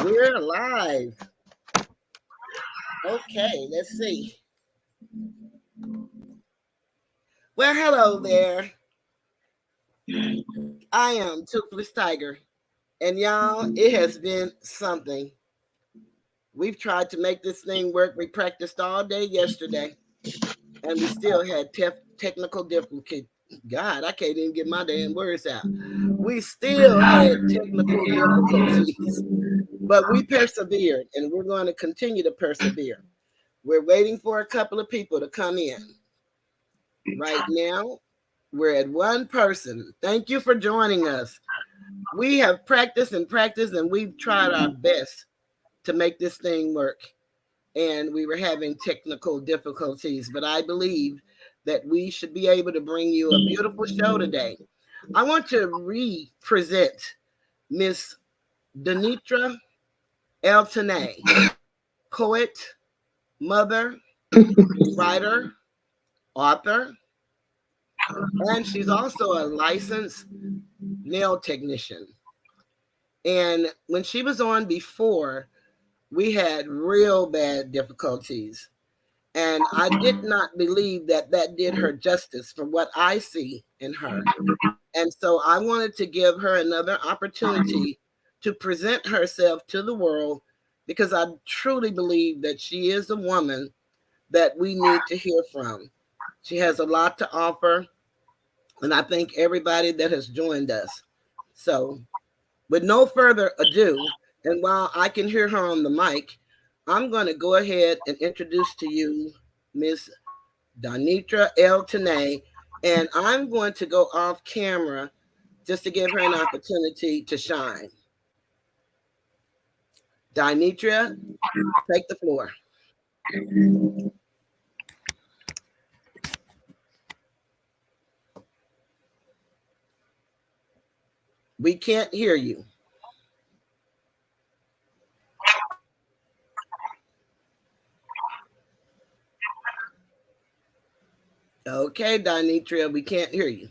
We're live. Okay, let's see. Well, hello there. I am Toothless Tiger. And y'all, it has been something. We've tried to make this thing work. We practiced all day yesterday, and we still had technical difficulty. God, I can't even get my damn words out. We still had technical difficulties, but we persevered, and we're going to continue to persevere. We're waiting for a couple of people to come in. Right now, we're at one person. Thank you for joining us. We have practiced and practiced, and we've tried our best to make this thing work. And we were having technical difficulties, but I believe that we should be able to bring you a beautiful show today. I want to re-present Miss Donnetria Eltionea, poet, mother, writer, author, and she's also a licensed nail technician. And when she was on before, we had real bad difficulties. And I did not believe that that did her justice for what I see in her. And so I wanted to give her another opportunity to present herself to the world because I truly believe that she is a woman that we need to hear from. She has a lot to offer. And I thank everybody that has joined us. So, with no further ado, and while I can hear her on the mic, I'm going to go ahead and introduce to you Miss Donnetria Eltionea, and I'm going to go off camera just to give her an opportunity to shine. Donnetria, take the floor. We can't hear you. Okay, Donnetria, we can't hear you.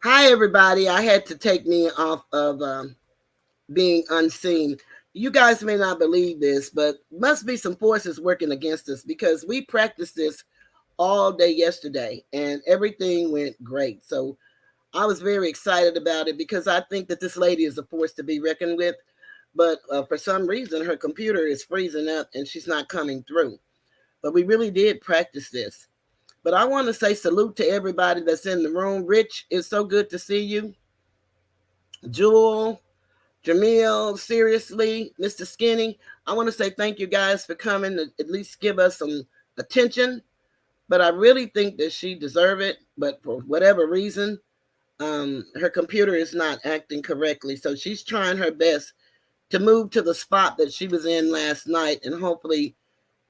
Hi, everybody. I had to take me off of being unseen. You guys may not believe this, but must be some forces working against us because we practiced this all day yesterday and everything went great. So I was very excited about it because I think that this lady is a force to be reckoned with. But for some reason, her computer is freezing up and she's not coming through. But we really did practice this. But I want to say salute to everybody that's in the room. Rich, it's so good to see you. Jewel, Jamil, seriously, Mr. Skinny. I want to say thank you guys for coming to at least give us some attention. But I really think that she deserved it. But for whatever reason, her computer is not acting correctly. So she's trying her best to move to the spot that she was in last night, and hopefully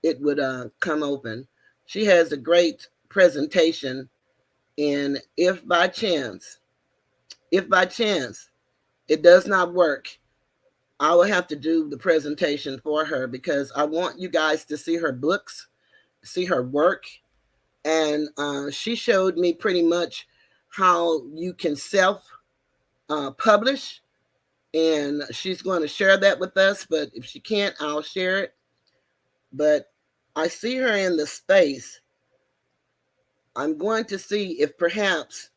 it would come open. She has a great presentation, and if by chance it does not work, I will have to do the presentation for her because I want you guys to see her books, see her work, and she showed me pretty much how you can self publish, and she's going to share that with us. But if she can't, I'll share it. But I see her in the space. I'm going to see if perhaps,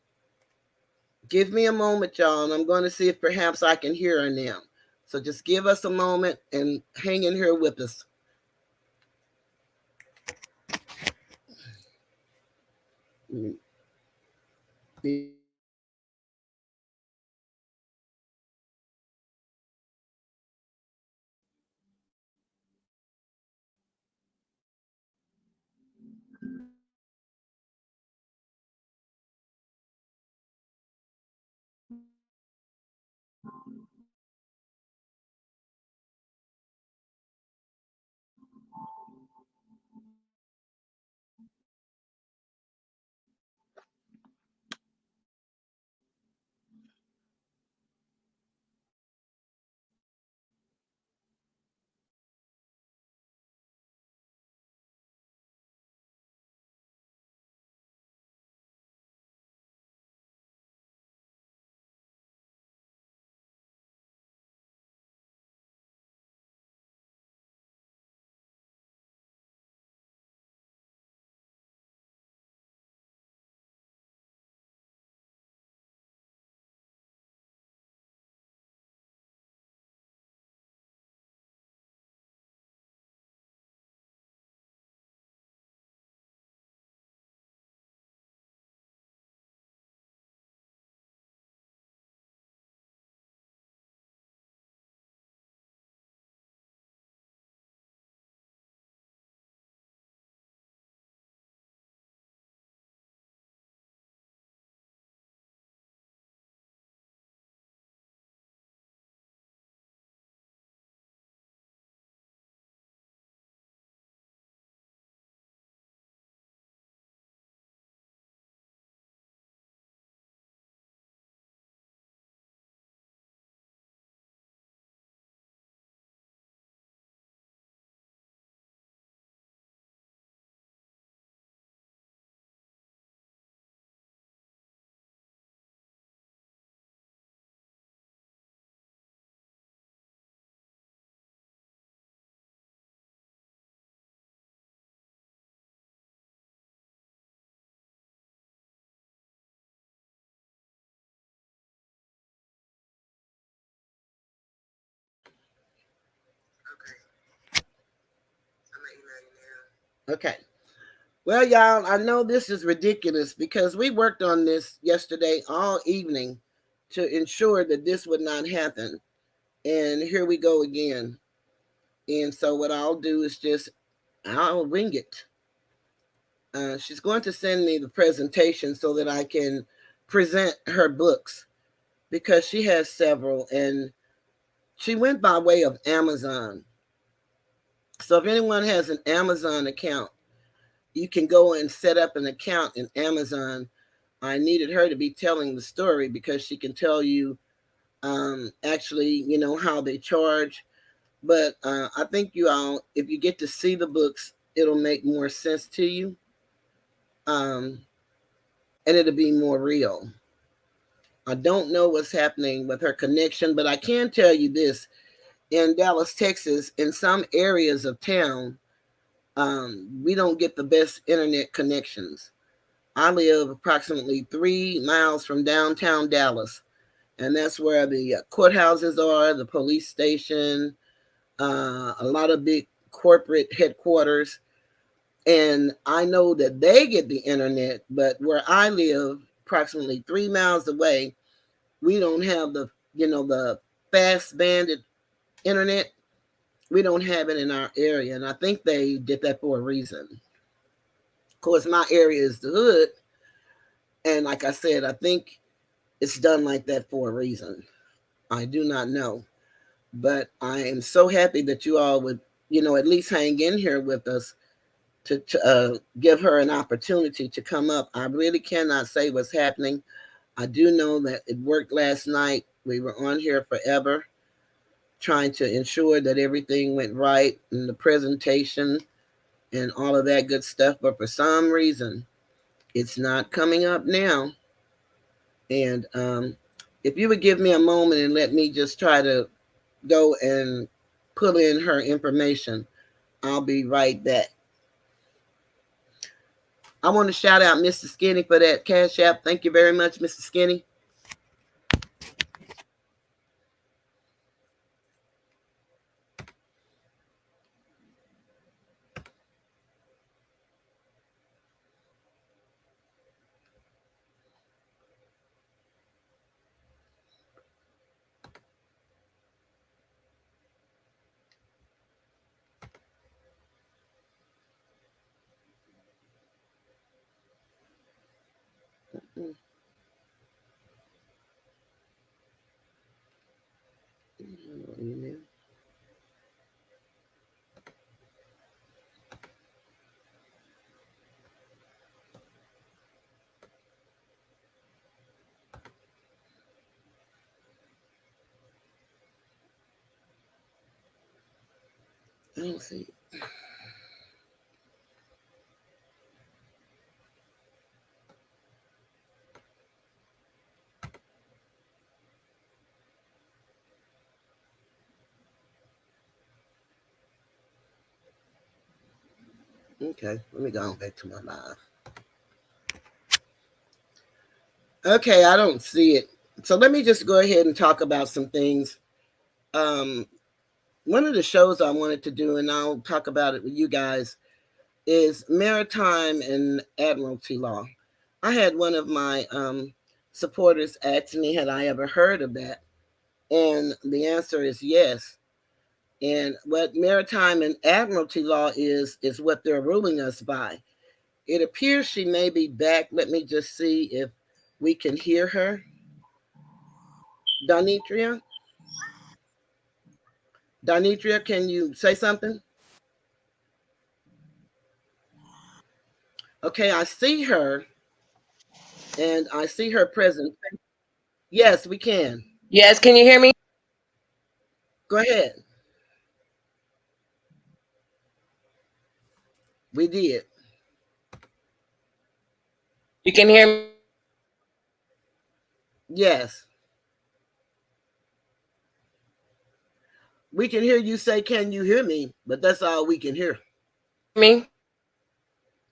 give me a moment, y'all, and I'm going to see if perhaps I can hear her now. So just give us a moment and hang in here with us. Okay. Well, y'all, I know this is ridiculous because we worked on this yesterday all evening to ensure that this would not happen. And here we go again. And so what I'll do is just, I'll ring it. She's going to send me the presentation so that I can present her books because she has several, and she went by way of Amazon. So if anyone has an Amazon account, you can go and set up an account in Amazon. I needed her to be telling the story because she can tell you actually, how they charge. But I think you all, if you get to see the books, it'll make more sense to you, um, and it'll be more real. I don't know what's happening with her connection, but I can tell you this: in Dallas, Texas, in some areas of town, we don't get the best internet connections. I live approximately 3 miles from downtown Dallas, and that's where the courthouses are, the police station, a lot of big corporate headquarters. And I know that they get the internet, but where I live, approximately 3 miles away, we don't have the fast banded internet. We don't have it in our area, and I think they did that for a reason. Of course, my area is the hood, and like I said, I think it's done like that for a reason. I do not know, but I am so happy that you all would, at least hang in here with us to give her an opportunity to come up. I really cannot say what's happening. I do know that it worked last night. We were on here forever trying to ensure that everything went right in the presentation and all of that good stuff. But for some reason, it's not coming up now. And if you would give me a moment and let me just try to go and put in her information, I'll be right back. I want to shout out Mr. Skinny for that cash app. Thank you very much, Mr. Skinny. I don't see. Okay, let me go back to my live. Okay, I don't see it. So let me just go ahead and talk about some things. Um, One of the shows I wanted to do, and I'll talk about it with you guys, is maritime and admiralty law. I had one of my supporters ask me, had I ever heard of that? And the answer is yes. And what maritime and admiralty law is what they're ruling us by. It appears she may be back. Let me just see if we can hear her. Donnetria? Donnetria, can you say something? Okay, I see her and I see her present. Yes, we can. Yes, can you hear me? Go ahead. We did. You can hear me? Yes. We can hear you say, "Can you hear me?" But that's all we can hear. Me?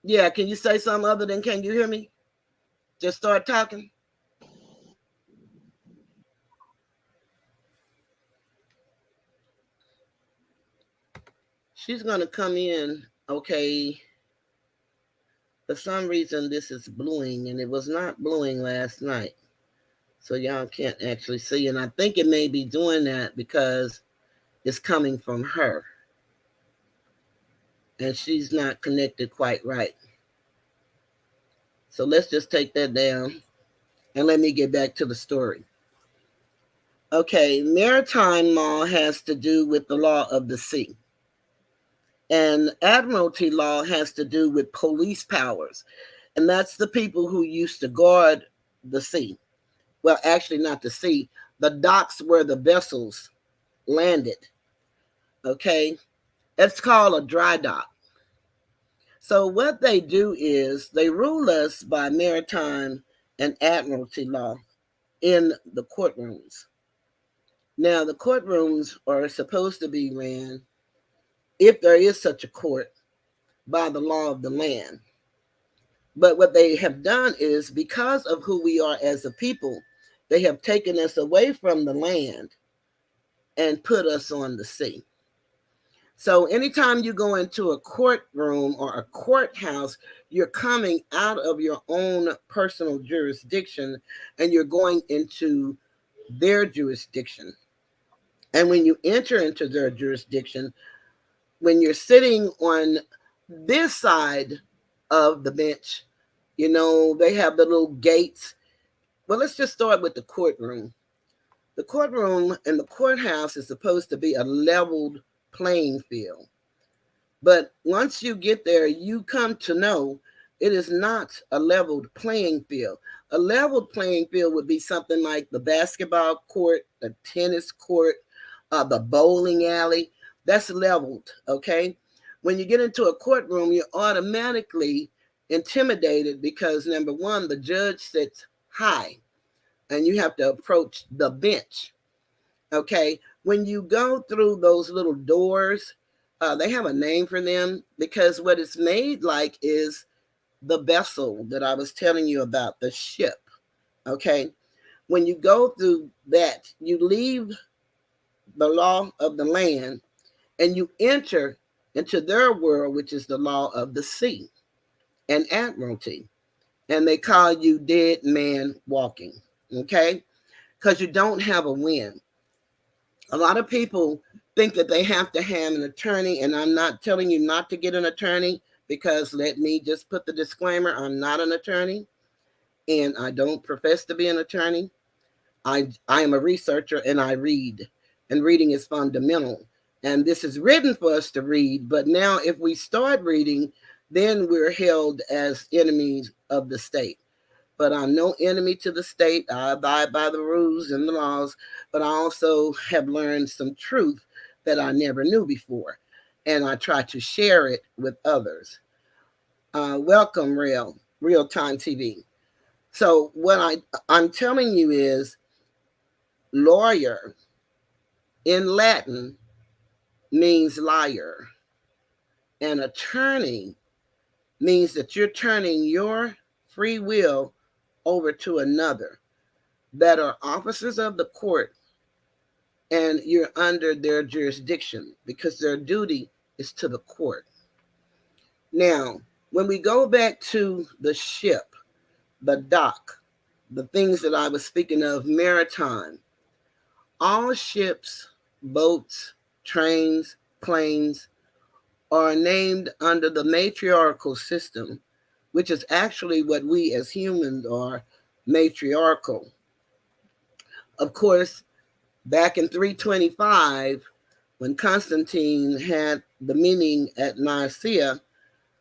Yeah, can you say something other than "Can you hear me?" Just start talking. She's going to come in. Okay. For some reason, this is bluing, and it was not bluing last night. So y'all can't actually see. And I think it may be doing that because it's coming from her. And she's not connected quite right. So let's just take that down and let me get back to the story. Okay, maritime law has to do with the law of the sea. And admiralty law has to do with police powers. And that's the people who used to guard the sea. Well, actually, not the sea, the docks where the vessels landed. Okay, it's called a dry dock. So, what they do is they rule us by maritime and admiralty law in the courtrooms. Now, the courtrooms are supposed to be ran, if there is such a court, by the law of the land. But what they have done is, because of who we are as a people, they have taken us away from the land and put us on the sea. So anytime you go into a courtroom or a courthouse, you're coming out of your own personal jurisdiction and you're going into their jurisdiction. And when you enter into their jurisdiction, when you're sitting on this side of the bench, they have the little gates. Well, let's just start with the courtroom. The courtroom and the courthouse is supposed to be a leveled playing field. But once you get there, you come to know it is not a leveled playing field. A leveled playing field would be something like the basketball court, the tennis court, the bowling alley. That's leveled, okay? When you get into a courtroom, you're automatically intimidated because, number one, the judge sits high and you have to approach the bench. Okay, when you go through those little doors, they have a name for them because what it's made like is the vessel that I was telling you about, the ship. Okay, when you go through that, you leave the law of the land and you enter into their world, which is the law of the sea and admiralty. And they call you dead man walking. Okay, because you don't have a win. A lot of people think that they have to have an attorney, and I'm not telling you not to get an attorney because, let me just put the disclaimer, I'm not an attorney and I don't profess to be an attorney. I am a researcher and I read, and reading is fundamental. And this is written for us to read, but now if we start reading, then we're held as enemies of the state. But I'm no enemy to the state. I abide by the rules and the laws, but I also have learned some truth that I never knew before, and I try to share it with others. Welcome, Real Time TV. So what I'm telling you is, lawyer in Latin means liar, and attorney means that you're turning your free will over to another, that are officers of the court, and you're under their jurisdiction because their duty is to the court. Now, when we go back to the ship, the dock, the things that I was speaking of, maritime, all ships, boats, trains, planes are named under the matriarchal system, which is actually what we as humans are, matriarchal. Of course, back in 325, when Constantine had the meeting at Nicaea,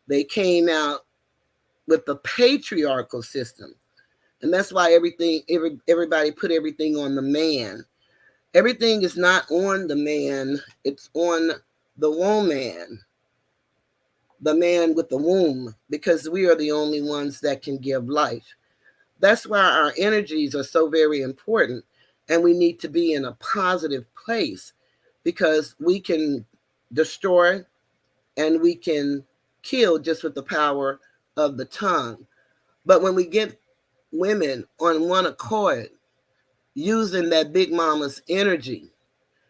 they came out with the patriarchal system. And that's why everybody put everything on the man. Everything is not on the man, it's on the woman, the man with the womb, because we are the only ones that can give life. That's why our energies are so very important. And we need to be in a positive place because we can destroy and we can kill just with the power of the tongue. But when we get women on one accord, using that big mama's energy,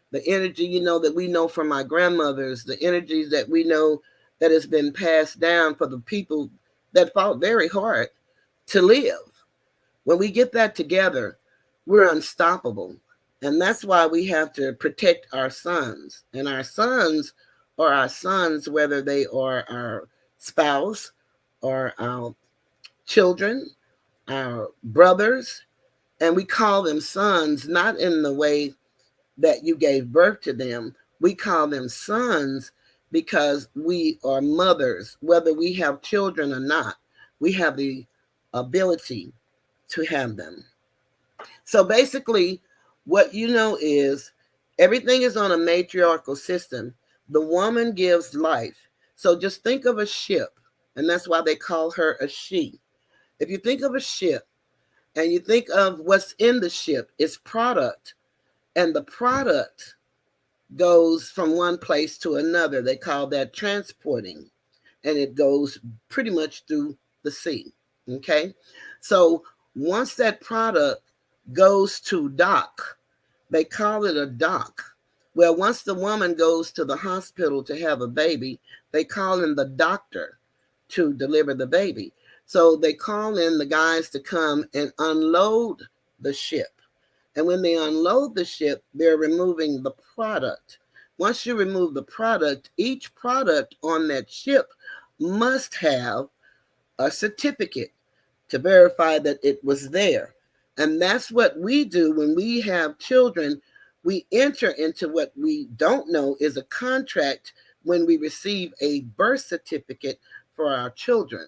the energy, that we know from my grandmothers, the energies that we know that has been passed down for the people that fought very hard to live. When we get that together, we're unstoppable. And that's why we have to protect our sons. And our sons are our sons, whether they are our spouse or our children, our brothers. And we call them sons, not in the way that you gave birth to them. We call them sons because we are mothers, whether we have children or not. We have the ability to have them. So basically, what you know is everything is on a matriarchal system. The woman gives life. So just think of a ship, and that's why they call her a she. If you think of a ship and you think of what's in the ship, it's product, and the product goes from one place to another. They call that transporting, and it goes pretty much through the sea. Okay? So once that product goes to dock, they call it a dock. Well, once the woman goes to the hospital to have a baby, they call in the doctor to deliver the baby. So they call in the guys to come and unload the ship. And when they unload the ship, they're removing the product. Once you remove the product, each product on that ship must have a certificate to verify that it was there. And that's what we do when we have children. We enter into what we don't know is a contract when we receive a birth certificate for our children.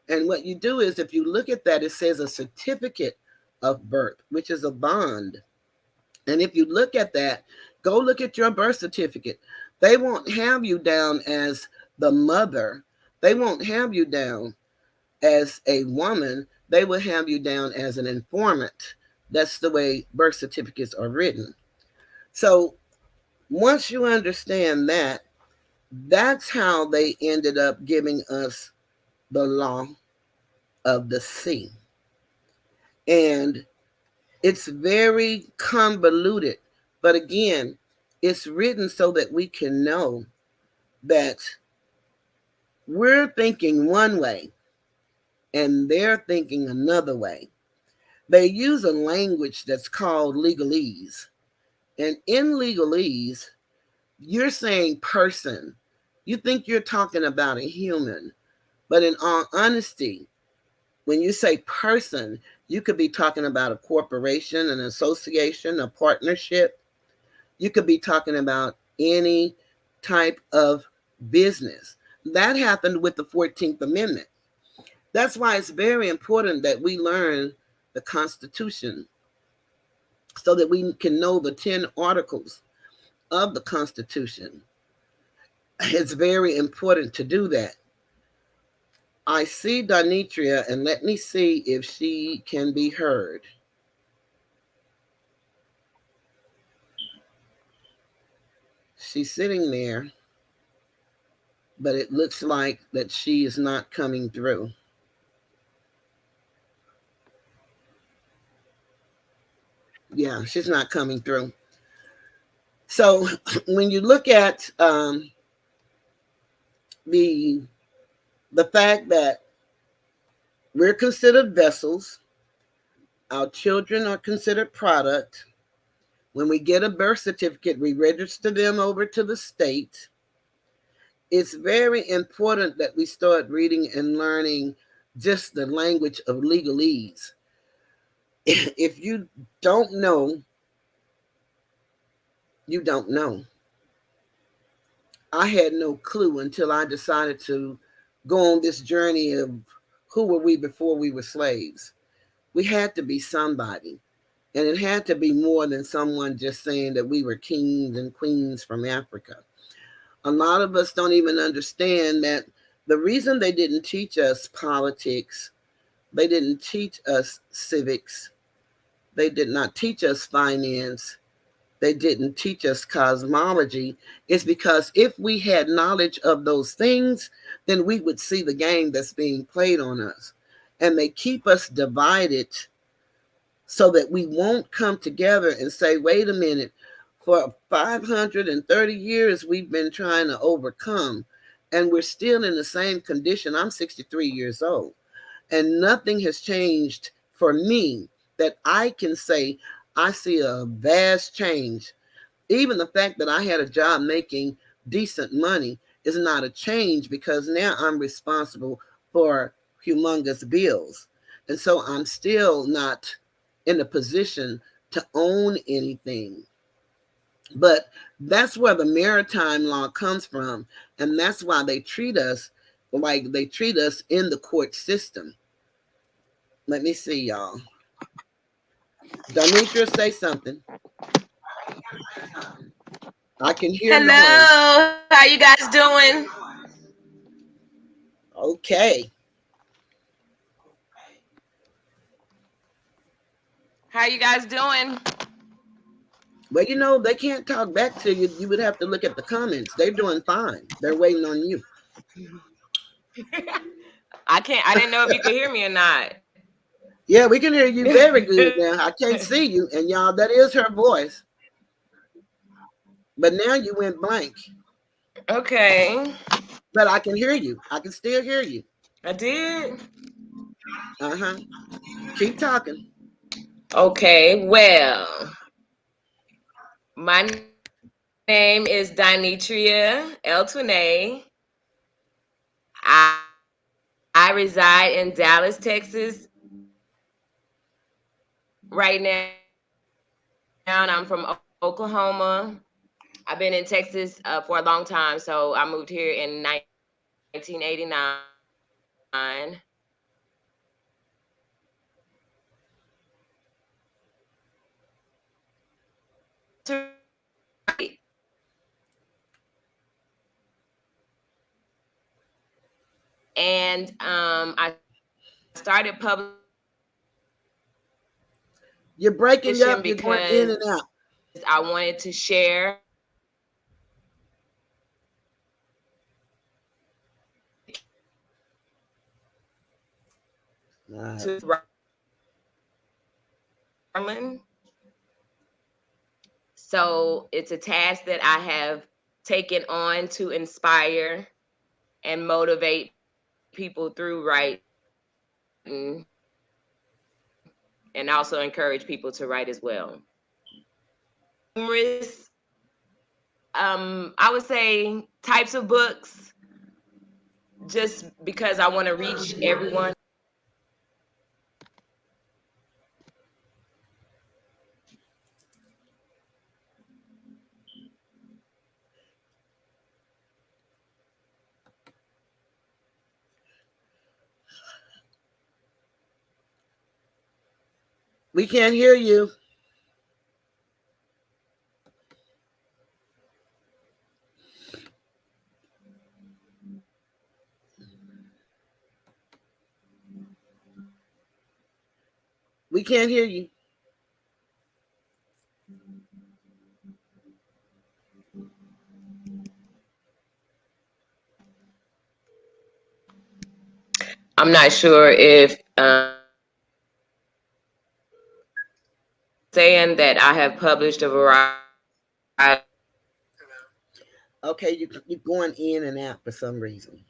And what you do is, if you look at that, it says a certificate of birth, which is a bond. And if you look at that, go look at your birth certificate. They won't have you down as the mother, they won't have you down as a woman, they will have you down as an informant. That's the way birth certificates are written. So once you understand that, that's how they ended up giving us the law of the sea. And it's very convoluted, but again, it's written so that we can know that we're thinking one way and they're thinking another way. They use a language that's called legalese. And in legalese, you're saying person. You think you're talking about a human. But in all honesty, when you say person, you could be talking about a corporation, an association, a partnership. You could be talking about any type of business. That happened with the 14th Amendment. That's why it's very important that we learn the Constitution so that we can know the 10 articles of the Constitution. It's very important to do that. I see Donnetria, and let me see if she can be heard. She's sitting there, but it looks like that she is not coming through. Yeah, she's not coming through. So when you look at the the fact that we're considered vessels, our children are considered product. When we get a birth certificate, we register them over to the state. It's very important that we start reading and learning just the language of legalese. If you don't know, you don't know. I had no clue until I decided to go on this journey of who were we before we were slaves. We had to be somebody. And it had to be more than someone just saying that we were kings and queens from Africa. A lot of us don't even understand that the reason they didn't teach us politics, they didn't teach us civics, they did not teach us finance, they didn't teach us cosmology, is because if we had knowledge of those things, then we would see the game that's being played on us. And they keep us divided so that we won't come together and say, wait a minute, for 530 years we've been trying to overcome, and we're still in the same condition. I'm 63 years old, and nothing has changed for me that I can say I see a vast change. Even the fact that I had a job making decent money is not a change, because now I'm responsible for humongous bills. And so I'm still not in a position to own anything. But that's where the maritime law comes from. And that's why they treat us like they treat us in the court system. Let me see, y'all. Donnetria, say something. I can hear noise. Hello, how you guys doing? Okay. How you guys doing? Well, they can't talk back to you. You would have to look at the comments. They're doing fine. They're waiting on you. I didn't know if you could hear me or not. Yeah, we can hear you very good now. I can't see you, and y'all, that is her voice. But now you went blank. Okay. But I can hear you. I can still hear you. I did. Uh huh. Keep talking. Okay. Well, my name is Donnetria Eltionea. I reside in Dallas, Texas right now, and I'm from Oklahoma. I've been in Texas for a long time, so I moved here in 1989. And I started publishing because I You're wanted to breaking up. You're share going in and out. All right. So it's a task that I have taken on to inspire and motivate people through writing and also encourage people to write as well. Numerous, I would say, types of books just because I want to reach everyone. We can't hear you. We can't hear you. I'm not sure if saying that I have published a variety of books. Okay, you're going in and out for some reason.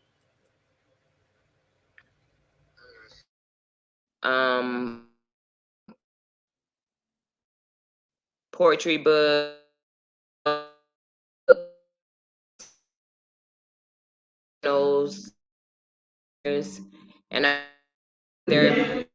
Poetry books, journals, and I therapy.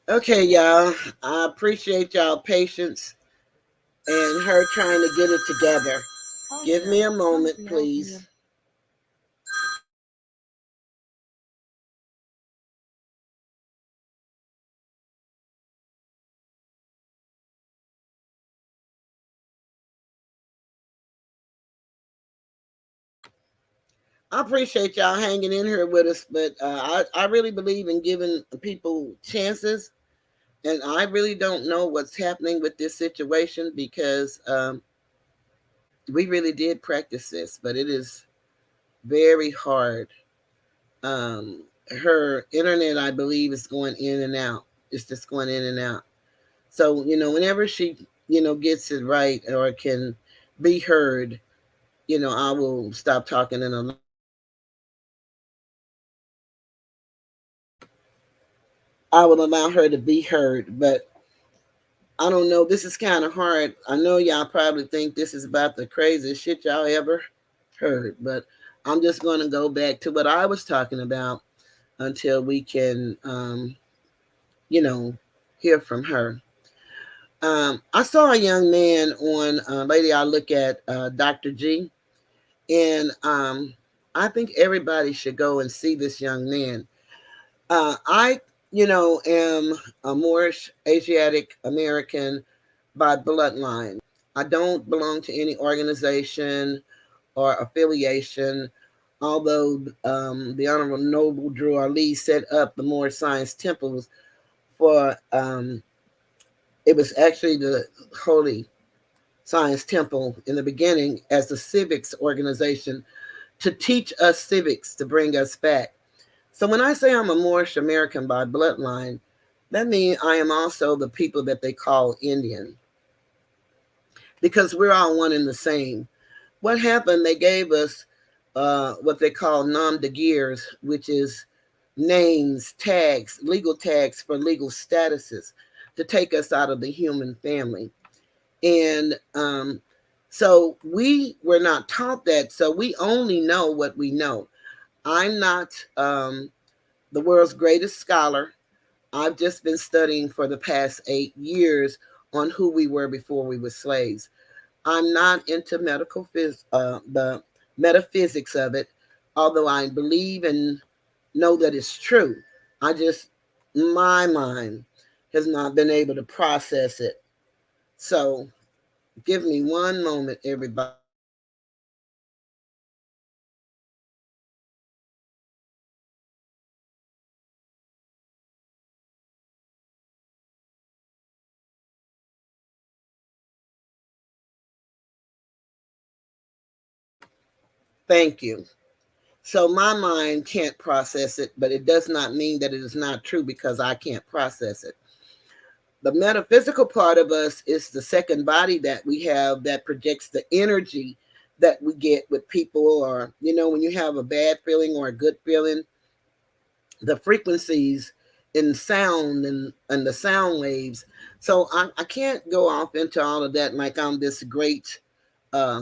Okay, y'all. I appreciate y'all patience and her trying to get it together. Give me a moment, please. I appreciate y'all hanging in here with us, but I really believe in giving people chances, and I really don't know what's happening with this situation because we really did practice this, but it is very hard. Um, Her internet, I believe, is going in and out. It's just going in and out. So whenever she gets it right or can be heard, I will stop talking and I will allow her to be heard. But I don't know. This is kind of hard. I know y'all probably think this is about the craziest shit y'all ever heard, but I'm just going to go back to what I was talking about until we can, you know, hear from her. I saw a young man on Lady I Look at Dr. G, and I think everybody should go and see this young man. I, am a Moorish Asiatic American by bloodline. I don't belong to any organization or affiliation, although the Honorable Noble Drew Ali set up the Moorish Science Temples for, it was actually the Holy Science Temple in the beginning as a civics organization to teach us civics, to bring us back. So when I say I'm a Moorish American by bloodline, that means I am also the people that they call Indian, because we're all one and the same. What happened? They gave us what they call nom de gears, which is names, tags, legal tags for legal statuses to take us out of the human family. And so we were not taught that. So we only know what we know. I'm not the world's greatest scholar. I've just been studying for the past 8 years on who we were before we were slaves. I'm not into the metaphysics of it, although I believe and know that it's true. I just, my mind has not been able to process it. So give me one moment, everybody. Thank you. So my mind can't process it, but it does not mean that it is not true because I can't process it. The metaphysical part of us is the second body that we have that projects the energy that we get with people, or, when you have a bad feeling or a good feeling, the frequencies in sound and the sound waves. So I can't go off into all of that like I'm this great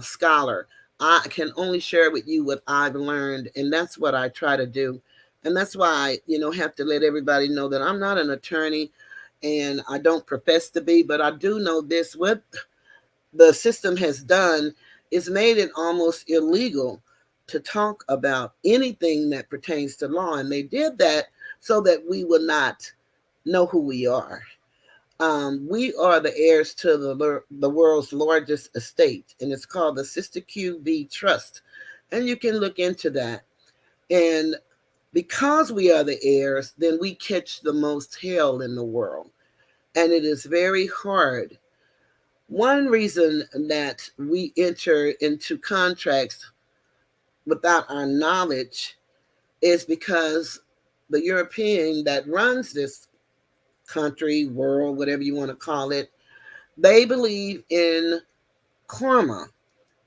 scholar. I can only share with you what I've learned, and that's what I try to do. And that's why have to let everybody know that I'm not an attorney, and I don't profess to be, but I do know this: what the system has done is made it almost illegal to talk about anything that pertains to law, and they did that so that we will not know who we are. We are the heirs to the world's largest estate, and it's called the Sister QV Trust. And you can look into that. And because we are the heirs, then we catch the most hell in the world. And it is very hard. One reason that we enter into contracts without our knowledge is because the European that runs this country, world, whatever you want to call it, they believe in karma,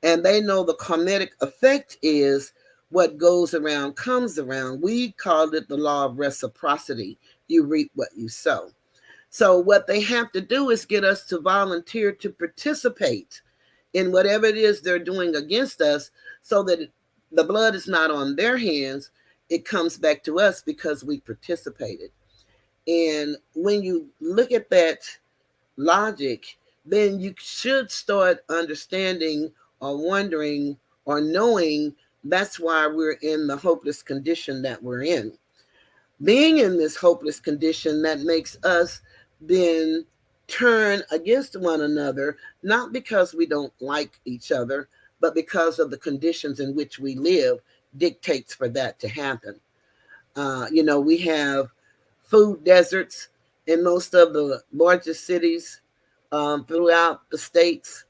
and they know the karmic effect is what goes around comes around. We called it the law of reciprocity. You reap what you sow. So what they have to do is get us to volunteer to participate in whatever it is they're doing against us, so that the blood is not on their hands. It comes back to us because we participated. And when you look at that logic, then you should start understanding or wondering or knowing that's why we're in the hopeless condition that we're in. Being in this hopeless condition, that makes us then turn against one another, not because we don't like each other, but because of the conditions in which we live dictates for that to happen. We have food deserts in most of the largest cities throughout the states,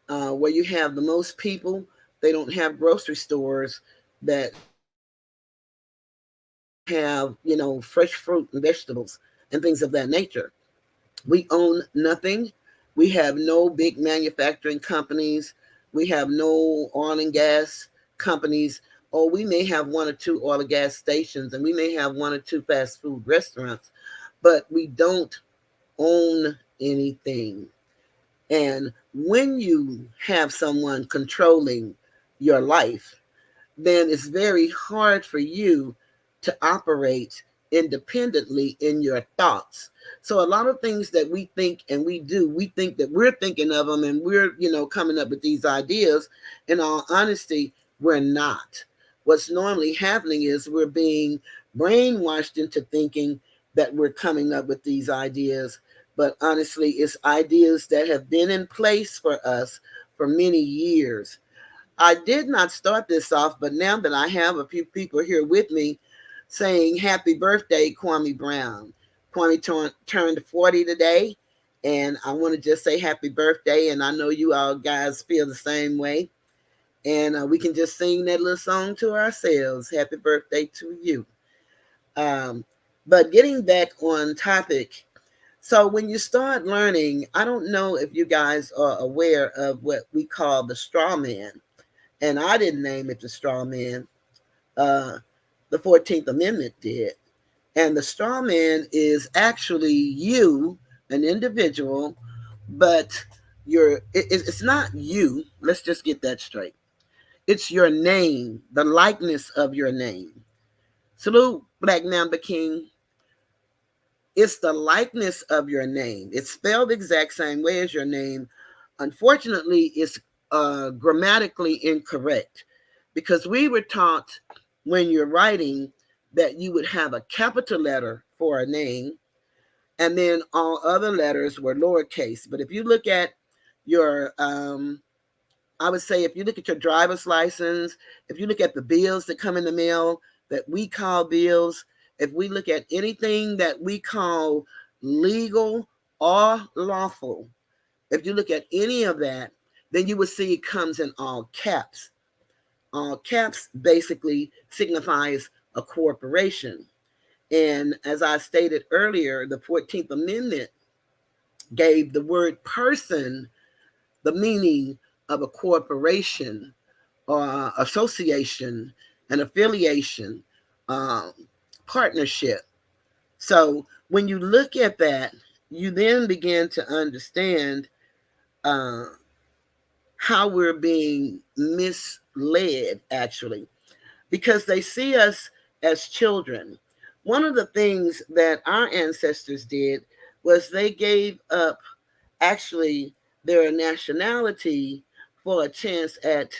where you have the most people. They don't have grocery stores that have, fresh fruit and vegetables and things of that nature. We own nothing. We have no big manufacturing companies. We have no oil and gas companies, or we may have one or two oil and gas stations, and we may have one or two fast food restaurants, but we don't own anything. And when you have someone controlling your life, then it's very hard for you to operate independently in your thoughts. So a lot of things that we think and we do, we think that we're thinking of them and we're, coming up with these ideas. In all honesty, we're not. What's normally happening is we're being brainwashed into thinking that we're coming up with these ideas. But honestly, it's ideas that have been in place for us for many years. I did not start this off, but now that I have a few people here with me saying happy birthday, Kwame Brown. Kwame turned 40 today, and I want to just say happy birthday. And I know you all guys feel the same way. And we can just sing that little song to ourselves. Happy birthday to you. Um, but getting back on topic, so when you start learning, I don't know if you guys are aware of what we call the straw man, and I didn't name it the straw man. Uh, the 14th Amendment did. And the straw man is actually you, an individual, but it's not you. Let's just get that straight. It's your name, the likeness of your name. Salute, Black Mamba King. It's the likeness of your name. It's spelled the exact same way as your name. Unfortunately, it's grammatically incorrect because we were taught when you're writing that you would have a capital letter for a name and then all other letters were lowercase. But if you look at your, I would say, if you look at your driver's license, if you look at the bills that come in the mail that we call bills, if we look at anything that we call legal or lawful, if you look at any of that, then you will see it comes in all caps. All caps basically signifies a corporation. And as I stated earlier, the 14th Amendment gave the word person the meaning of a corporation or association, an affiliation, um, partnership. So when you look at that, you then begin to understand uh, how we're being misled, actually, because they see us as children. One of the things that our ancestors did was they gave up actually their nationality for a chance at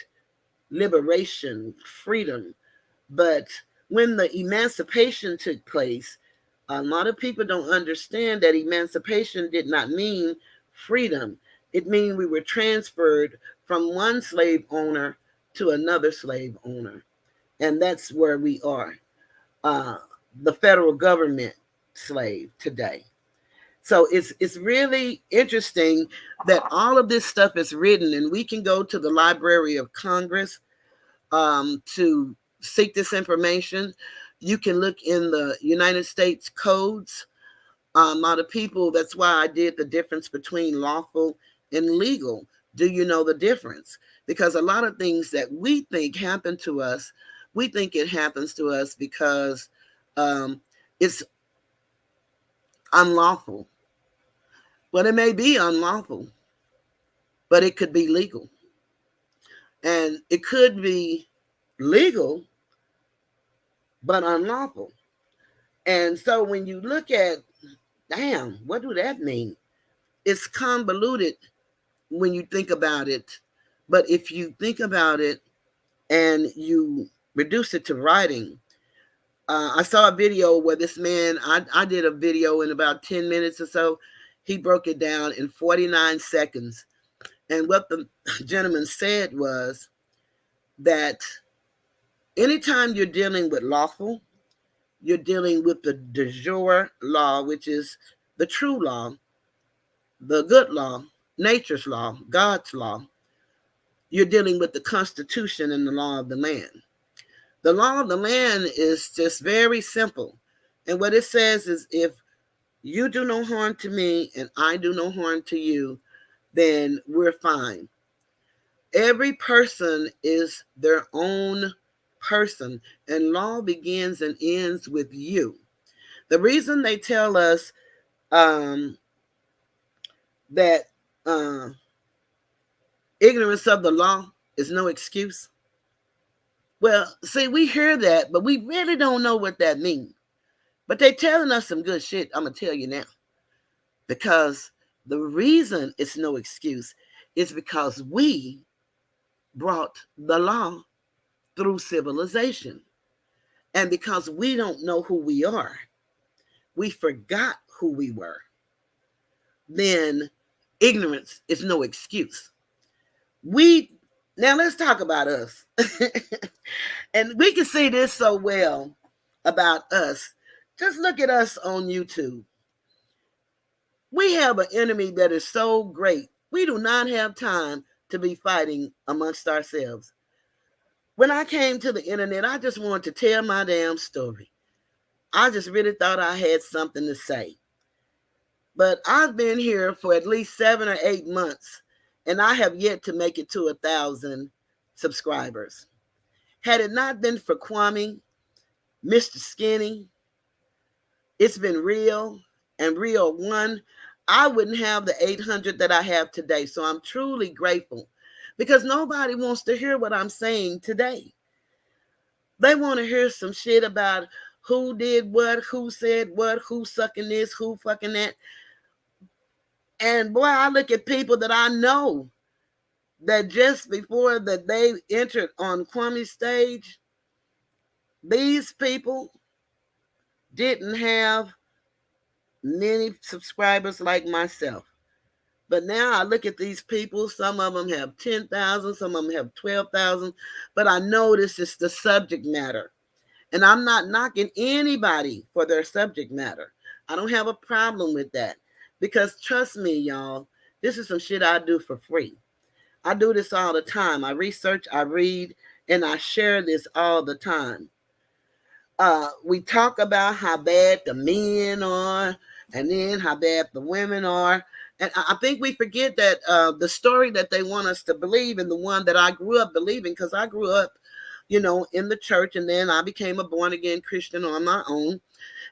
liberation, freedom. But when the emancipation took place, a lot of people don't understand that emancipation did not mean freedom. It means we were transferred from one slave owner to another slave owner. And that's where we are. Uh, the federal government slave today. So it's really interesting that all of this stuff is written, and we can go to the Library of Congress to seek this information. You can look in the United States codes. A lot of people, that's why I did the difference between lawful and legal. Do you know the difference? Because a lot of things that we think happen to us, we think it happens to us because um, it's unlawful. Well, it may be unlawful, but it could be legal. And it could be legal, but unlawful. And so when you look at, damn, what do that mean? It's convoluted when you think about it. But if you think about it and you reduce it to writing, I saw a video where this man, I did a video in about 10 minutes or so. He broke it down in 49 seconds. And what the gentleman said was that anytime you're dealing with lawful, you're dealing with the de jure law, which is the true law, the good law, nature's law, God's law. You're dealing with the Constitution and the law of the land. The law of the land is just very simple. And what it says is if you do no harm to me and I do no harm to you, then we're fine. Every person is their own person, and law begins and ends with you. The reason they tell us um, that uh, ignorance of the law is no excuse. Well, see, we hear that, but we really don't know what that means. But they telling us some good shit, I'm going to tell you now. Because the reason it's no excuse is because we brought the law through civilization. And because we don't know who we are, we forgot who we were, then ignorance is no excuse. We Now let's talk about us. And we can see this so well about us. Just look at us on YouTube. We have an enemy that is so great. We do not have time to be fighting amongst ourselves. When I came to the internet, I just wanted to tell my damn story. I just really thought I had something to say. But I've been here for at least 7 or 8 months, and I have yet to make it to 1,000 subscribers. Had it not been for Kwame, Mr. Skinny, it's been real and real one, I wouldn't have the 800 that I have today. So I'm truly grateful because nobody wants to hear what I'm saying today. They want to hear some shit about who did what, who said what, who sucking this, who fucking that. And boy, I look at people that I know that just before that they entered on Kwame's stage, these people didn't have many subscribers like myself. But now I look at these people, some of them have 10,000, some of them have 12,000, but I know this is the subject matter. And I'm not knocking anybody for their subject matter. I don't have a problem with that because trust me, y'all, this is some shit I do for free. I do this all the time. I research, I read, and I share this all the time. We talk about how bad the men are and then how bad the women are. And I think we forget that the story that they want us to believe and the one that I grew up believing, because I grew up, in the church, and then I became a born again Christian on my own.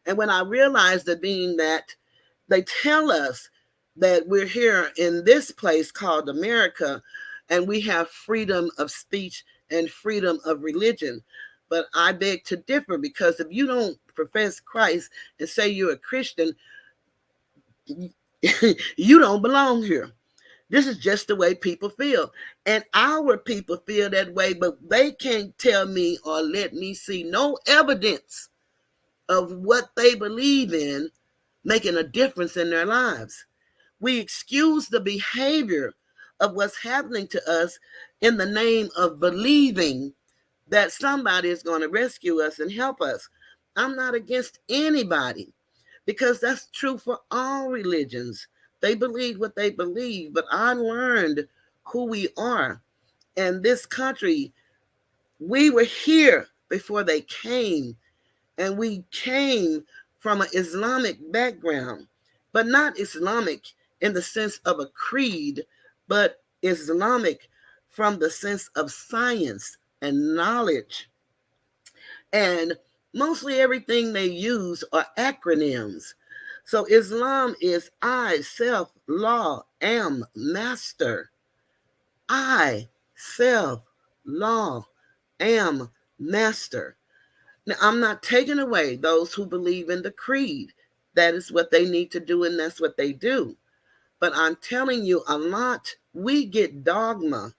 And when I realized that being that they tell us that we're here in this place called America and we have freedom of speech and freedom of religion. But I beg to differ because if you don't profess Christ and say you're a Christian, you don't belong here. This is just the way people feel. And our people feel that way, but they can't tell me or let me see no evidence of what they believe in making a difference in their lives. We excuse the behavior of what's happening to us in the name of believing that somebody is going to rescue us and help us. I'm not against anybody because that's true for all religions. They believe what they believe, but I learned who we are. And this country, we were here before they came, and we came from an Islamic background, but not Islamic in the sense of a creed, but Islamic from the sense of science and knowledge. And mostly everything they use are acronyms. So Islam is I, self, law, am, master. I, self, law, am, master. Now, I'm not taking away those who believe in the creed. That is what they need to do, and that's what they do. But I'm telling you, a lot, we get dogma.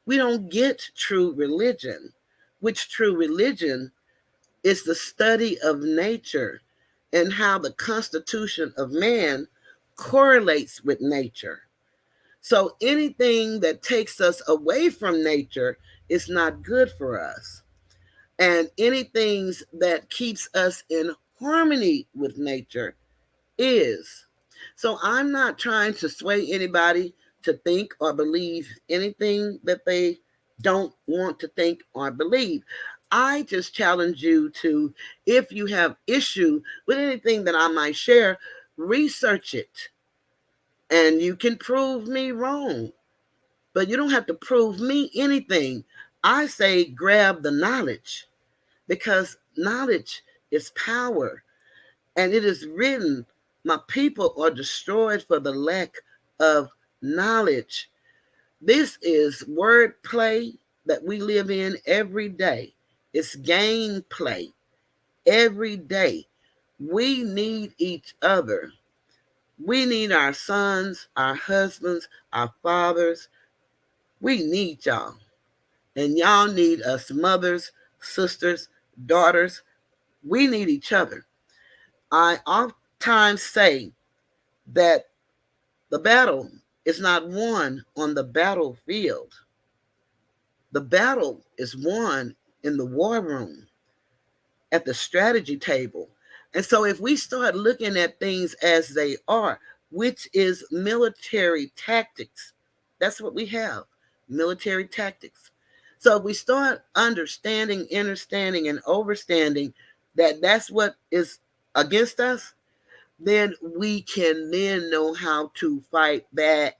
We don't get true religion, which true religion is the study of nature and how the constitution of man correlates with nature. So anything that takes us away from nature is not good for us. And anything that keeps us in harmony with nature is. So I'm not trying to sway anybody to think or believe anything that they don't want to think or believe. I just challenge you to, if you have issue with anything that I might share, research it. And you can prove me wrong. But you don't have to prove me anything. I say grab the knowledge, because knowledge is power. And it is written, my people are destroyed for the lack of knowledge. This is wordplay that we live in every day. It's gameplay every day. We need each other. We need our sons, our husbands, our fathers. We need y'all. And y'all need us mothers, sisters, daughters. We need each other. I oftentimes say that the battle is not won on the battlefield. The battle is won in the war room, at the strategy table. And so if we start looking at things as they are, which is military tactics, that's what we have, military tactics. So if we start understanding, understanding, and overstanding that that's what is against us, then we can then know how to fight back,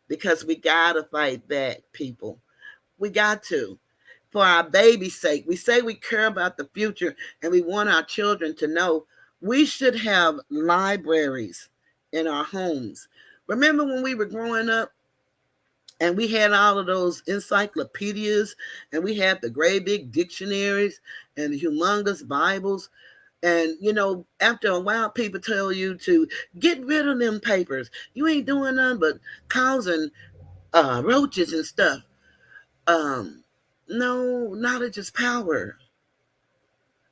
because we gotta fight back, people. We got to. For our baby's sake. We say we care about the future and we want our children to know. We should have libraries in our homes. Remember when we were growing up and we had all of those encyclopedias and we had the great big dictionaries and the humongous Bibles? And after a while, people tell you to get rid of them papers. You ain't doing nothing but causing roaches and stuff. Um, no, knowledge is power.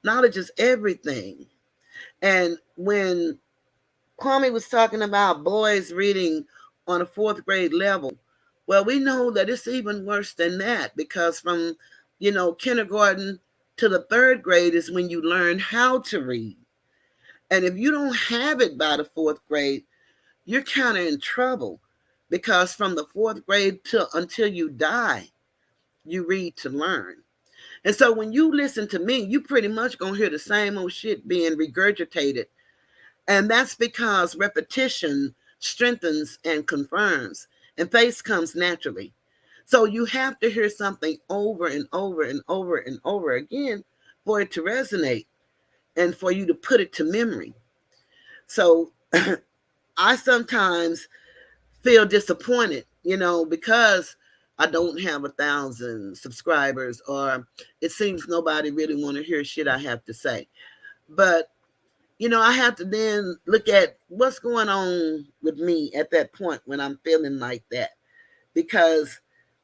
Knowledge is everything. And when Kwame was talking about boys reading on a fourth grade level, well, we know that it's even worse than that, because from, kindergarten to the third grade is when you learn how to read. And if you don't have it by the fourth grade, you're kind of in trouble, because from the fourth grade to until you die, you read to learn. And so when you listen to me, you pretty much gonna hear the same old shit being regurgitated. And that's because repetition strengthens and confirms, and faith comes naturally. So you have to hear something over and over and over and over again for it to resonate and for you to put it to memory. So I sometimes feel disappointed, because I don't have 1,000 subscribers, or it seems nobody really want to hear shit I have to say. But I have to then look at what's going on with me at that point when I'm feeling like that, because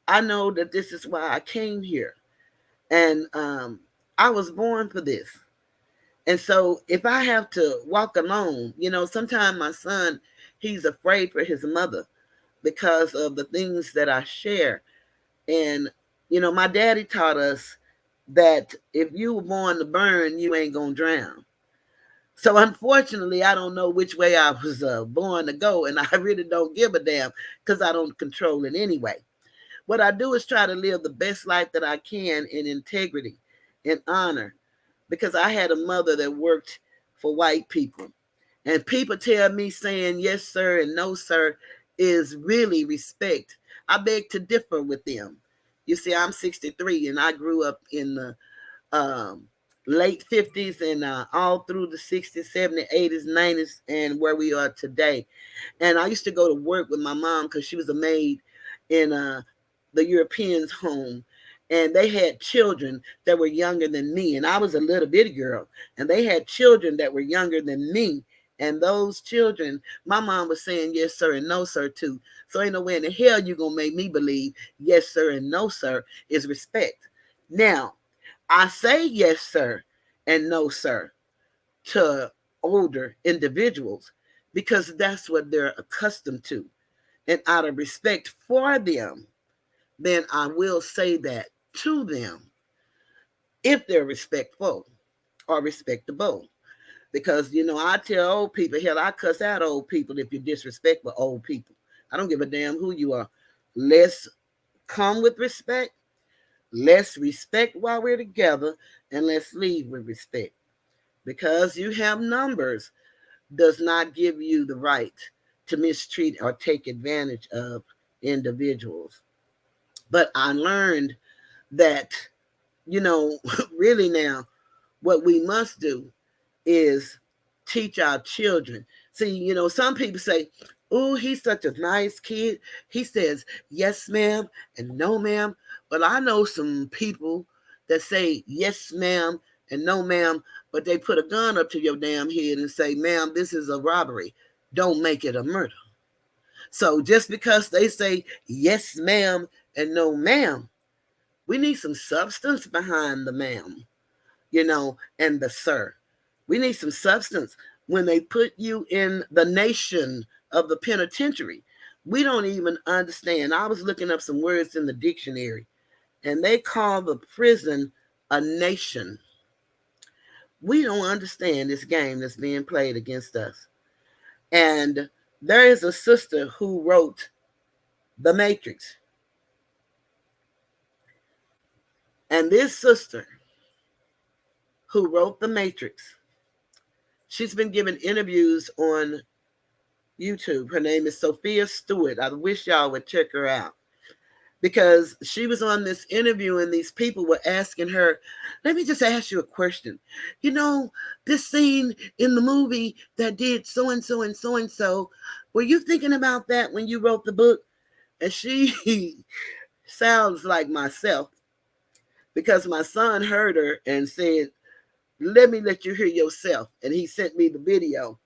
I know that this is why I came here, and I was born for this. And so if I have to walk alone, sometimes my son, he's afraid for his mother because of the things that I share. And, my daddy taught us that if you were born to burn, you ain't going to drown. So unfortunately, I don't know which way I was born to go, and I really don't give a damn, because I don't control it anyway. What I do is try to live the best life that I can in integrity, in honor, because I had a mother that worked for white people. And people tell me saying yes, sir, and no, sir, is really respect. I beg to differ with them. You see, I'm 63 and I grew up in the um, late 50s and all through the 60s, 70s, 80s, 90s, and where we are today. And I used to go to work with my mom because she was a maid in the Europeans' home. And they had children that were younger than me. And I was a little bitty girl. And they had children that were younger than me. And those children, my mom was saying yes, sir, and no, sir, too. So ain't no way in the hell you going to make me believe yes, sir, and no, sir is respect. Now, I say yes, sir, and no, sir to older individuals because that's what they're accustomed to. And out of respect for them, then I will say that to them if they're respectful or respectable. Because, I tell old people, hell, I cuss out old people if you disrespect with old people. I don't give a damn who you are. Let's come with respect. Let's respect while we're together, and let's leave with respect. Because you have numbers does not give you the right to mistreat or take advantage of individuals. But I learned that, you know, really now, what we must do is teach our children. See, you know, some people say, "Oh, he's such a nice kid. He says yes, ma'am, and no, ma'am." But I know some people that say yes, ma'am, and no, ma'am, but they put a gun up to your damn head and say, "Ma'am, this is a robbery. Don't make it a murder." So just because they say yes, ma'am, and no, ma'am, we need some substance behind the ma'am, you know, and the sir. We need some substance. When they put you in the nation of the penitentiary, we don't even understand. I was looking up some words in the dictionary, and they call the prison a nation. We don't understand this game that's being played against us. And there is a sister who wrote The Matrix. And this sister who wrote The Matrix, she's been giving interviews on YouTube. Her name is Sophia Stewart. I wish y'all would check her out because she was on this interview and these people were asking her, "Let me just ask you a question. You know, this scene in the movie that did so and so and so and so, were you thinking about that when you wrote the book?" And she sounds like myself because my son heard her and said, "Let me let you hear yourself." And he sent me the video.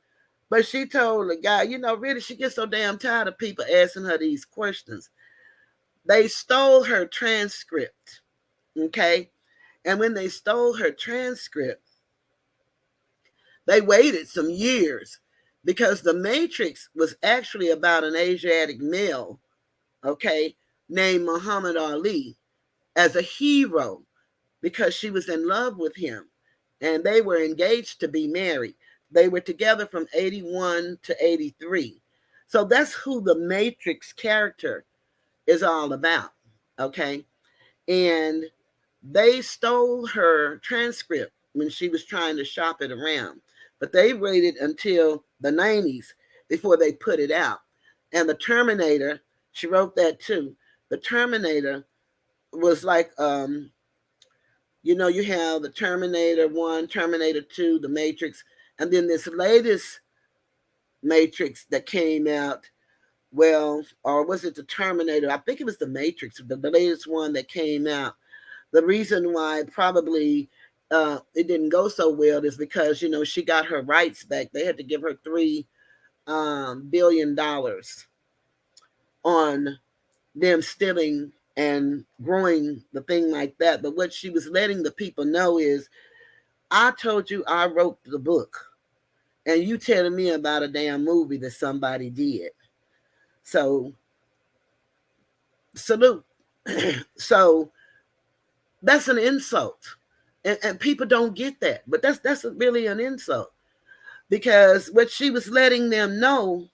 But she told the guy, you know, really, she gets so damn tired of people asking her these questions. They stole her transcript, okay? And when they stole her transcript, they waited some years because The Matrix was actually about an Asiatic male, okay, named Muhammad Ali as a hero because she was in love with him and they were engaged to be married. They were together from 81 to 83. So that's who the Matrix character is all about, okay? And they stole her transcript when she was trying to shop it around, but they waited until the 90s before they put it out. And the Terminator, she wrote that too. The Terminator was like, you know, you have the Terminator 1, Terminator 2, the Matrix, and then this latest Matrix that came out. Well, or was it the Terminator? I think it was the Matrix, the latest one that came out. The reason why probably it didn't go so well is because, you know, she got her rights back. They had to give her $3 billion on them stealing and growing the thing like that. But what she was letting the people know is, I told you I wrote the book, and you telling me about a damn movie that somebody did. So salute. So that's an insult, and people don't get that. But that's really an insult because what she was letting them know,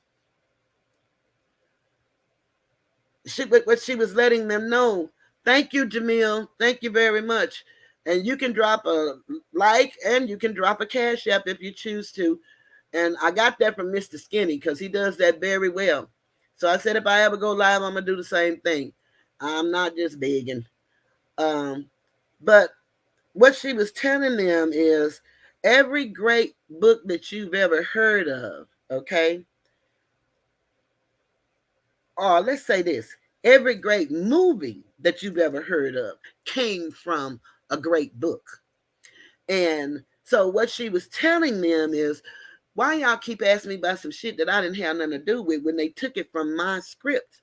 what she was letting them know. Thank you, Jamil. Thank you very much. And you can drop a like and you can drop a cash app if you choose to. And I got that from Mr. Skinny because he does that very well. So I said if I ever go live, I'm gonna do the same thing. I'm not just begging. But what she was telling them is every great book that you've ever heard of, okay? Or let's say this, every great movie that you've ever heard of came from a great book. And so what she was telling them is, why y'all keep asking me about some shit that I didn't have nothing to do with when they took it from my script?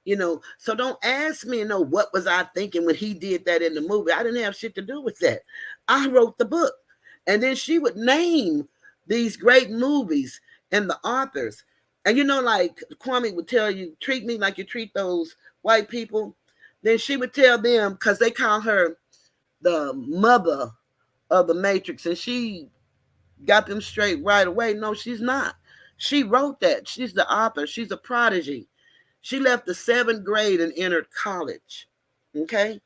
You know, so don't ask me, you know, what was I thinking when he did that in the movie? I didn't have shit to do with that. I wrote the book. And then she would name these great movies and the authors. And you know, like Kwame would tell you, treat me like you treat those white people. Then she would tell them, because they call her the mother of the Matrix, and she got them straight right away. No, she's not. She wrote that. She's the author. She's a prodigy. She left the seventh grade and entered college. Okay?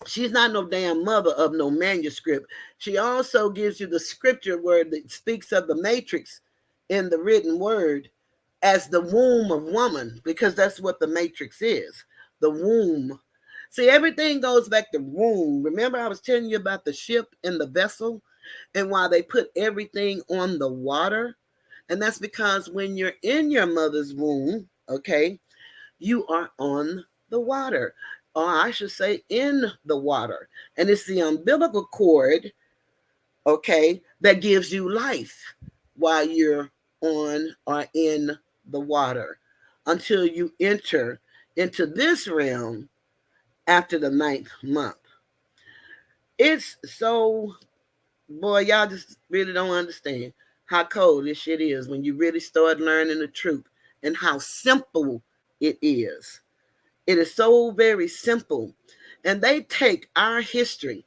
She's not no damn mother of no manuscript. She also gives you the scripture word that speaks of the matrix in the written word as the womb of woman, because that's what the matrix is, the the womb. See, everything goes back to womb. Remember, I was telling you about the ship and the vessel and why they put everything on the water? And that's because when you're in your mother's womb, okay, you are on the water, or I should say, in the water. And it's the umbilical cord, okay, that gives you life while you're on or in the water until you enter into this realm after the ninth month. It's so, boy, y'all just really don't understand how cold this shit is when you really start learning the truth and how simple it is. It is so very simple. And they take our history.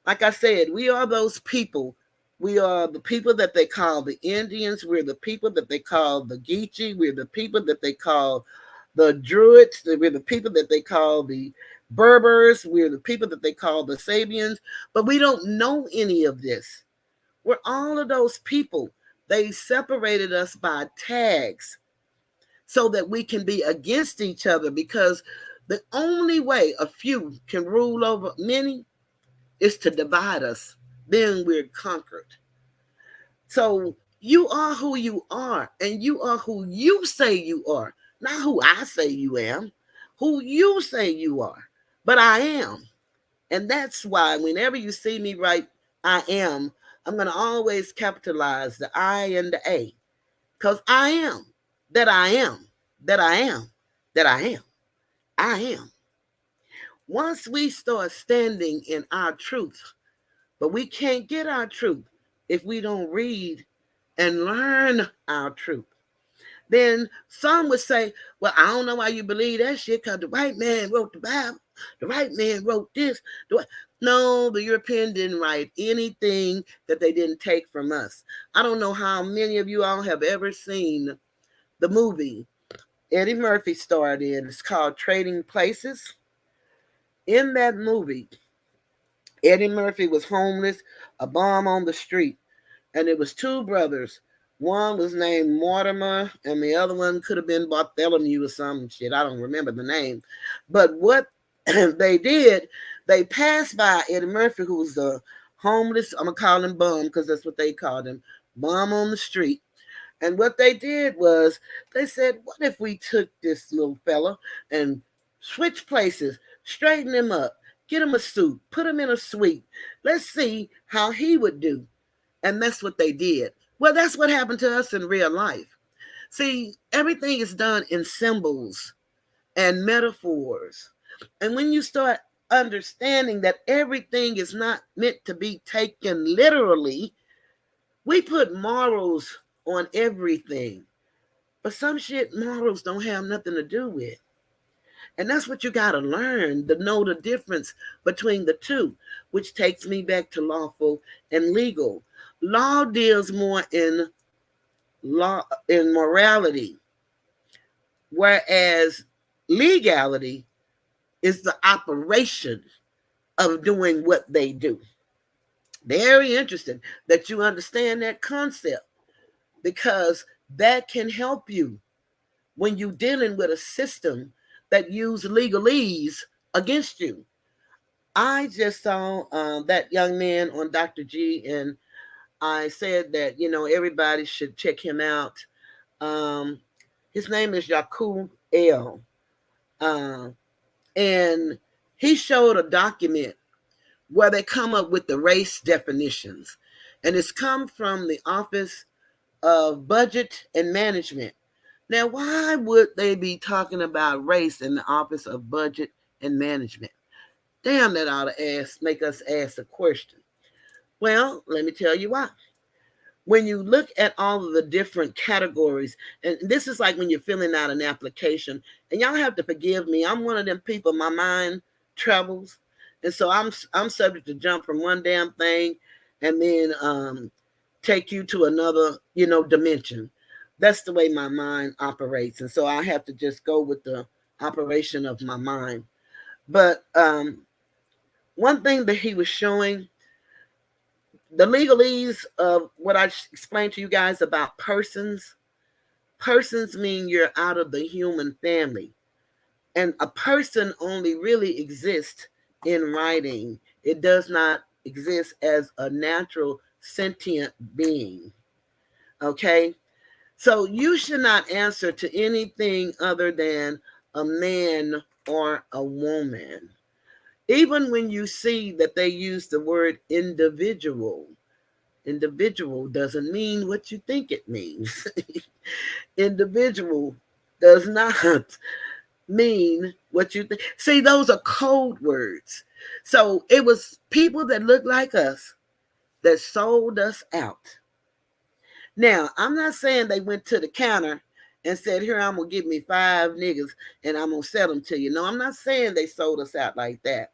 Like I said, we are those people. We are the people that they call the Indians. We're the people that they call the Geechee. We're the people that they call the Druids. We're the people that they call the Berbers. We're the people that they call the Sabians. But we don't know any of this. We're all of those people. They separated us by tags so that we can be against each other, because the only way a few can rule over many is to divide us. Then we're conquered. So you are who you are, and you are who you say you are, not who I say you am, who you say you are. But I am. And that's why whenever you see me write I am, I'm going to always capitalize the I and the A, because I am that I am that I am that I am. I am. Once we start standing in our truth, but we can't get our truth if we don't read and learn our truth. Then some would say, well, I don't know why you believe that shit, because the white man wrote the Bible. The white man wrote this. No, the European didn't write anything that they didn't take from us. I don't know how many of you all have ever seen the movie Eddie Murphy starred in. It's called Trading Places. In that movie, Eddie Murphy was homeless, a bum on the street, and it was two brothers. One was named Mortimer, and the other one could have been Bartholomew or some shit. I don't remember the name. But what they did, they passed by Eddie Murphy, who was the homeless, I'm going to call him bum because that's what they called him, bum on the street. And what they did was they said, what if we took this little fella and switch places, straighten him up, get him a suit, put him in a suite. Let's see how he would do. And that's what they did. Well, that's what happened to us in real life. See, everything is done in symbols and metaphors. And when you start understanding that everything is not meant to be taken literally, we put morals on everything. But some shit morals don't have nothing to do with. And that's what you got to learn, to know the difference between the two, which takes me back to lawful and legal. Law deals more in morality, whereas legality is the operation of doing what they do. Very interesting that you understand that concept, because that can help you when you're dealing with a system that use legalese against you. I just saw that young man on Dr. G, and I said that, everybody should check him out. Um, his name is Yakub L. Uh, and he showed a document where they come up with the race definitions. And it's come from the Office of Budget and Management. Now, why would they be talking about race in the Office of Budget and Management? Damn, that ought to make us ask a question. Well, let me tell you why. When you look at all of the different categories, and this is like when you're filling out an application, and y'all have to forgive me. I'm one of them people, my mind travels. And so I'm subject to jump from one damn thing and then take you to another, dimension. That's the way my mind operates. And so I have to just go with the operation of my mind. But one thing that he was showing, the legalese of what I explained to you guys about persons. Persons mean you're out of the human family. And a person only really exists in writing. It does not exist as a natural sentient being. Okay? So you should not answer to anything other than a man or a woman. Even when you see that they use the word individual, individual doesn't mean what you think it means. Individual does not mean what you think. See, those are code words. So it was people that looked like us that sold us out. Now, I'm not saying they went to the counter and said, "Here, I'm going to give me 5 niggas and I'm going to sell them to you." No, I'm not saying they sold us out like that.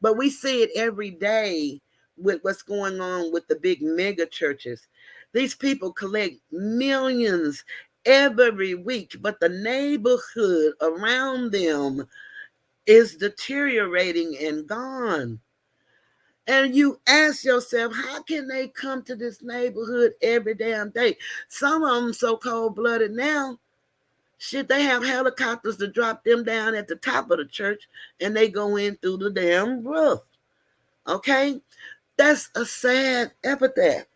But we see it every day with what's going on with the big mega churches. These people collect millions every week, but the neighborhood around them is deteriorating and gone. And you ask yourself, how can they come to this neighborhood every damn day? Some of them so cold blooded now. Shit, they have helicopters to drop them down at the top of the church and they go in through the damn roof. Okay? That's a sad epithet.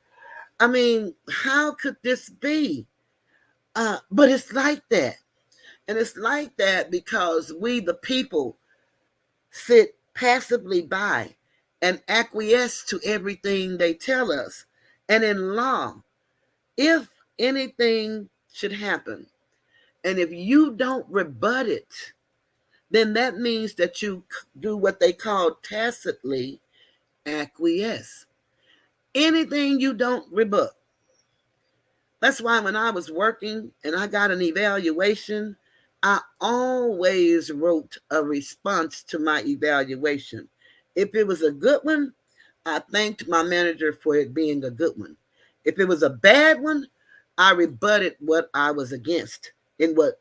I mean, how could this be? But it's like that. And it's like that because we, the people, sit passively by and acquiesce to everything they tell us. And in law, if anything should happen, and if you don't rebut it, then that means that you do what they call tacitly acquiesce. Anything you don't rebut. That's why when I was working and I got an evaluation, I always wrote a response to my evaluation. If it was a good one, I thanked my manager for it being a good one. If it was a bad one, I rebutted what I was against in what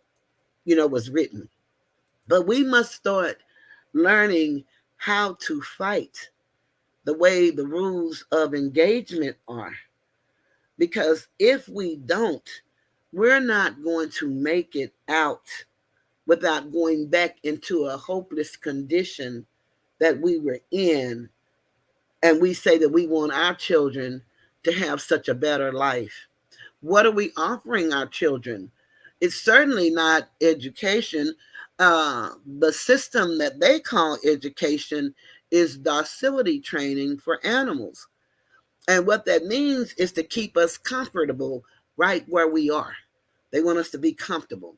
was written. But we must start learning how to fight the way the rules of engagement are. Because if we don't, we're not going to make it out without going back into a hopeless condition that we were in. And we say that we want our children to have such a better life. What are we offering our children? It's certainly not education. The system that they call education is docility training for animals. And what that means is to keep us comfortable right where we are. They want us to be comfortable.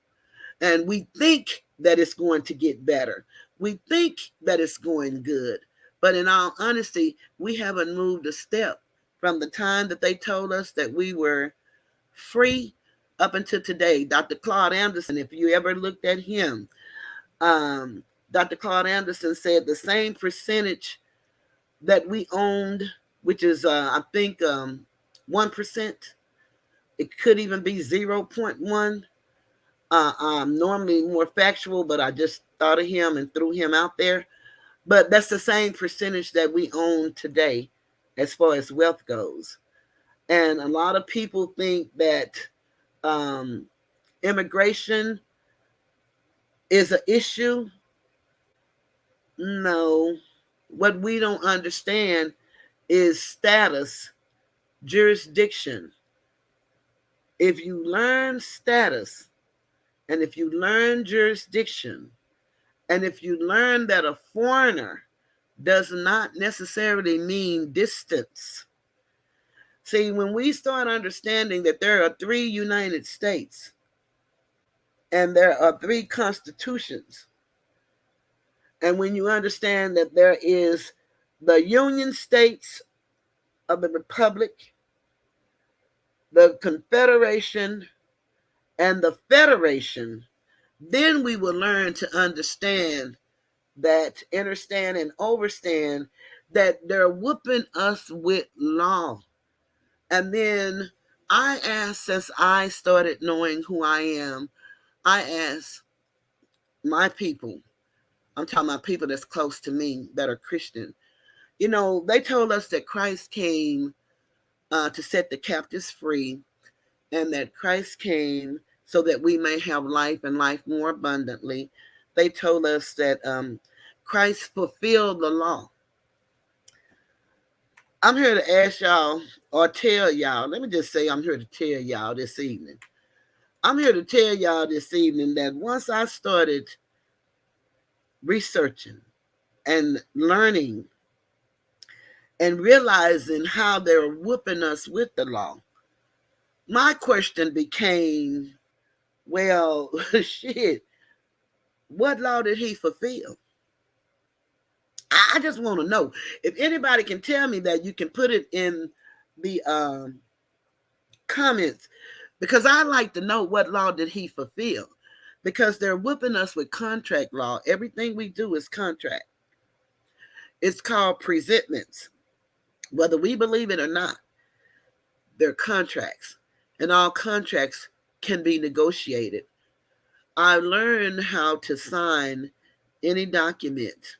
And we think that it's going to get better. We think that it's going good. But in all honesty, we haven't moved a step from the time that they told us that we were free up until today. Dr. Claude Anderson, if you ever looked at him, Dr. Claude Anderson said the same percentage that we owned, which is, I think, 1%. It could even be 0.1. I'm normally more factual, but I just thought of him and threw him out there. But that's the same percentage that we own today as far as wealth goes. And a lot of people think that um, immigration is an issue. No. What we don't understand is status, jurisdiction. If you learn status and if you learn jurisdiction, and if you learn that a foreigner does not necessarily mean distance. See, when we start understanding that there are 3 United States and there are 3 constitutions, and when you understand that there is the Union States of the Republic, the Confederation, and the Federation, then we will learn to understand that, understand and overstand that they're whooping us with law. And then I asked, since I started knowing who I am, I asked my people, I'm talking about people that's close to me that are Christian. They told us that Christ came to set the captives free, and that Christ came so that we may have life and life more abundantly. they told us that Christ fulfilled the law. I'm here to ask y'all or tell y'all. Let me just say, I'm here to tell y'all this evening. I'm here to tell y'all this evening that once I started researching and learning and realizing how they're whooping us with the law, my question became, well, shit, what law did he fulfill? I just want to know. If anybody can tell me that, you can put it in the comments, because I like to know what law did he fulfill. Because they're whooping us with contract law. Everything we do is contract. It's called presentments. Whether we believe it or not, they're contracts. And all contracts can be negotiated. I learned how to sign any document.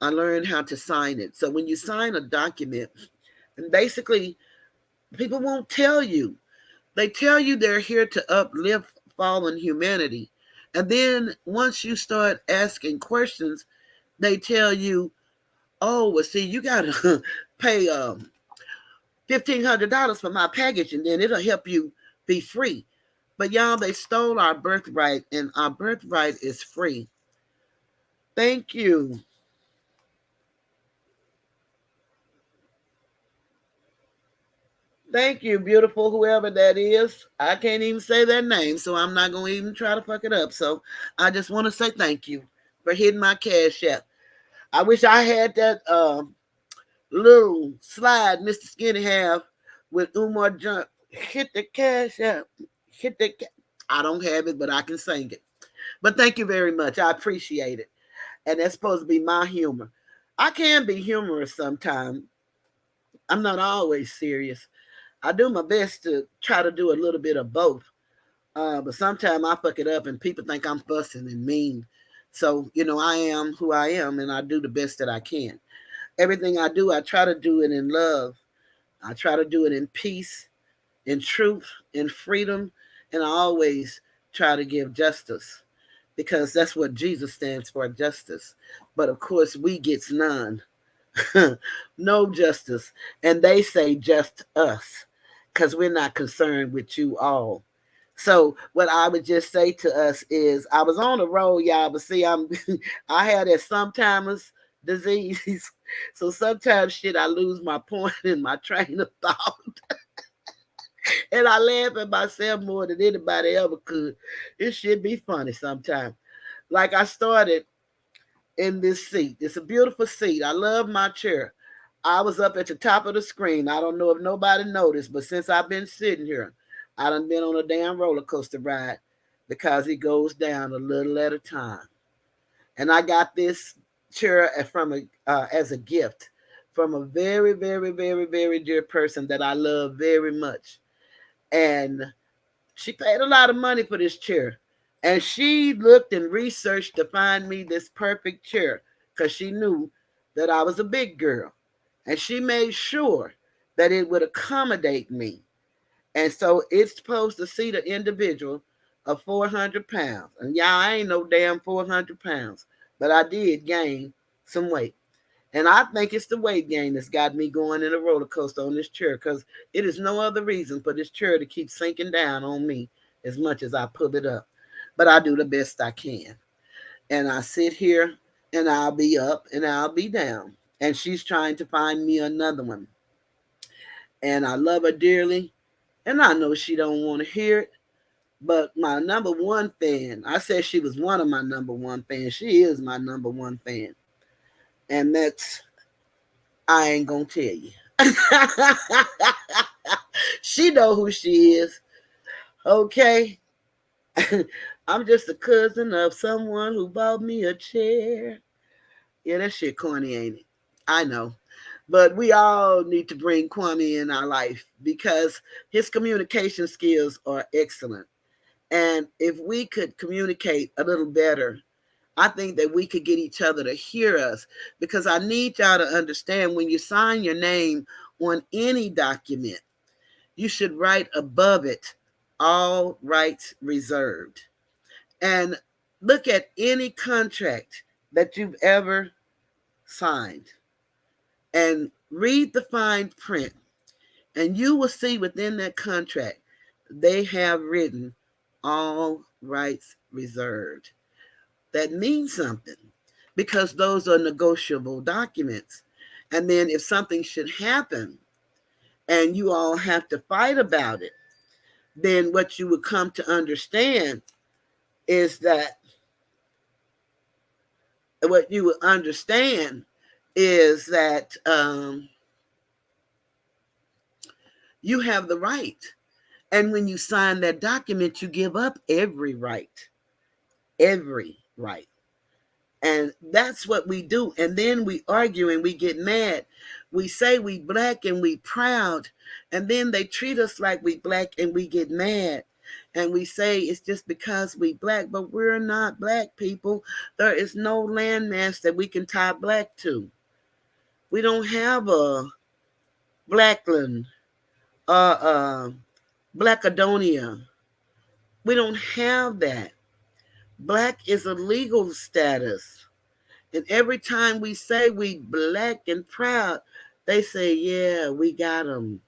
I learned how to sign it. So when you sign a document, and basically people won't tell you. They tell you they're here to uplift fallen humanity. And then once you start asking questions, they tell you, oh, well, see, you got to pay $1,500 for my package, and then it'll help you be free. But y'all, they stole our birthright, and our birthright is free. Thank you. Thank you, beautiful, whoever that is. I can't even say their name, so I'm not going to even try to fuck it up. So I just want to say thank you for hitting my cash app. I wish I had that little slide Mr. Skinny have with Umar Jump. Hit the cash app. Hit the I don't have it, but I can sing it. But thank you very much. I appreciate it. And that's supposed to be my humor. I can be humorous sometimes. I'm not always serious. I do my best to try to do a little bit of both. But sometimes I fuck it up and people think I'm fussing and mean. So, I am who I am and I do the best that I can. Everything I do, I try to do it in love. I try to do it in peace, in truth, in freedom, and I always try to give justice because that's what Jesus stands for, justice. But of course, we gets none. No justice. And they say just us because we're not concerned with you all. So what I would just say to us is I was on the road, y'all, but see, I had that sometimes disease. So sometimes shit I lose my point in my train of thought. And I laugh at myself more than anybody ever could. It should be funny sometimes. Like I started in this seat. It's a beautiful seat. I love my chair. I was up at the top of the screen. I don't know if nobody noticed, but since I've been sitting here, I done been on a damn roller coaster ride because it goes down a little at a time. And I got this chair as a gift from a very, very, very, very dear person that I love very much. And she paid a lot of money for this chair. And she looked and researched to find me this perfect chair because she knew that I was a big girl. And she made sure that it would accommodate me. And so it's supposed to seat an individual of 400 pounds. And y'all, I ain't no damn 400 pounds, but I did gain some weight. And I think it's the weight gain that's got me going in a roller coaster on this chair because it is no other reason for this chair to keep sinking down on me as much as I pull it up. But I do the best I can. And I sit here and I'll be up and I'll be down. And she's trying to find me another one. And I love her dearly. And I know she don't want to hear it. But my number one fan, I said she was one of my number one fans. She is my number one fan. And that's, I ain't gonna tell you. She know who she is. Okay. I'm just a cousin of someone who bought me a chair. Yeah, that shit corny, ain't it? I know. But we all need to bring Kwame in our life because his communication skills are excellent. And if we could communicate a little better, I think that we could get each other to hear us because I need y'all to understand when you sign your name on any document, you should write above it, all rights reserved. And Look at any contract that you've ever signed and read the fine print, and you will see within that contract they have written all rights reserved. That means something because those are negotiable documents. And then if something should happen and you all have to fight about it, then what you would come to understand is that what you would understand is that you have the right. And when you sign that document, you give up every right, every right. And that's what we do. And then we argue and we get mad. We say we black and we proud. And then they treat us like we black and we get mad. And we say it's just because we black, but we're not black people. There is no landmass that we can tie black to. We don't have a Blackland, Blackadonia. We don't have that. Black is a legal status. And every time we say we black and proud, they say, yeah, we got them.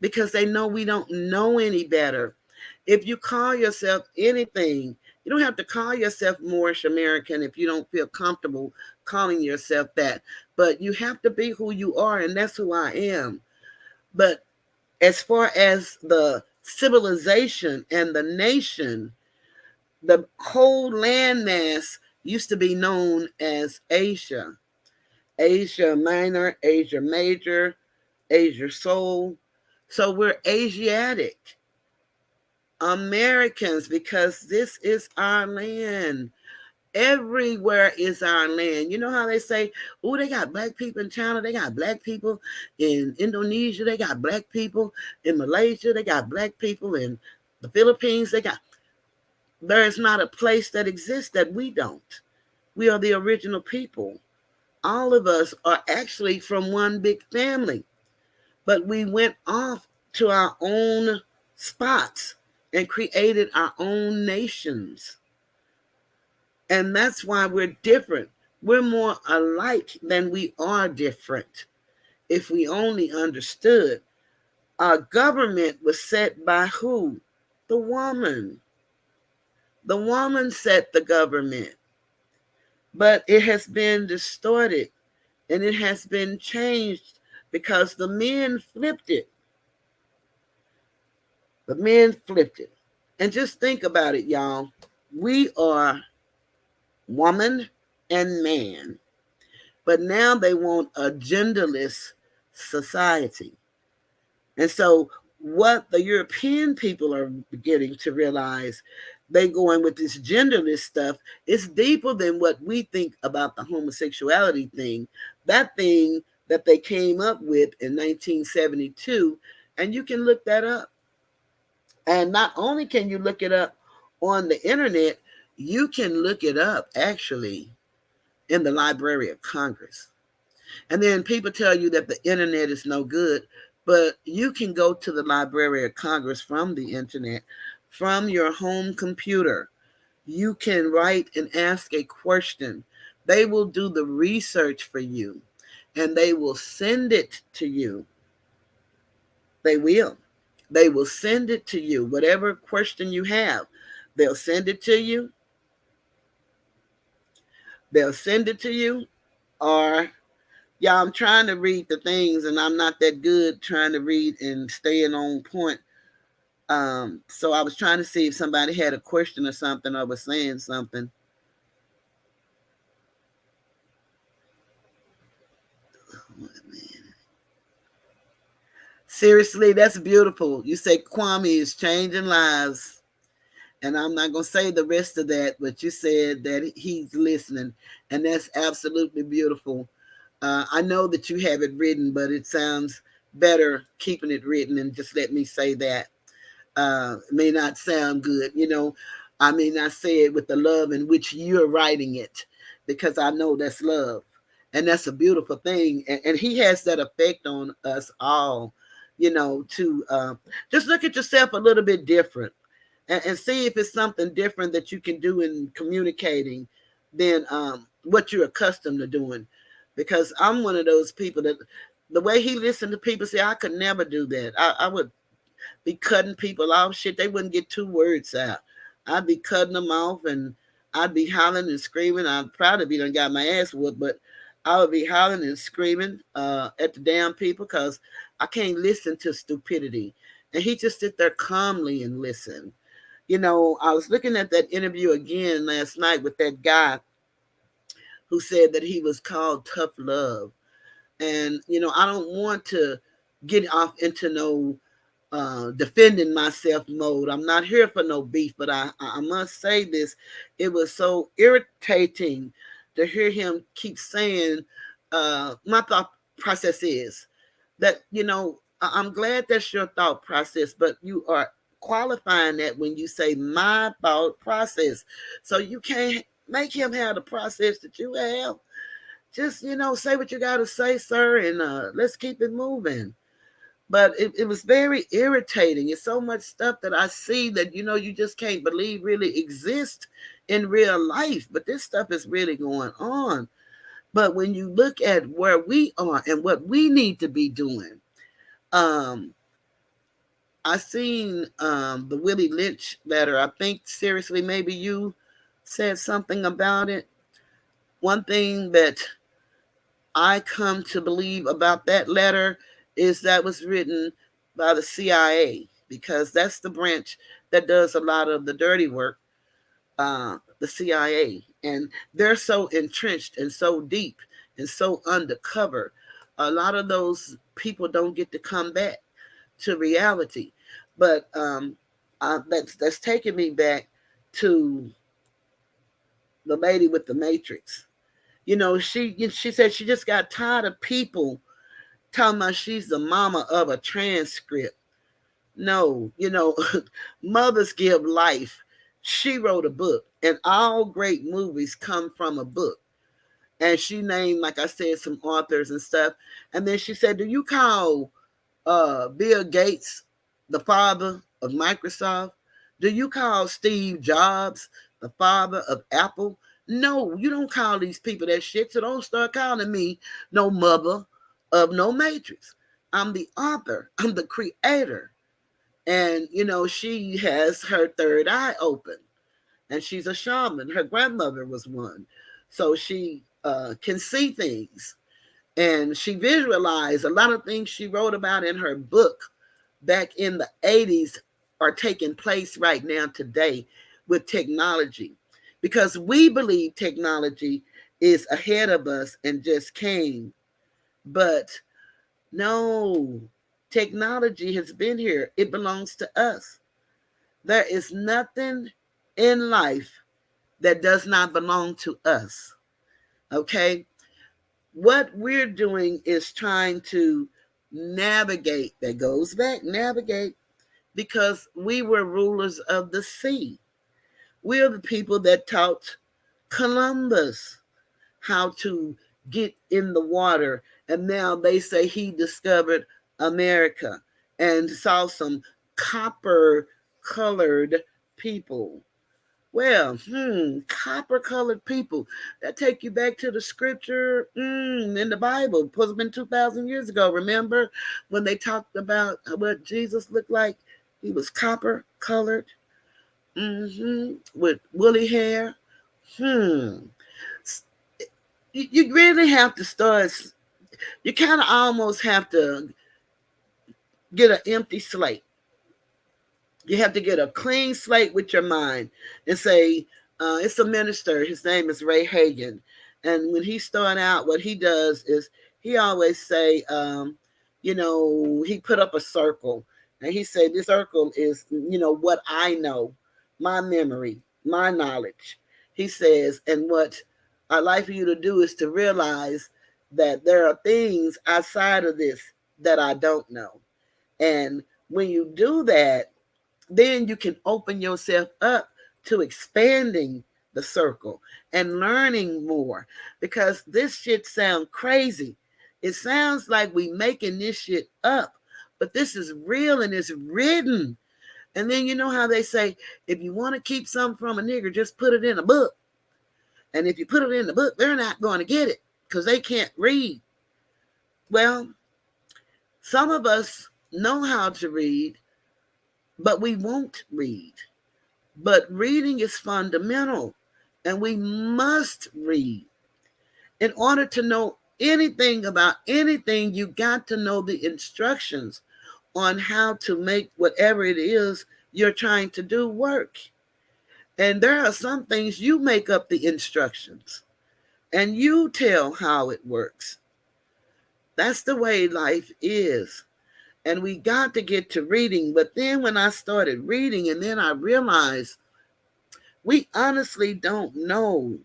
Because they know we don't know any better. If you call yourself anything, you don't have to call yourself Moorish American if you don't feel comfortable calling yourself that. But you have to be who you are, and that's who I am. But as far as the civilization and the nation, the whole landmass used to be known as Asia. Asia Minor, Asia Major, Asia Soul. So we're Asiatic Americans because this is our land. Everywhere is our land. You know how they say, oh, they got black people in China, they got black people in Indonesia, they got black people in Malaysia, they got black people in the Philippines, they got, there is not a place that exists that we don't. We are the original people. All of us are actually from one big family, but we went off to our own spots and created our own nations. And that's why we're different. We're more alike than we are different. If we only understood, our government was set by who? The woman. The woman set the government. But it has been distorted and it has been changed because the men flipped it. The men flipped it. And just think about it, y'all. We are woman and man. But now they want a genderless society. And so what the European people are beginning to realize, they going with this genderless stuff, is deeper than what we think about the homosexuality thing. That thing that they came up with in 1972, and you can look that up. And not only can you look it up on the internet, you can look it up actually in the Library of Congress. And then people tell you that the internet is no good, but you can go to the Library of Congress from the internet, from your home computer. You can write and ask a question. They will do the research for you and they will send it to you. They will. They will send it to you. Whatever question you have, they'll send it to you. They'll send it to you. Or, yeah, I'm trying to read the things and I'm not that good trying to read and staying on point. So I was trying to see if somebody had a question or something or was saying something. Seriously, that's beautiful. You say Kwame is changing lives. And I'm not going to say the rest of that, but you said that he's listening. And that's absolutely beautiful. I know that you have it written, but it sounds better keeping it written. And just let me say that. It may not sound good. You know, I may not say it with the love in which you're writing it because I know that's love. And that's a beautiful thing. And he has that effect on us all, you know, to just look at yourself a little bit different. and see if it's something different that you can do in communicating than what you're accustomed to doing. Because I'm one of those people that the way he listened to people say, I could never do that. I would be cutting people off. Shit, they wouldn't get two words out. I'd be cutting them off, and I'd be hollering and screaming. I'd probably be done got my ass whooped, but I would be hollering and screaming at the damn people because I can't listen to stupidity. And he just sit there calmly and listen. You know, I was looking at that interview again last night with that guy who said that he was called Tough Love. And, you know, I don't want to get off into no defending myself mode. I'm not here for no beef, but I must say this. It was so irritating to hear him keep saying, my thought process is that, you know, I'm glad that's your thought process, but you are qualifying that when you say my thought process. So you can't make him have the process that you have. Just, you know, say what you got to say, sir, and let's keep it moving. But it was very irritating. It's so much stuff that I see that, you know, you just can't believe really exists in real life. But this stuff is really going on. But when you look at where we are and what we need to be doing, um, I seen the Willie Lynch letter. I think seriously, maybe you said something about it. One thing that I come to believe about that letter is that was written by the CIA because that's the branch that does a lot of the dirty work, the CIA. And they're so entrenched and so deep and so undercover. A lot of those people don't get to come back to reality. But that's taking me back to the lady with the matrix. You know, she said she just got tired of people talking about she's the mama of a transcript. No, you know, mothers give life. She wrote a book, and all great movies come from a book. And she named, like I said, some authors and stuff. And then she said, do you call Bill Gates the father of Microsoft? Do you call Steve Jobs the father of Apple? No, you don't call these people that shit. So don't start calling me no mother of no matrix. I'm the author, I'm the creator. And, you know, she has her third eye open, and she's a shaman. Her grandmother was one. So she can see things, and she visualized a lot of things she wrote about in her book back in the 80s are taking place right now today with technology, because we believe technology is ahead of us and just came. But no, technology has been here. It belongs to us. There is nothing in life that does not belong to us. Okay? What we're doing is trying to navigate, that goes back, navigate, because we were rulers of the sea. We're the people that taught Columbus how to get in the water. And now they say he discovered America and saw some copper colored people. Well, copper colored people. That take you back to the scripture in the Bible. It was been 2,000 years ago. Remember when they talked about what Jesus looked like? He was copper colored, with woolly hair. Hmm. You really have to start. You kind of almost have to get an empty slate. You have to get a clean slate with your mind and say, it's a minister. His name is Ray Hagen. And when he start out, what he does is he always say, you know, he put up a circle. And he said, this circle is, you know, what I know, my memory, my knowledge. He says, and what I'd like for you to do is to realize that there are things outside of this that I don't know. And when you do that, then you can open yourself up to expanding the circle and learning more, because this shit sounds crazy. It sounds like we making this shit up, but this is real and it's written. And then you know how they say, if you want to keep something from a nigger, just put it in a book. And if you put it in the book, they're not going to get it because they can't read. Well, some of us know how to read, but we won't read. But reading is fundamental, and we must read. In order to know anything about anything, you got to know the instructions on how to make whatever it is you're trying to do work. And there are some things you make up the instructions and you tell how it works. That's the way life is. And we got to get to reading. But then when I started reading, and then I realized we honestly don't know,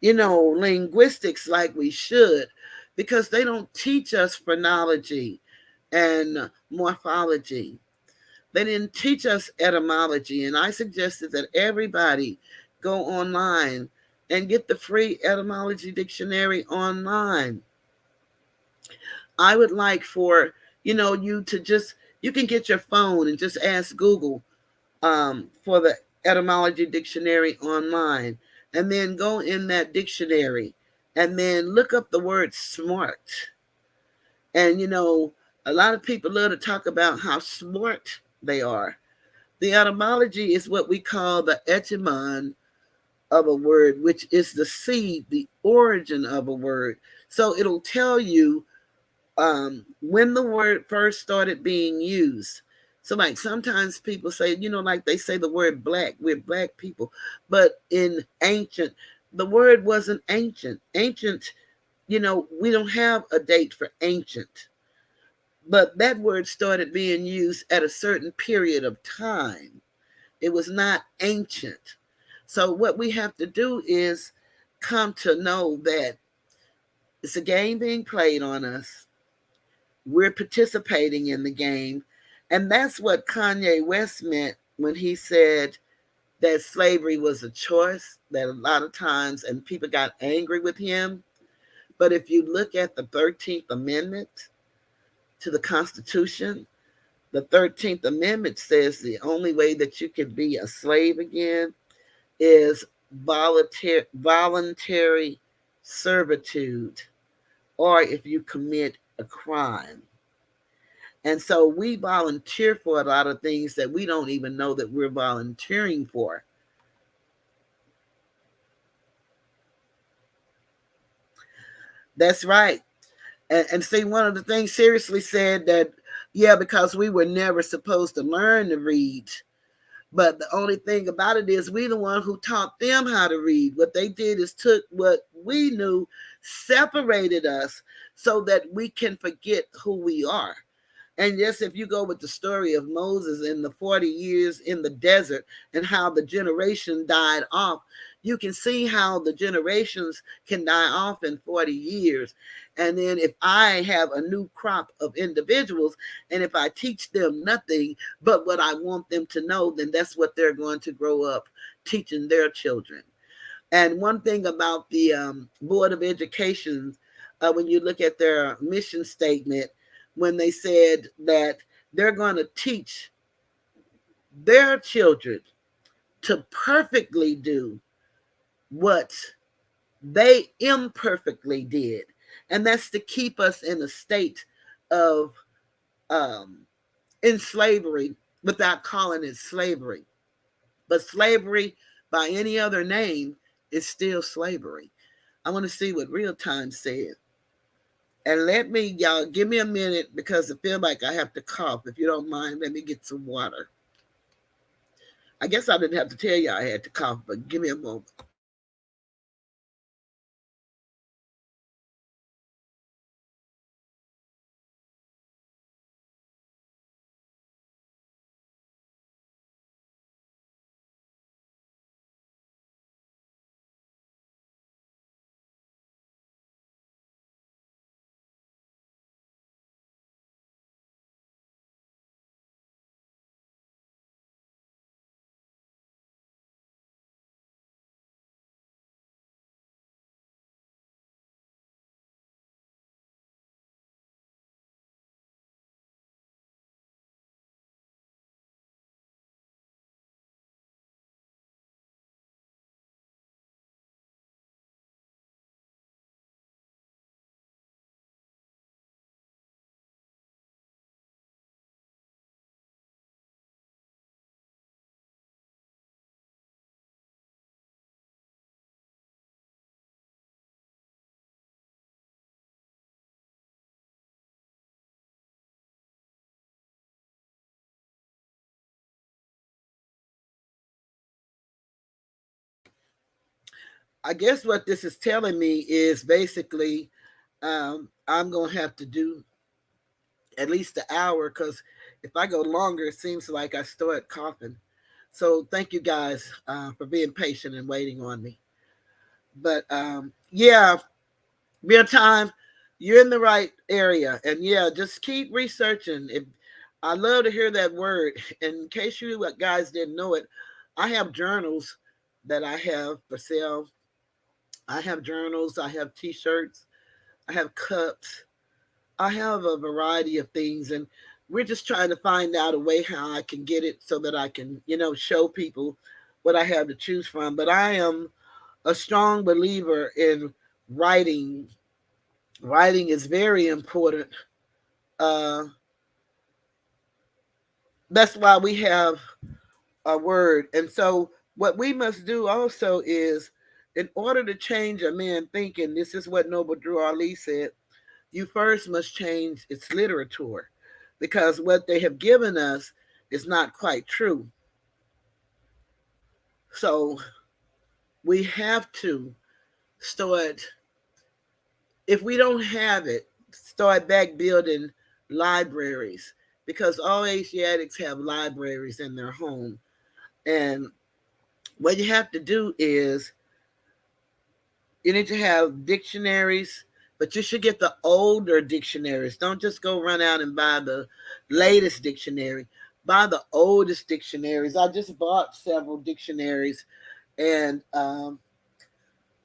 linguistics like we should, because they don't teach us phrenology and morphology. They didn't teach us etymology. And I suggested that everybody go online and get the free etymology dictionary online. I would like for, you to just, you can get your phone and just ask Google for the etymology dictionary online, and then go in that dictionary and then look up the word smart. And, a lot of people love to talk about how smart they are. The etymology is what we call the etymon of a word, which is the seed, the origin of a word. So it'll tell you when the word first started being used. So, like, sometimes people say, like they say the word black, we're black people. But in ancient, the word wasn't ancient. Ancient, we don't have a date for ancient. But that word started being used at a certain period of time. It was not ancient. So, what we have to do is come to know that it's a game being played on us. We're participating in the game. And that's what Kanye West meant when he said that slavery was a choice, that a lot of times, and people got angry with him. But if you look at the 13th Amendment to the Constitution, the 13th Amendment says the only way that you can be a slave again is voluntary servitude, or if you commit a crime. And so we volunteer for a lot of things that we don't even know that we're volunteering for. That's right. And see, one of the things seriously said that, yeah, because we were never supposed to learn to read. But the only thing about it is we the one who taught them how to read. What they did is took what we knew, separated us so that we can forget who we are. And yes, if you go with the story of Moses in the 40 years in the desert and how the generation died off, you can see how the generations can die off in 40 years. And then if I have a new crop of individuals, and if I teach them nothing but what I want them to know, then that's what they're going to grow up teaching their children. And one thing about the Board of Education, when you look at their mission statement, when they said that they're going to teach their children to perfectly do what they imperfectly did. And that's to keep us in a state of um, in slavery without calling it slavery. But slavery by any other name is still slavery. I want to see what real time said. And let me, y'all, give me a minute because I feel like I have to cough. If you don't mind, let me get some water. I guess I didn't have to tell you I had to cough, but give me a moment. I guess what this is telling me is basically I'm going to have to do at least an hour because if I go longer, it seems like I start coughing. So thank you guys for being patient and waiting on me. But yeah, real time, you're in the right area, and yeah, just keep researching. I love to hear that word. In case you guys didn't know it, I have journals that I have for sale. I have journals. I have T-shirts. I have cups. I have a variety of things, and we're just trying to find out a way how I can get it so that I can, show people what I have to choose from. But I am a strong believer in writing. Writing is very important. Uh, that's why we have a word. And so, what we must do also is, in order to change a man thinking, this is what Noble Drew Ali said, you first must change its literature because what they have given us is not quite true. So, we have to start, if we don't have it, start back building libraries because all Asiatics have libraries in their home. And what you have to do is you need to have dictionaries, but you should get the older dictionaries. Don't just go run out and buy the latest dictionary. Buy the oldest dictionaries. I just bought several dictionaries, and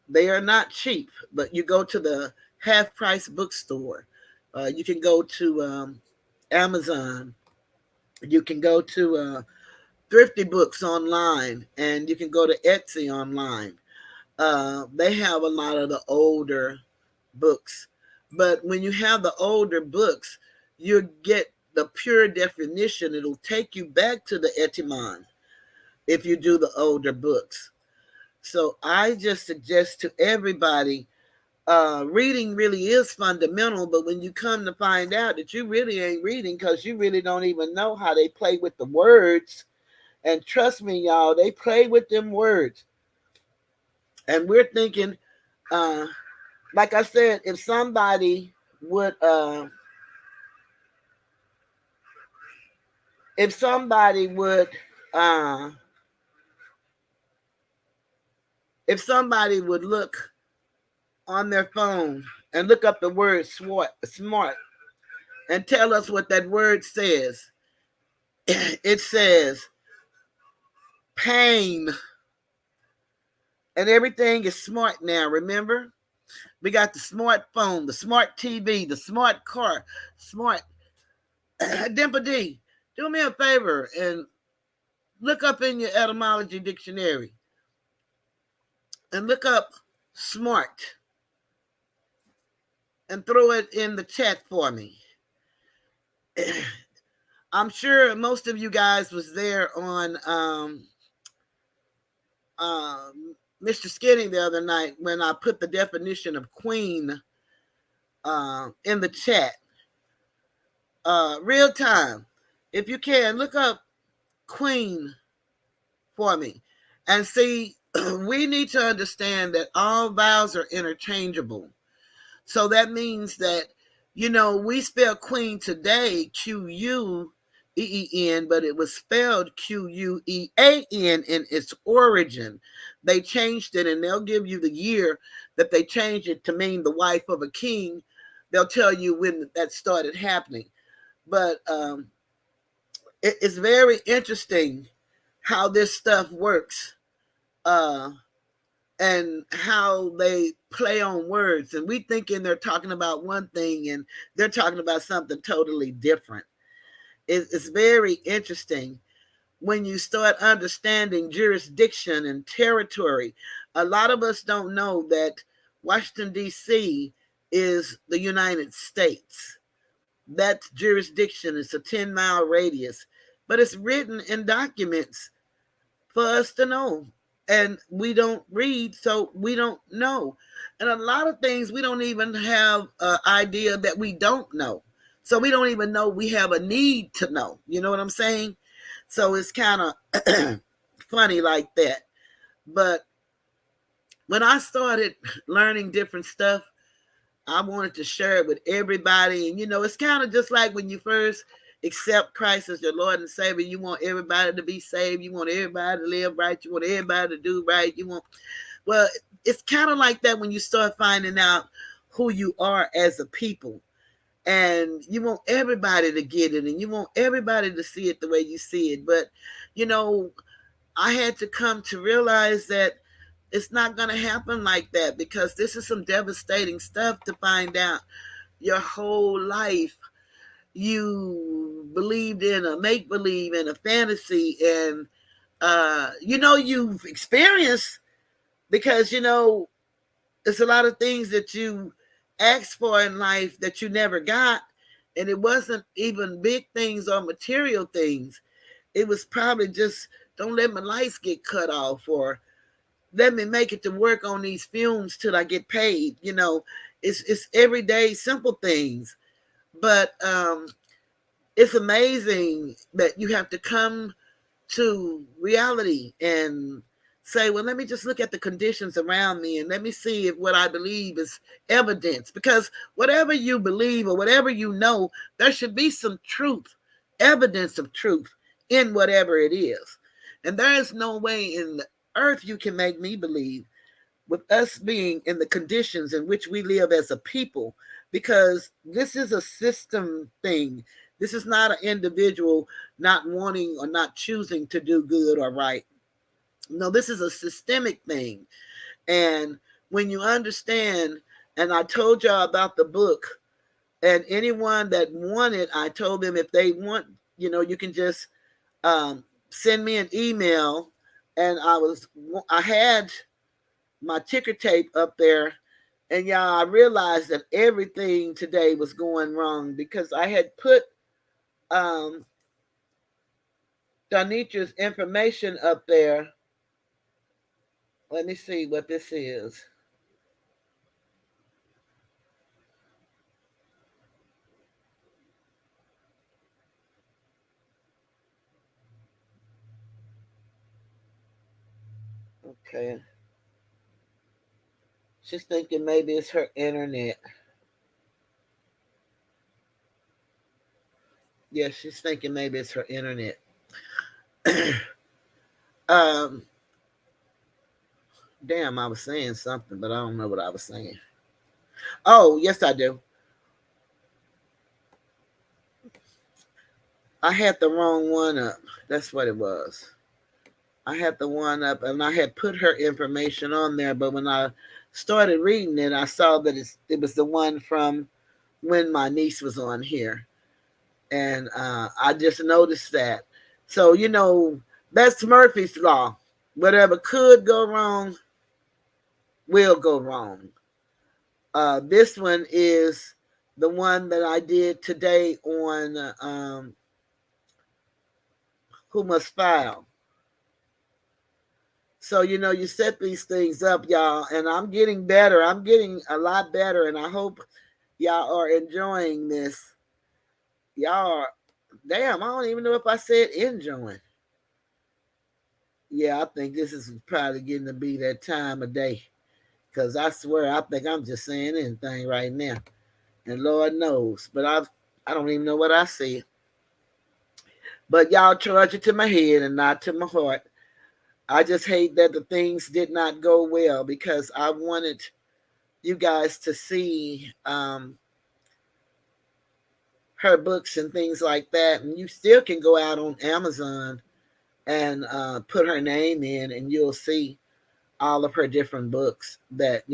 they are not cheap. But you go to the half price bookstore. You can go to Amazon. You can go to Thrifty Books online, and you can go to Etsy online. They have a lot of the older books. But when you have the older books, you get the pure definition. It'll take you back to the etymon if you do the older books. So I just suggest to everybody, reading really is fundamental, but when you come to find out that you really ain't reading because you really don't even know how they play with the words, and trust me, y'all, they play with them words. And we're thinking, uh, like I said, would, uh, if somebody would, uh, if somebody would look on their phone and look up the word smart, and tell us what that word says, it says pain, and everything is smart now. Remember, we got the smartphone, the smart TV, the smart car, smart. Dimple D, do me a favor and look up in your etymology dictionary and look up smart and throw it in the chat for me. I'm sure most of you guys was there on Mr. Skinny the other night when I put the definition of queen in the chat. Real time. If you can, look up queen for me and see. We need to understand that all vowels are interchangeable. So that means that, we spell queen today, Queen, but it was spelled Quean in its origin. They changed it, and they'll give you the year that they changed it to mean the wife of a king. They'll tell you when that started happening. But it's very interesting how this stuff works. And how they play on words, and we thinking they're talking about one thing and they're talking about something totally different. It's very interesting when you start understanding jurisdiction and territory. A lot of us don't know that Washington D.C. is the United States. That's jurisdiction. It's a 10-mile radius, but it's written in documents for us to know. And we don't read, so we don't know. And a lot of things we don't even have an idea that we don't know. So we don't even know we have a need to know. You know what I'm saying? So it's kind of funny like that. But when I started learning different stuff, I wanted to share it with everybody. And it's kind of just like when you first accept Christ as your Lord and Savior. You want everybody to be saved. You want everybody to live right. You want everybody to do right. Well, it's kind of like that when you start finding out who you are as a people. And you want everybody to get it, and you want everybody to see it the way you see it. But, you know, I had to come to realize that it's not going to happen like that, because this is some devastating stuff to find out. Your whole life, you believed in a make believe and a fantasy, and you've experienced, because there's a lot of things that you asked for in life that you never got, and it wasn't even big things or material things. It was probably just, don't let my lights get cut off, or let me make it to work on these fumes till I get paid. It's everyday simple things, but it's amazing that you have to come to reality and say, well, let me just look at the conditions around me and let me see if what I believe is evidence. Because whatever you believe or whatever there should be some truth, evidence of truth in whatever it is. And there is no way in the earth you can make me believe, with us being in the conditions in which we live as a people, because this is a system thing. This is not an individual not wanting or not choosing to do good or right. No, this is a systemic thing. And when you understand, and I told y'all about the book, and anyone that wanted, I told them if they want, you can just send me an email. And I had my ticker tape up there. And y'all, I realized that everything today was going wrong, because I had put Donnetria's information up there. Let me see what this is. Okay. She's thinking maybe it's her internet. Yeah, she's thinking maybe it's her internet. um, Damn, I was saying something, but I don't know what I was saying. Oh, yes, I do. I had the wrong one up. That's what it was. I had the one up, and I had put her information on there, but when I started reading it, I saw that it was the one from when my niece was on here. And I just noticed that. So, that's Murphy's Law. Whatever could go wrong will go wrong. This one is the one that I did today on Who Must File. So, you set these things up, y'all, and I'm getting better. I'm getting a lot better, and I hope y'all are enjoying this. Y'all are, damn, I don't even know if I said enjoying. Yeah, I think this is probably getting to be that time of day, because I swear I think I'm just saying anything right now, and Lord knows, but I don't even know what I said. But y'all charge it to my head and not to my heart. I just hate that the things did not go well, because I wanted you guys to see her books and things like that. And you still can go out on Amazon and put her name in, and you'll see all of her different books that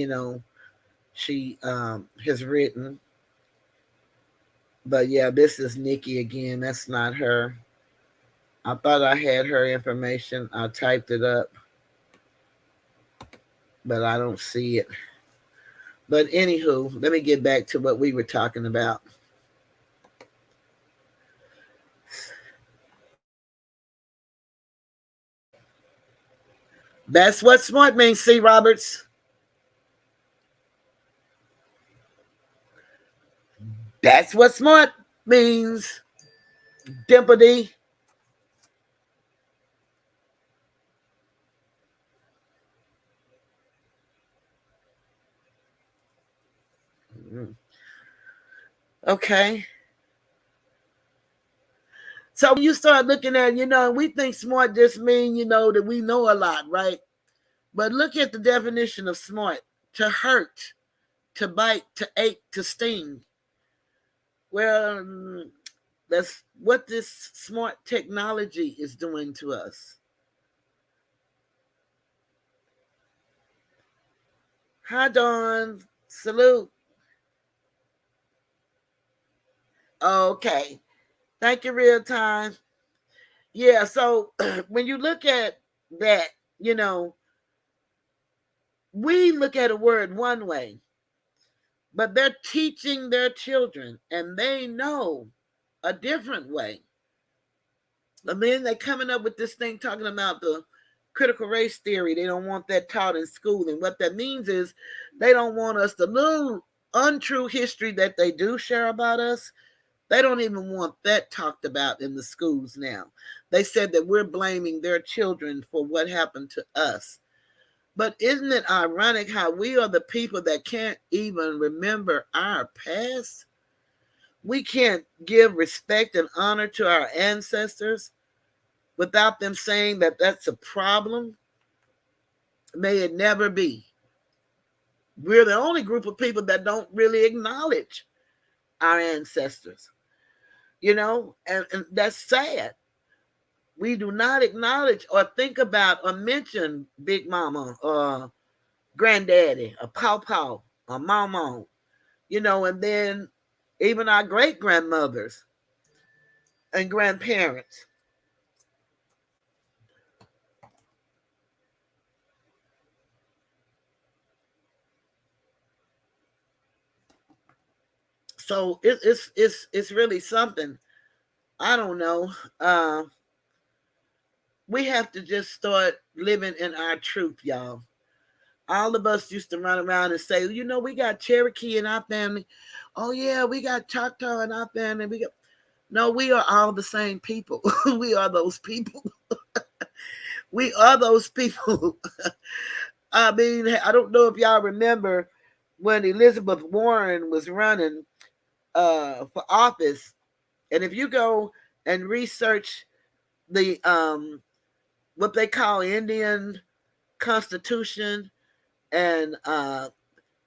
she has written. But yeah, this is Nikki again. That's not her. I thought I had her information. I typed it up, but I don't see it. But anywho, let me get back to what we were talking about. That's what smart means, C. Roberts. That's what smart means, Dimple D. Okay. So when you start looking at, we think smart just mean, that we know a lot, right? But look at the definition of smart: to hurt, to bite, to ache, to sting. Well, that's what this smart technology is doing to us. Hi, Dawn. Salute. Okay. Thank you, real time. Yeah, so when you look at that, you know, we look at a word one way, but they're teaching their children and they know a different way. I mean, they're coming up with this thing talking about the critical race theory. They don't want that taught in school. And what that means is they don't want us, the little untrue history that they do share about us, they don't even want that talked about in the schools now. They said that we're blaming their children for what happened to us. But isn't it ironic how we are the people that can't even remember our past? We can't give respect and honor to our ancestors without them saying that that's a problem. May it never be. We're the only group of people that don't really acknowledge our ancestors, and that's sad. We do not acknowledge or think about or mention Big Mama or Granddaddy or Pawpaw or Mama, and then even our great grandmothers and grandparents. So it's really something. I don't know. We have to just start living in our truth, y'all. All of us used to run around and say, we got Cherokee in our family. Oh yeah, we got Choctaw in our family. We got No, we are all the same people. We are those people. We are those people. I mean, I don't know if y'all remember when Elizabeth Warren was running for office, and if you go and research the what they call Indian Constitution, and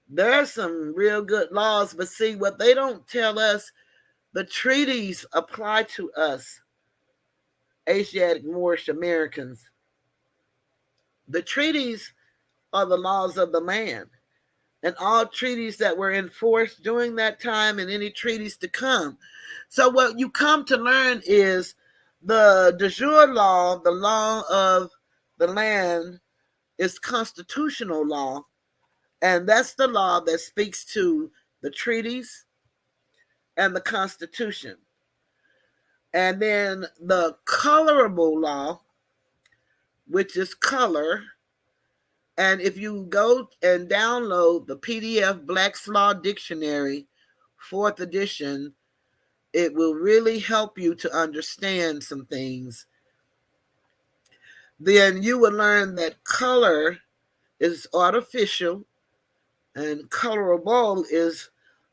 there are some real good laws, but see what they don't tell us, the treaties apply to us, Asiatic Moorish Americans. The treaties are the laws of the land, and all treaties that were enforced during that time and any treaties to come. So what you come to learn is the de jure law, the law of the land, is constitutional law, and that's the law that speaks to the treaties and the Constitution. And then the colorable law, which is color. And if you go and download the PDF Black's Law Dictionary, fourth edition, it will really help you to understand some things. Then you will learn that color is artificial and colorable is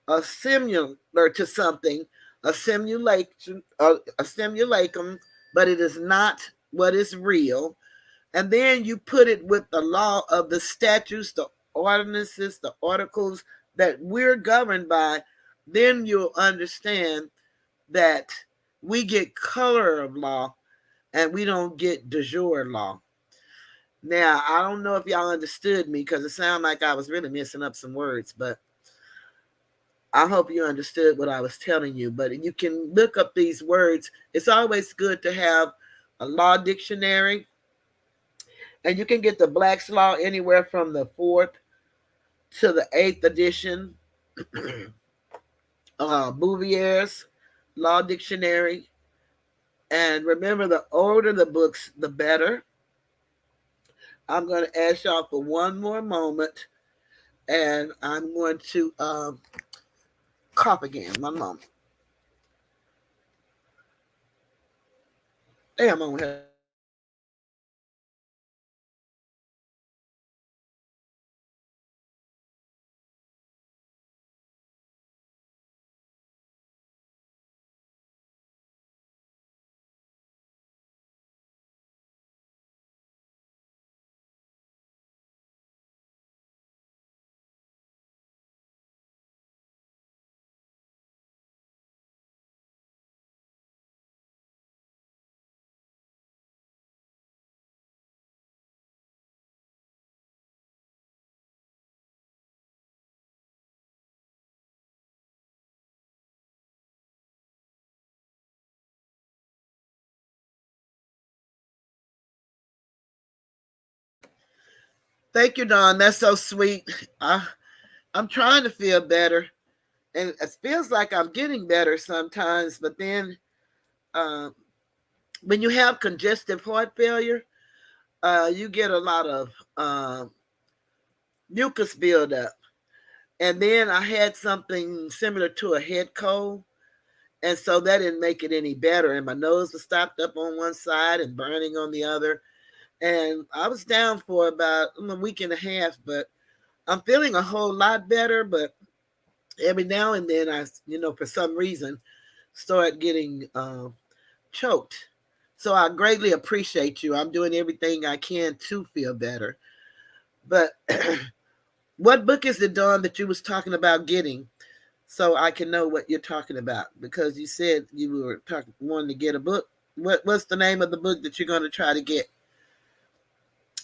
a similar to something, a simulacrum, but it is not what is real. And then you put it with the law of the statutes, the ordinances, the articles that we're governed by, then you'll understand that we get color of law and we don't get de jure law. Now, I don't know if y'all understood me because it sounded like I was really messing up some words, but I hope you understood what I was telling you. But you can look up these words. It's always good to have a law dictionary, and you can get the Black's Law anywhere from the fourth to the eighth edition. Bouvier's Law Dictionary. And remember, the older the books, the better. I'm going to ask y'all for one more moment, and I'm going to cough again. One moment. Damn, I'm going to have to cough again. Thank you, Don. That's so sweet. I'm trying to feel better, and it feels like I'm getting better sometimes. But then, uh, when you have congestive heart failure, you get a lot of mucus buildup. And then I had something similar to a head cold, and so that didn't make it any better. And my nose was stopped up on one side and burning on the other. And I was down for about a week and a half, but I'm feeling a whole lot better. But every now and then, for some reason, start getting choked. So I greatly appreciate you. I'm doing everything I can to feel better. But what book is it, Dawn, that you was talking about getting? So I can know what you're talking about, because you said you were wanting to get a book. What's the name of the book that you're going to try to get?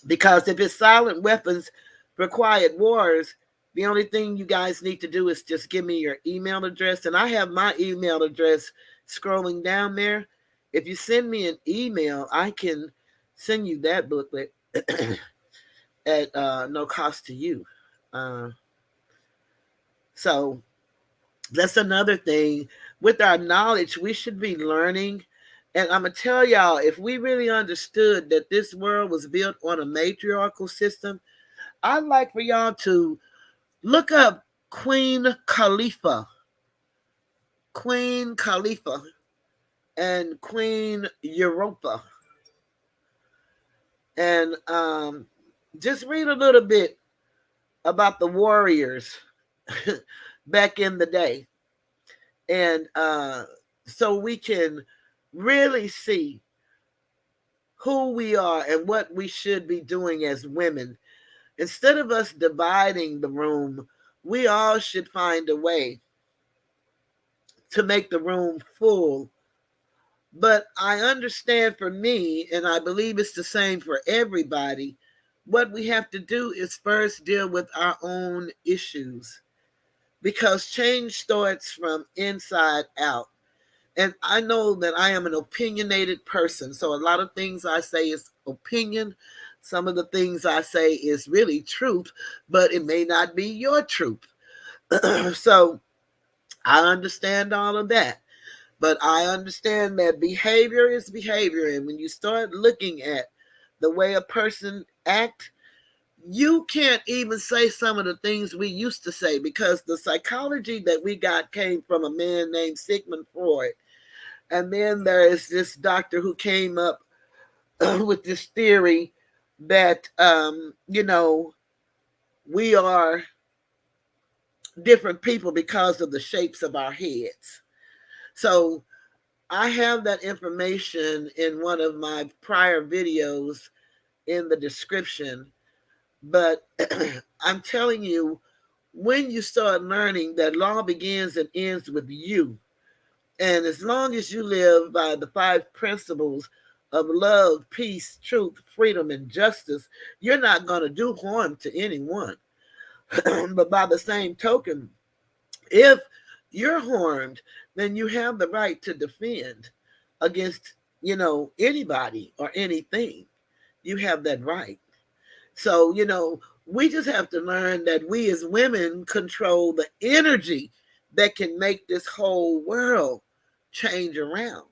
Because if it's Silent Weapons for Quiet Wars, the only thing you guys need to do is just give me your email address. And I have my email address scrolling down there. If you send me an email, I can send you that booklet at no cost to you. Uh, so that's another thing. With our knowledge, we should be learning. And I'm going to tell y'all, if we really understood that this world was built on a matriarchal system, I'd like for y'all to look up Queen Khalifa, and Queen Europa, and just read a little bit about the warriors back in the day, and so we can really see who we are and what we should be doing as women. Instead of us dividing the room, we all should find a way to make the room full. But I understand, for me, and I believe it's the same for everybody, what we have to do is first deal with our own issues, because change starts from inside out. And I know that I am an opinionated person. So a lot of things I say is opinion. Some of the things I say is really truth, but it may not be your truth. So I understand all of that. But I understand that behavior is behavior. And when you start looking at the way a person acts, you can't even say some of the things we used to say, because the psychology that we got came from a man named Sigmund Freud. And then there is this doctor who came up with this theory that, we are different people because of the shapes of our heads. So I have that information in one of my prior videos in the description. But I'm telling you, when you start learning that law begins and ends with you, and as long as you live by the five principles of love, peace, truth, freedom, and justice, you're not going to do harm to anyone. But by the same token, if you're harmed, then you have the right to defend against, anybody or anything. You have that right. So, we just have to learn that we as women control the energy that can make this whole world change around.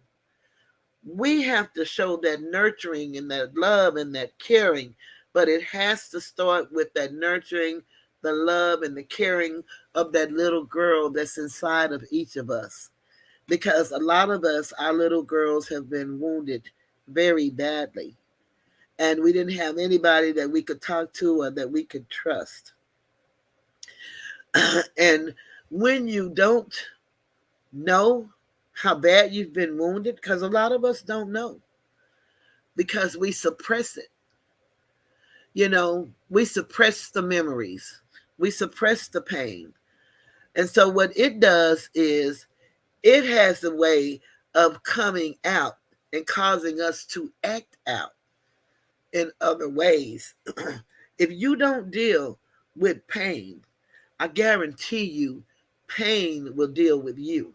We have to show that nurturing and that love and that caring, but it has to start with that nurturing, the love, and the caring of that little girl that's inside of each of us. Because a lot of us, our little girls, have been wounded very badly, and we didn't have anybody that we could talk to or that we could trust. And when you don't know how bad you've been wounded, because a lot of us don't know, because we suppress it. We suppress the memories, we suppress the pain. And so what it does is it has a way of coming out and causing us to act out in other ways. If you don't deal with pain, I guarantee you, pain will deal with you.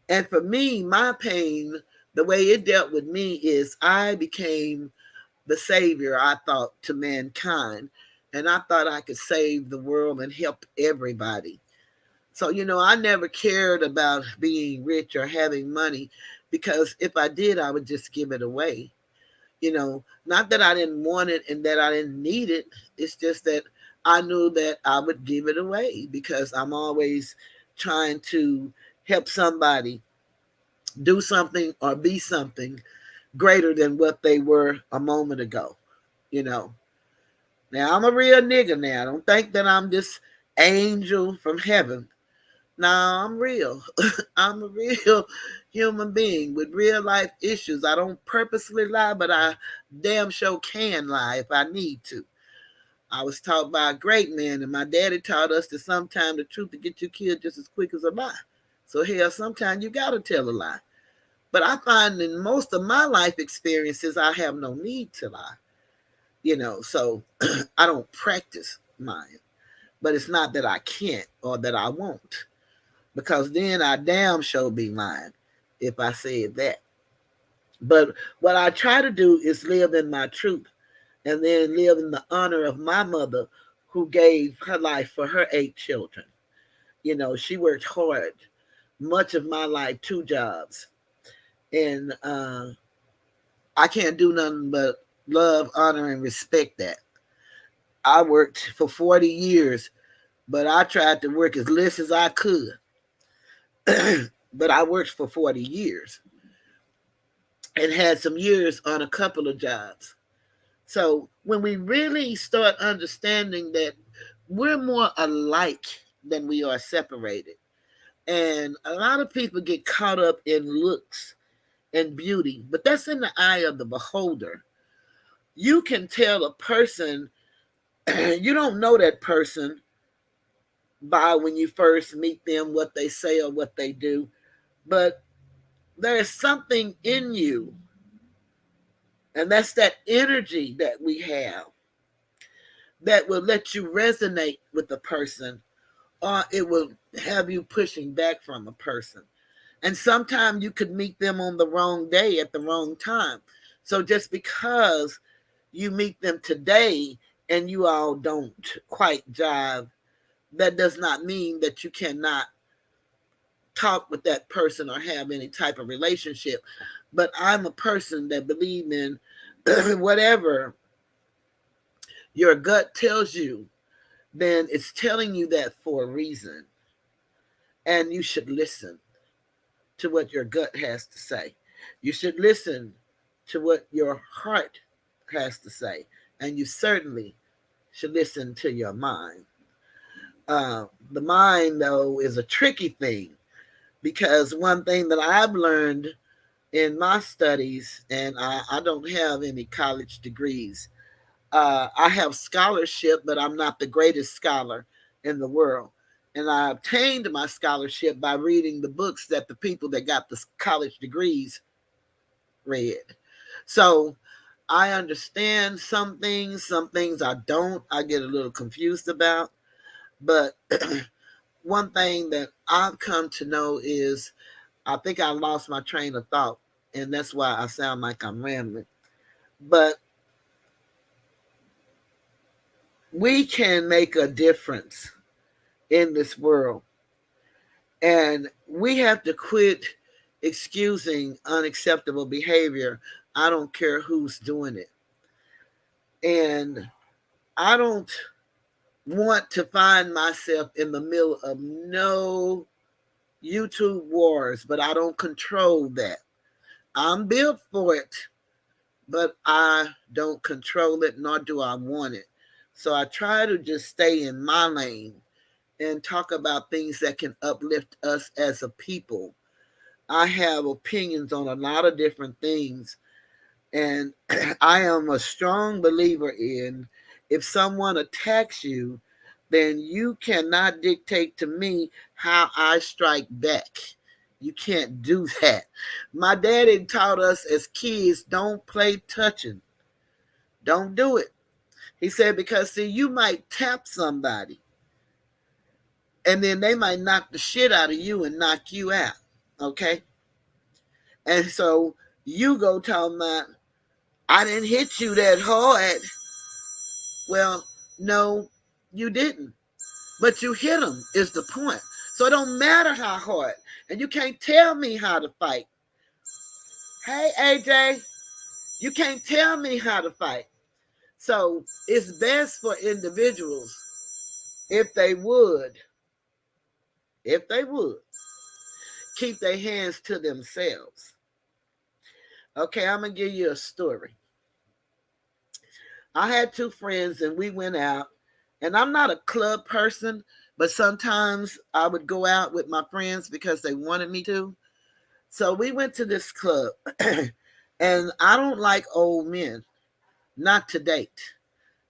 And for me, my pain, the way it dealt with me, is I became the savior, I thought, to mankind. and I thought I could save the world and help everybody. So, I never cared about being rich or having money because if I did, I would just give it away. Not that I didn't want it and that I didn't need it. It's just that I knew that I would give it away because I'm always trying to help somebody do something or be something greater than what they were a moment ago. You know. Now I'm a real nigga now. Don't think that I'm this angel from heaven. Nah, I'm real. I'm a real human being with real life issues. I don't purposely lie, but I damn sure can lie if I need to. I was taught by a great man, and my daddy taught us that sometimes the truth will get you killed just as quick as a lie. So hell, sometimes you gotta tell a lie. But I find in most of my life experiences, I have no need to lie. So I don't practice lying. But it's not that I can't or that I won't, because then I damn sure be lying if I said that. But what I try to do is live in my truth and then live in the honor of my mother who gave her life for her 8 children. She worked hard much of my life, 2 jobs. And I can't do nothing but love, honor, and respect that. I worked for 40 years, but I tried to work as less as I could. But I worked for 40 years and had some years on a couple of jobs. So when we really start understanding that we're more alike than we are separated, and a lot of people get caught up in looks and beauty, but that's in the eye of the beholder. You can tell a person, you don't know that person by when you first meet them, what they say or what they do, but there is something in you, and that's that energy that we have that will let you resonate with the person, or it will have you pushing back from a person. And sometimes you could meet them on the wrong day at the wrong time. So just because you meet them today and you all don't quite jive, that does not mean that you cannot talk with that person or have any type of relationship. But I'm a person that believe in whatever your gut tells you, then it's telling you that for a reason. And you should listen to what your gut has to say. You should listen to what your heart has to say. And you certainly should listen to your mind. The mind, though, is a tricky thing because one thing that I've learned in my studies, and I don't have any college degrees, I have scholarship, but I'm not the greatest scholar in the world. And I obtained my scholarship by reading the books that the people that got the college degrees read. So I understand some things I don't. I get a little confused about. But one thing that I've come to know is I think I lost my train of thought, and that's why I sound like I'm rambling. But we can make a difference in this world. And we have to quit excusing unacceptable behavior. I don't care who's doing it. And I don't want to find myself in the middle of no YouTube wars, but I don't control that. I'm built for it, but I don't control it, nor do I want it. So I try to just stay in my lane and talk about things that can uplift us as a people. I have opinions on a lot of different things, and I am a strong believer in if someone attacks you, then you cannot dictate to me how I strike back. You can't do that. My daddy taught us as kids don't play touching. Don't do it. He said, because see, you might tap somebody and then they might knock the shit out of you and knock you out. Okay? And so you go tell them that I didn't hit you that hard. Well, No, you didn't. But you hit them is the point. So it don't matter how hard. And you can't tell me how to fight. Hey, AJ, you can't tell me how to fight. So it's best for individuals if they would, if they would, keep their hands to themselves. Okay, I'm going to give you a story. I had two friends and we went out. And I'm not a club person, but sometimes I would go out with my friends because they wanted me to. So we went to this club. And I don't like old men, not to date.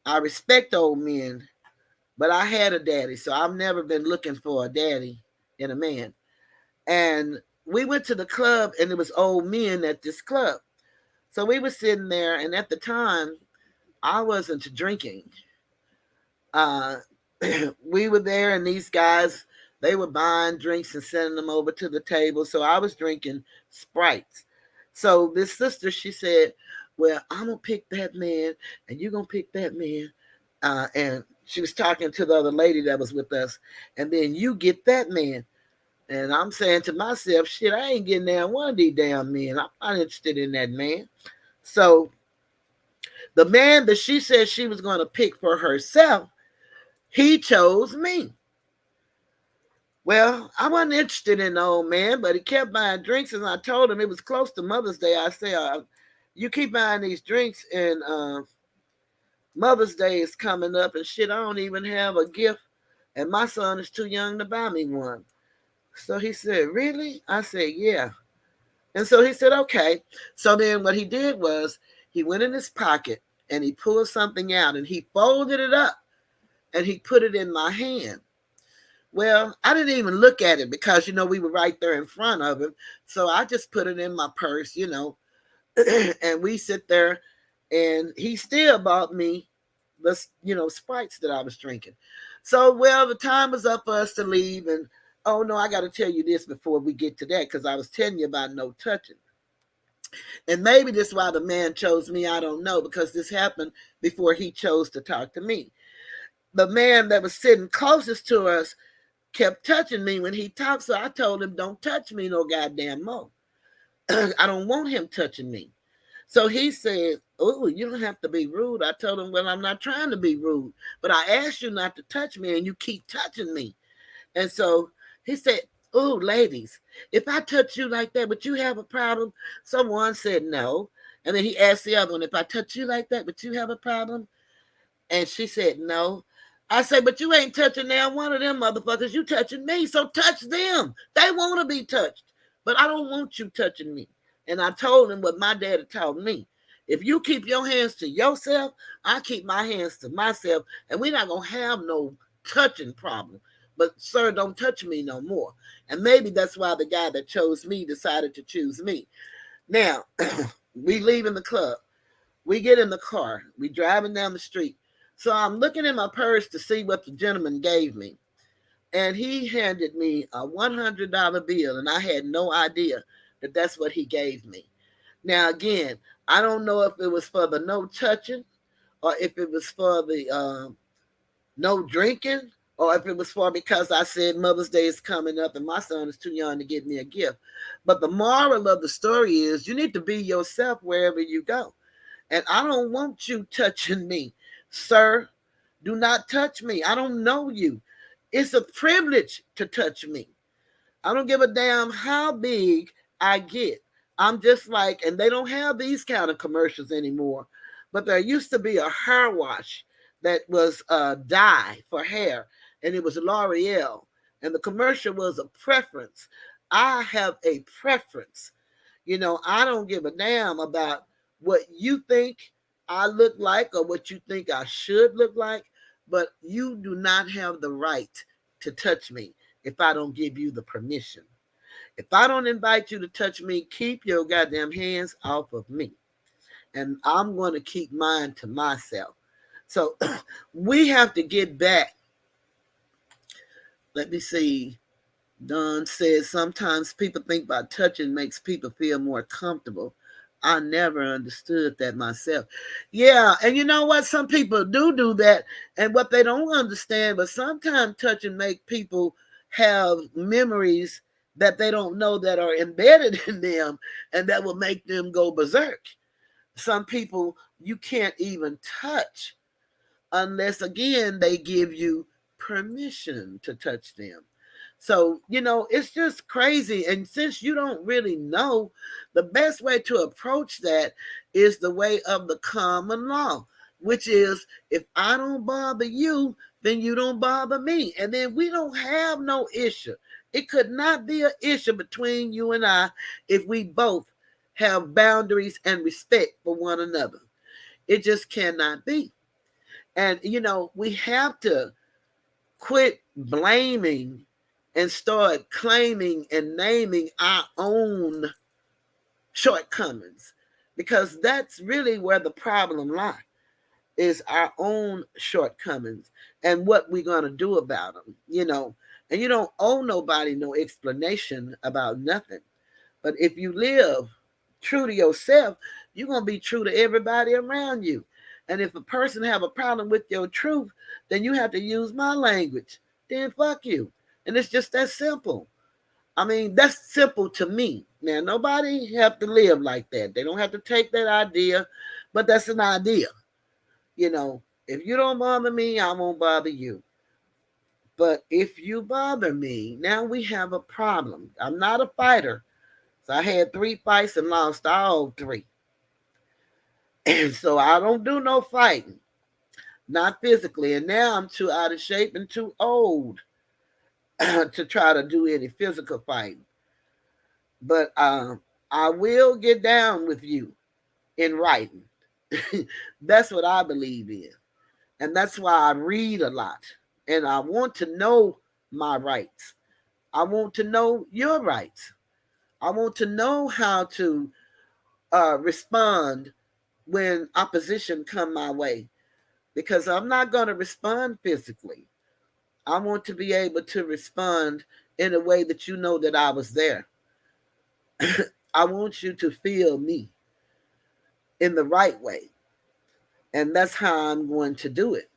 I respect old men, but I had a daddy, so I've never been looking for a daddy in a man. And we went to the club, and there was old men at this club. So we were sitting there, and at the time, I wasn't drinking. Uh, we were there, and these guys, they were buying drinks and sending them over to the table. So I was drinking Sprites. So this sister, she said, "Well, I'm gonna pick that man, and you're gonna pick that man." And she was talking to the other lady that was with us, and then you get that man. And I'm saying to myself, "Shit, I ain't getting down one of these damn men. I'm not interested in that man." So the man that she said she was going to pick for herself, he chose me. Well, I wasn't interested in the old man, but he kept buying drinks, and I told him it was close to Mother's Day. I said, "You keep buying these drinks, and Mother's Day is coming up, and shit, I don't even have a gift, and my son is too young to buy me one." So he said, "Really?" I said, "Yeah." And so he said, "Okay." So then what he did was he went in his pocket and he pulled something out and he folded it up and he put it in my hand. Well, I didn't even look at it because, we were right there in front of him. So I just put it in my purse, and we sit there and he still bought me the, Sprites that I was drinking. So, well, the time was up for us to leave. And, oh, no, I got to tell you this before we get to that because I was telling you about no touching. And maybe this is why the man chose me. I don't know, because this happened before he chose to talk to me. The man that was sitting closest to us kept touching me when he talked. So I told him, "Don't touch me no goddamn more." I don't want him touching me. So he said, "Oh, you don't have to be rude." I told him, "Well, I'm not trying to be rude, but I asked you not to touch me and you keep touching me." And so he said, "Oh, ladies, if I touch you like that, would you have a problem?" Someone said no. And then he asked the other one, "If I touch you like that, would you have a problem?" And she said no. I said, "But you ain't touching now one of them motherfuckers. You touching me, so touch them. They want to be touched. But I don't want you touching me." And I told him what my daddy taught me. If you keep your hands to yourself, I keep my hands to myself, and we're not going to have no touching problem. But, sir, don't touch me no more. And maybe that's why the guy that chose me decided to choose me. Now, we leaving the club. We get in the car. We driving down the street. So I'm looking in my purse to see what the gentleman gave me. And he handed me a $100 bill, and I had no idea that that's what he gave me. Now, again, I don't know if it was for the no touching or if it was for the no drinking or if it was for because I said Mother's Day is coming up and my son is too young to get me a gift. But the moral of the story is you need to be yourself wherever you go. And I don't want you touching me, sir. Do not touch me. I don't know you. It's a privilege to touch me. I don't give a damn how big I get. I'm just like, and they don't have these kind of commercials anymore. But there used to be a hair wash that was dye for hair, and it was L'Oreal. And the commercial was a preference. I have a preference. I don't give a damn about what you think I look like or what you think I should look like, but you do not have the right to touch me if I don't give you the permission. If I don't invite you to touch me, keep your goddamn hands off of me. And I'm going to keep mine to myself. So we have to get back. Let me see. Don says sometimes people think about touching makes people feel more comfortable. I never understood that myself. Yeah, and you know what? Some people do that, and what they don't understand, but sometimes touching make people have memories that they don't know that are embedded in them, and that will make them go berserk. Some people you can't even touch unless again they give you permission to touch them. So, it's just crazy. And since you don't really know, the best way to approach that is the way of the common law, which is if I don't bother you, then you don't bother me. And then we don't have no issue. It could not be an issue between you and I if we both have boundaries and respect for one another. It just cannot be. And, we have to quit blaming and start claiming and naming our own shortcomings, because that's really where the problem lies, is our own shortcomings and what we're going to do about them. And you don't owe nobody no explanation about nothing. But if you live true to yourself, you're going to be true to everybody around you. And if a person have a problem with your truth, then you have to use my language. Then fuck you. And it's just that simple. I mean, that's simple to me. Now, nobody have to live like that. They don't have to take that idea, but that's an idea. If you don't bother me, I won't bother you. But if you bother me, now we have a problem. I'm not a fighter. So I had 3 fights and lost all 3. And so I don't do no fighting, not physically. And now I'm too out of shape and too old to try to do any physical fighting. But I will get down with you in writing. That's what I believe in. And that's why I read a lot. And I want to know my rights. I want to know your rights. I want to know how to respond when opposition come my way, because I'm not going to respond physically. I want to be able to respond in a way that you know that I was there. I want you to feel me in the right way. And that's how I'm going to do it.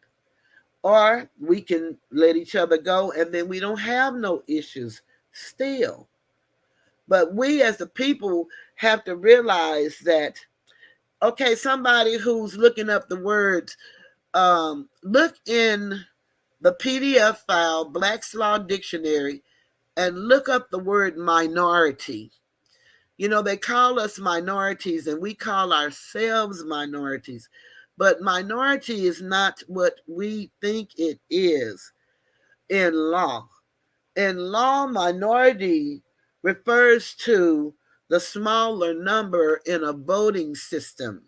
Or we can let each other go and then we don't have no issues still. But we as the people have to realize that, okay, somebody who's looking up the words, look in the PDF file, Black's Law Dictionary, and look up the word minority. They call us minorities and we call ourselves minorities. But minority is not what we think it is in law. In law, minority refers to the smaller number in a voting system.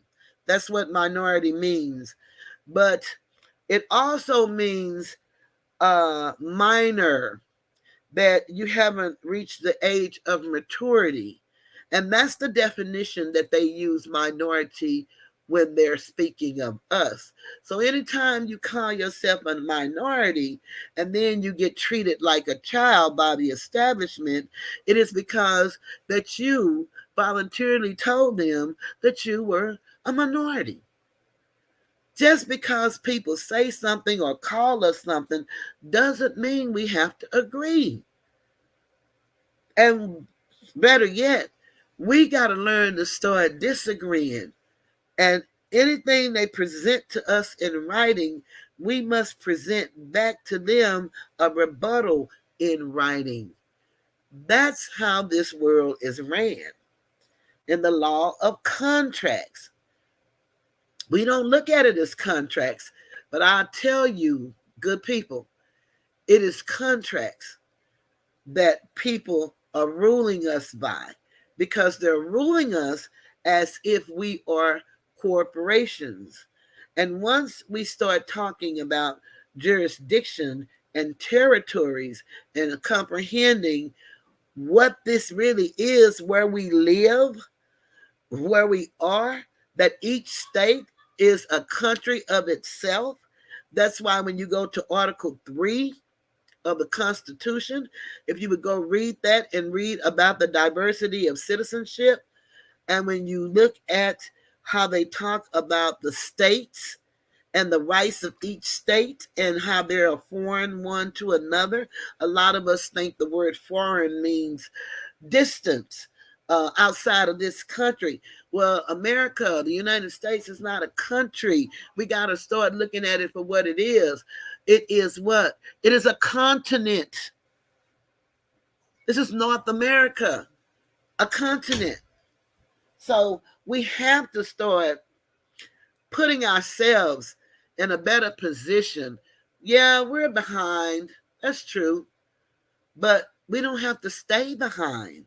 That's what minority means. But it also means minor, that you haven't reached the age of maturity. And that's the definition that they use minority when they're speaking of us. So anytime you call yourself a minority and then you get treated like a child by the establishment, it is because that you voluntarily told them that you were a minority. Just because people say something or call us something doesn't mean we have to agree. And better yet, we got to learn to start disagreeing. And anything they present to us in writing, we must present back to them a rebuttal in writing. That's how this world is ran in the law of contracts. We don't look at it as contracts, but I tell you, good people, it is contracts that people are ruling us by, because they're ruling us as if we are corporations. And once we start talking about jurisdiction and territories and comprehending what this really is, where we live, where we are, that each state is a country of itself. That's why when you go to Article 3 of the Constitution, if you would go read that and read about the diversity of citizenship, And when you look at how they talk about the states and the rights of each state and how they're a foreign one to another, a lot of us think the word foreign means distance, outside of this country. Well, America, the United States, is not a country. We got to start looking at it for what it is. It is what? It is a continent. This is North America, a continent. So we have to start putting ourselves in a better position. Yeah, we're behind. That's true. But we don't have to stay behind.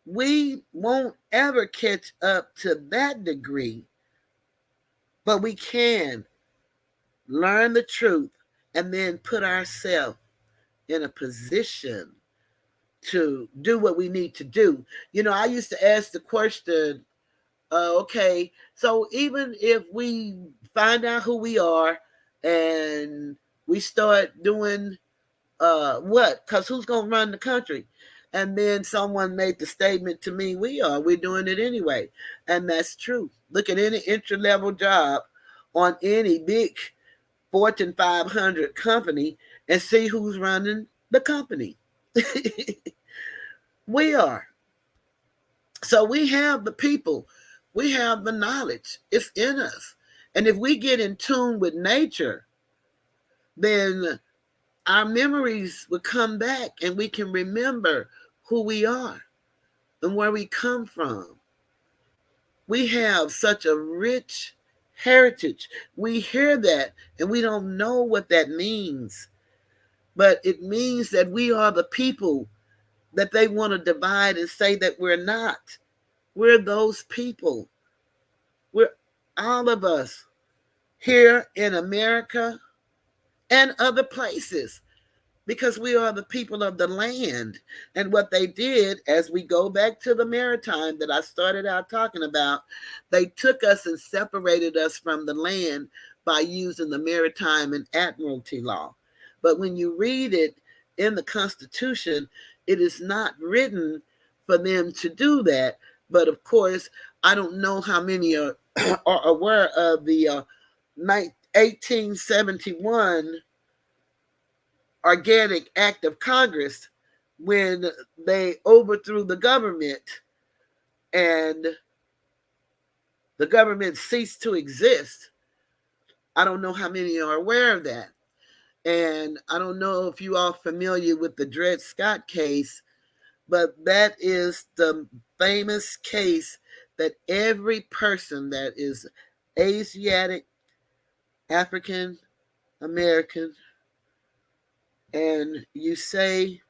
We won't ever catch up to that degree, but we can learn the truth and then put ourselves in a position to do what we need to do. You know, I used to ask the question, okay, so even if we find out who we are and we start doing what? Because who's going to run the country? And then someone made the statement to me, we're doing it anyway. And that's true. Look at any entry level job on any big Fortune 500 company and see who's running the company. We are. So we have the people, we have the knowledge, it's in us. And if we get in tune with nature, then our memories will come back and we can remember who we are and where we come from. We have such a rich heritage. We hear that and we don't know what that means, but it means that we are the people that they want to divide and say that we're not. We're those people. We're all of us here in America and other places, because we are the people of the land. And what they did, as we go back to the maritime that I started out talking about, they took us and separated us from the land by using the maritime and admiralty law. But when you read it in the Constitution, it is not written for them to do that. But of course, I don't know how many are aware of the 1871 organic act of Congress, when they overthrew the government and the government ceased to exist. I don't know how many are aware of that. And I don't know if you all are familiar with the Dred Scott case, but that is the famous case that every person that is Asiatic, African American, and you say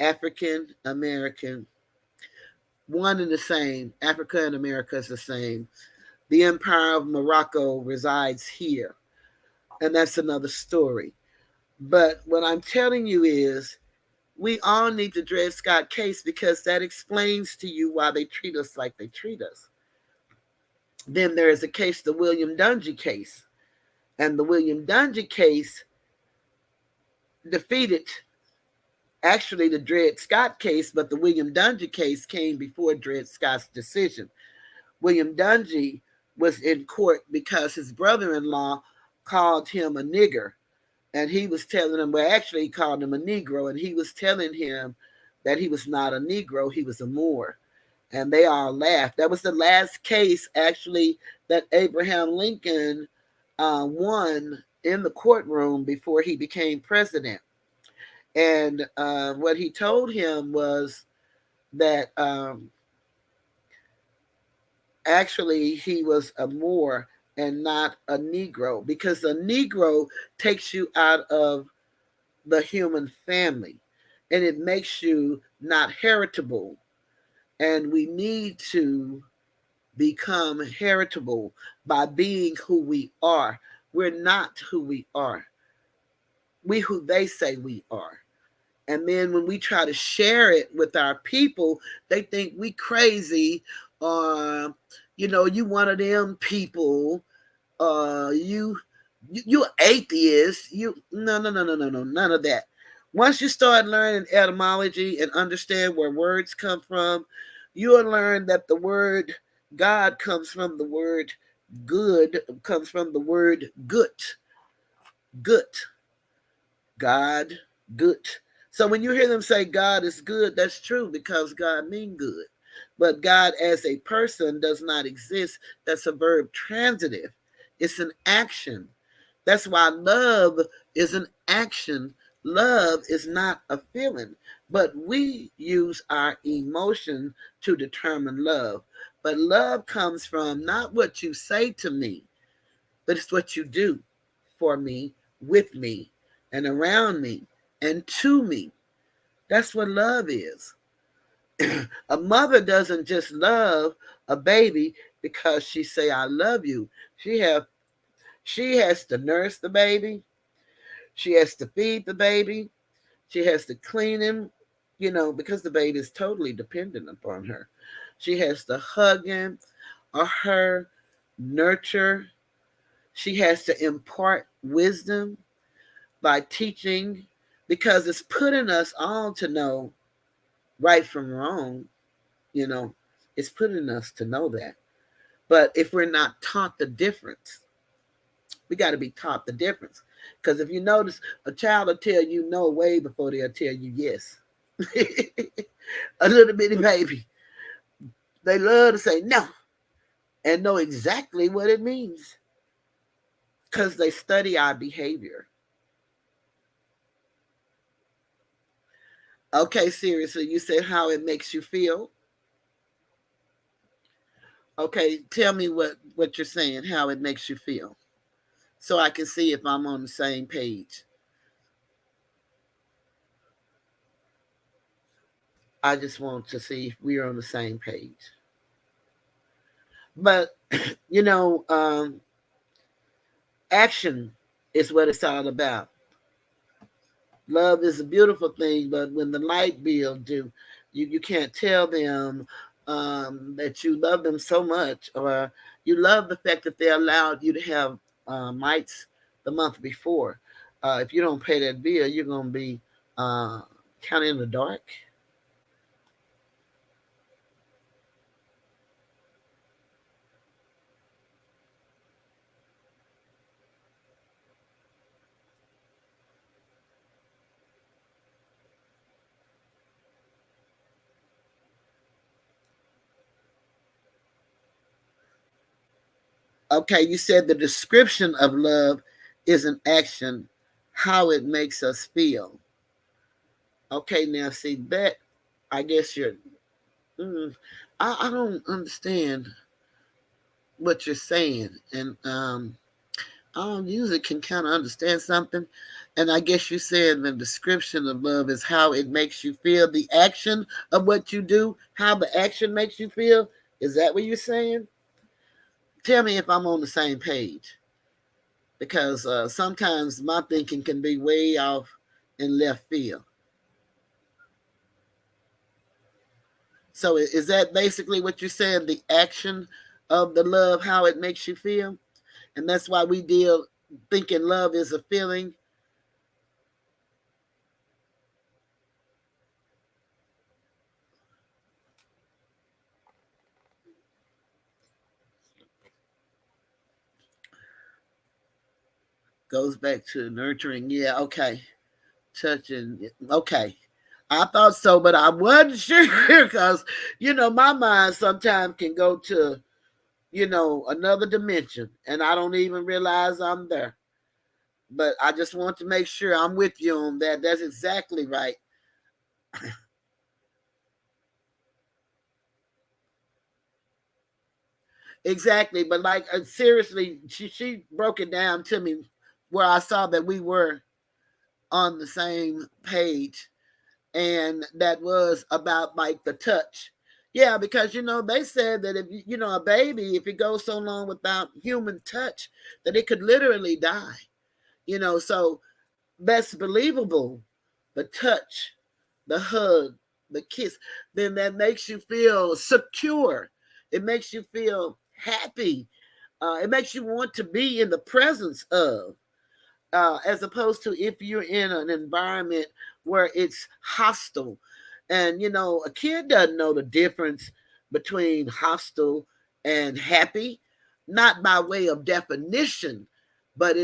African American, one and the same. Africa and America is the same. The Empire of Morocco resides here, and that's another story. But what I'm telling you is, we all need the Dred Scott case because that explains to you why they treat us like they treat us. Then there is a case, the William Dungy case. And the William Dungy case defeated actually the Dred Scott case, but the William Dungy case came before Dred Scott's decision. William Dungy was in court because his brother-in-law called him a nigger. And he was telling him, well, actually, he called him a Negro, and he was telling him that he was not a Negro, he was a Moor. And they all laughed. That was the last case, actually, that Abraham Lincoln won in the courtroom before he became president. And what he told him was that actually he was a Moor and not a Negro, because a Negro takes you out of the human family and it makes you not heritable. And we need to become heritable by being who we are. We're not who we are. We who they say we are. And then when we try to share it with our people, they think we crazy, or you one of them people, you atheist. You no, none of that. Once you start learning etymology and understand where words come from, You will learn that the word God comes from the word good, comes from the word good, good, God, good. So when you hear them say God is good, that's true because God means good. But God as a person does not exist. That's a verb transitive. It's an action. That's why love is an action. Love is not a feeling, but we use our emotion to determine love. But love comes from not what you say to me, but it's what you do for me, with me, and around me, and to me. That's what love is. A mother doesn't just love a baby because she say I love you. She has to nurse the baby. She has to feed the baby. She has to clean him, because the baby is totally dependent upon her. She has to hug him or her, nurture. She has to impart wisdom by teaching because it's putting us all to know right from wrong, you know, it's putting us to know that. But if we're not taught the difference, we got to be taught the difference. Because if you notice, a child will tell you no way before they'll tell you yes. A little bitty baby, they love to say no and know exactly what it means because they study our behavior. Okay, seriously, you said how it makes you feel. Okay, tell me what you're saying, how it makes you feel, so I can see if I'm on the same page. I just want to see if we're on the same page. But you know, action is what it's all about. Love is a beautiful thing, but when the light bill do, you can't tell them that you love them so much, or you love the fact that they allowed you to have mites the month before. If you don't pay that bill, you're gonna be uh, kind of in the dark. Okay, you said the description of love is an action, how it makes us feel. Okay, now see that. I guess you're. Mm, I don't understand what you're saying, and I usually can kind of understand something. And I guess you said the description of love is how it makes you feel, the action of what you do, how the action makes you feel. Is that what you're saying? Tell me if I'm on the same page, because sometimes my thinking can be way off in left field. So is that basically what you're saying? The action of the love, how it makes you feel, and that's why we deal thinking love is a feeling. Goes back to nurturing. Yeah, okay. Touching. Okay. I thought so, but I wasn't sure because, my mind sometimes can go to, another dimension and I don't even realize I'm there. But I just want to make sure I'm with you on that. That's exactly right. Exactly. But like, seriously, she broke it down to me where I saw that we were on the same page, and that was about like the touch. Yeah, because they said that if a baby, if it goes so long without human touch, that it could literally die. So that's believable. The touch, the hug, the kiss, then that makes you feel secure. It makes you feel happy. It makes you want to be in the presence of, as opposed to if you're in an environment where it's hostile. And a kid doesn't know the difference between hostile and happy, not by way of definition, but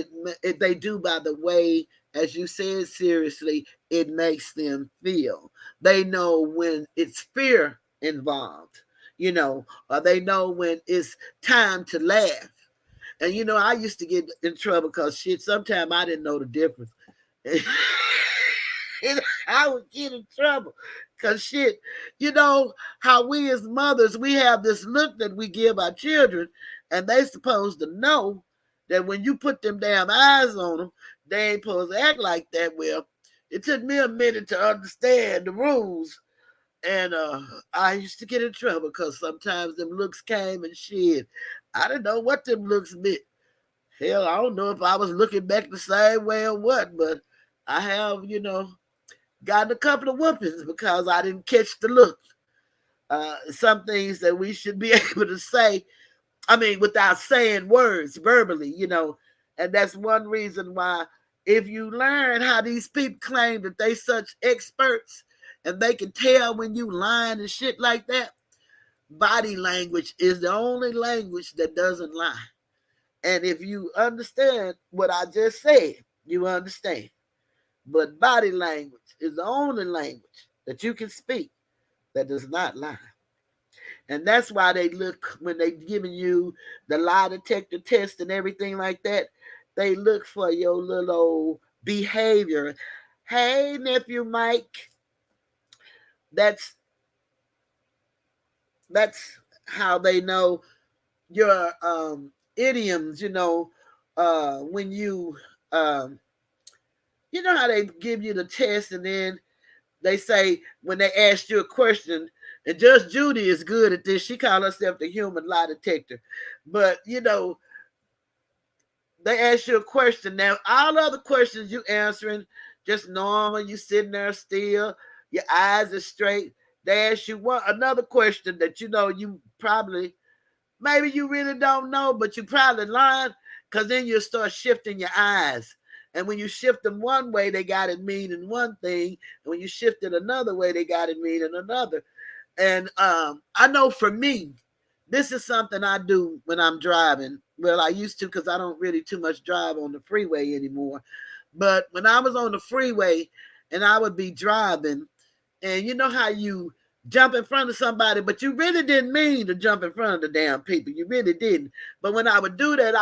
they do by the way, as you said, seriously, it makes them feel. They know when it's fear involved, or they know when it's time to laugh. And I used to get in trouble because shit, sometimes I didn't know the difference. And I would get in trouble. Cause shit, how we as mothers, we have this look that we give our children, and they supposed to know that when you put them damn eyes on them, they ain't supposed to act like that. Well, it took me a minute to understand the rules. And I used to get in trouble because sometimes them looks came and shit. I didn't know what them looks meant. Hell, I don't know if I was looking back the same way or what, but I have, gotten a couple of whoopings because I didn't catch the look. Some things that we should be able to say, I mean, without saying words verbally, and that's one reason why if you learn how these people claim that they such experts and they can tell when you lying and shit like that, body language is the only language that doesn't lie. And if you understand what I just said, you understand. But body language is the only language that you can speak that does not lie. And that's why they look, when they giving you the lie detector test and everything like that, they look for your little old behavior. Hey, nephew Mike, that's that's how they know your idioms. When you know how they give you the test, and then they say when they ask you a question, and Judge Judy is good at this. She called herself the human lie detector. But they ask you a question. Now, all other questions you answering just normal. You sitting there still, your eyes are straight. They ask you another question that you probably, maybe you really don't know, but you probably lying, because then you start shifting your eyes. And when you shift them one way, they got it meaning one thing. And when you shift it another way, they got it meaning another. And I know for me, this is something I do when I'm driving. Well, I used to, because I don't really too much drive on the freeway anymore. But when I was on the freeway and I would be driving, and you know how you jump in front of somebody, but you really didn't mean to jump in front of the damn people. You really didn't. But when I would do that,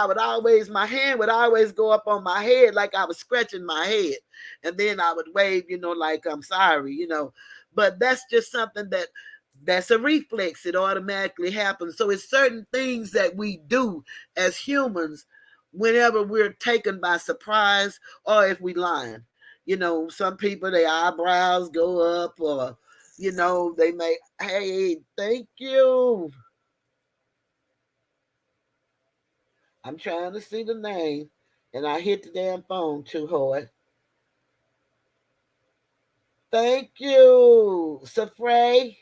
my hand would always go up on my head like I was scratching my head. And then I would wave, like I'm sorry. But that's just something that's a reflex. It automatically happens. So it's certain things that we do as humans whenever we're taken by surprise, or if we lying. Some people, their eyebrows go up, or they may, hey, thank you. I'm trying to see the name, and I hit the damn phone too hard. Thank you, Safray.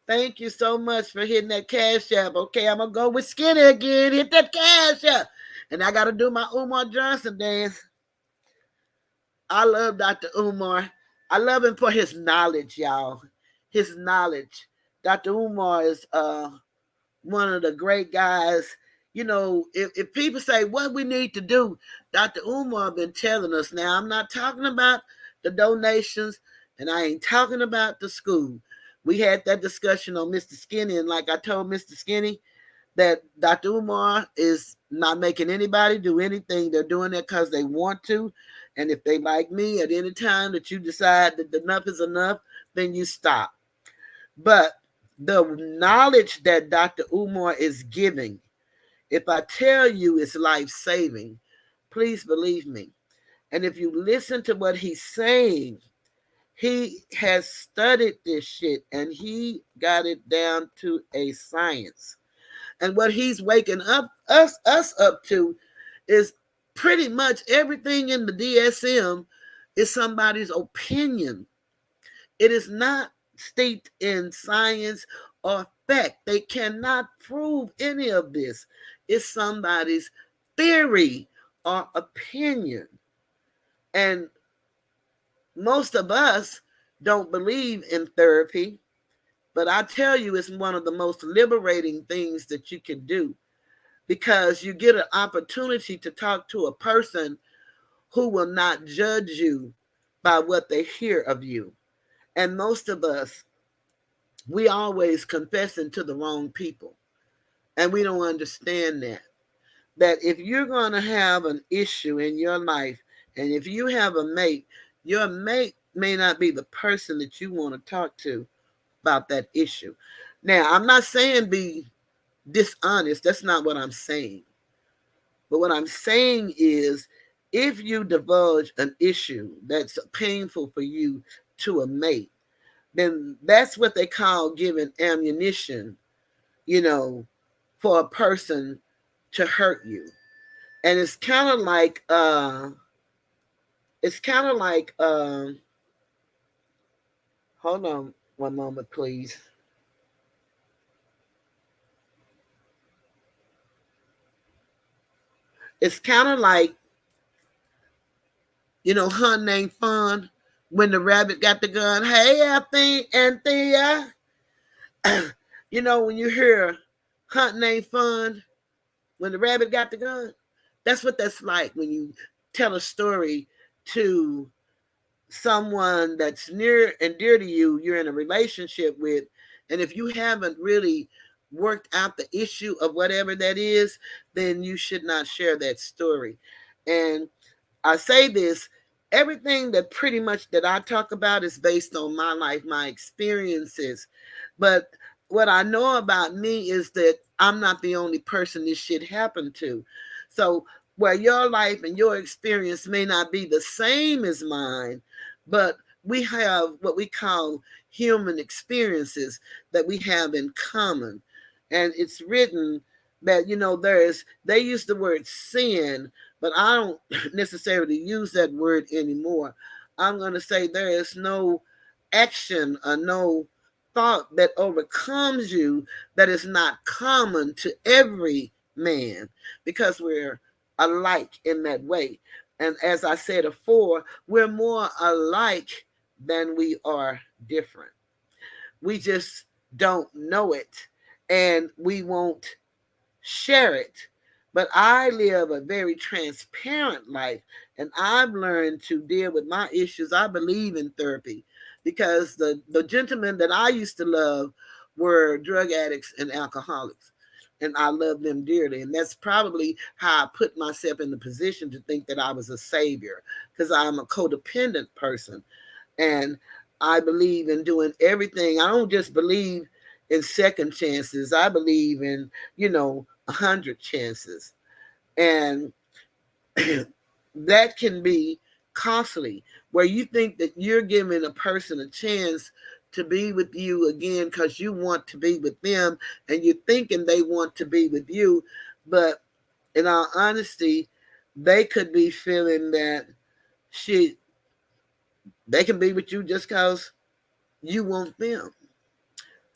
Thank you so much for hitting that cash app. Okay, I'm gonna go with Skinny again. Hit that cash app. And I gotta do my Umar Johnson dance. I love Dr. Umar. I love him for his knowledge, y'all. His knowledge. Dr. Umar is one of the great guys. If people say what we need to do, Dr. Umar been telling us. Now, I'm not talking about the donations, and I ain't talking about the school. We had that discussion on Mr. Skinny, and like I told Mr. Skinny, that Dr. Umar is not making anybody do anything. They're doing it because they want to. And if they like me, at any time that you decide that enough is enough, then you stop. But the knowledge that Dr. Umar is giving, if I tell you it's life saving, please believe me. And if you listen to what he's saying, he has studied this shit and he got it down to a science. And what he's waking up us up to is pretty much everything in the DSM is somebody's opinion. It is not steeped in science or fact. They cannot prove any of this. It's somebody's theory or opinion. And most of us don't believe in therapy, But I tell you, it's one of the most liberating things that you can do, because you get an opportunity to talk to a person who will not judge you by what they hear of you. And most of us, we always confessing to the wrong people. And we don't understand that. That if you're going to have an issue in your life, and if you have a mate, your mate may not be the person that you want to talk to about that issue. Now, I'm not saying be dishonest. That's not what I'm saying. But what I'm saying is, if you divulge an issue that's painful for you to a mate, then that's what they call giving ammunition, you know, for a person to hurt you. And it's kind of like hold on one moment, please. It's kind of like, Hun ain't fun when the rabbit got the gun. Hey, I think Anthea. When you hear hunting ain't fun when the rabbit got the gun, that's what that's like when you tell a story to someone that's near and dear to you, you're in a relationship with, and if you haven't really worked out the issue of whatever that is, then you should not share that story. And I say this, everything that pretty much that I talk about is based on my life, my experiences. But what I know about me is that I'm not the only person this shit happened to. So where your life and your experience may not be the same as mine, but we have what we call human experiences that we have in common. And it's written that, they use the word sin, but I don't necessarily use that word anymore. I'm going to say there is no action or no thought that overcomes you that is not common to every man, because we're alike in that way. And as I said before, we're more alike than we are different. We just don't know it, and we won't share it. But I live a very transparent life, and I've learned to deal with my issues. I believe in therapy, because the gentlemen that I used to love were drug addicts and alcoholics. And I love them dearly. And that's probably how I put myself in the position to think that I was a savior, because I'm a codependent person. And I believe in doing everything. I don't just believe in second chances. I believe in, 100 chances. And that can be costly, where you think that you're giving a person a chance to be with you again because you want to be with them, and you're thinking they want to be with you. But in all honesty, they could be feeling that shit, they can be with you just because you want them.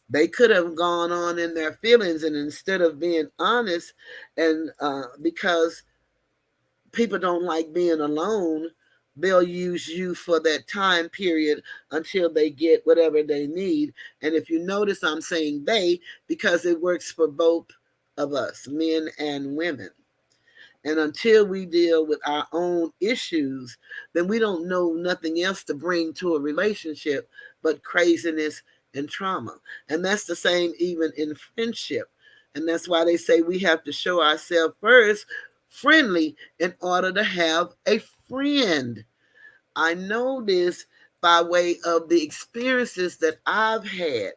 They could have gone on in their feelings, and instead of being honest, and because people don't like being alone, they'll use you for that time period until they get whatever they need. And if you notice, I'm saying they, because it works for both of us, men and women. And until we deal with our own issues, then we don't know nothing else to bring to a relationship but craziness and trauma. And that's the same even in friendship. And that's why they say we have to show ourselves first friendly in order to have a friend. I know this by way of the experiences that I've had.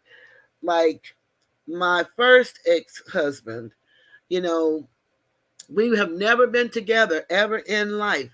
Like my first ex husband, you know, we have never been together ever in life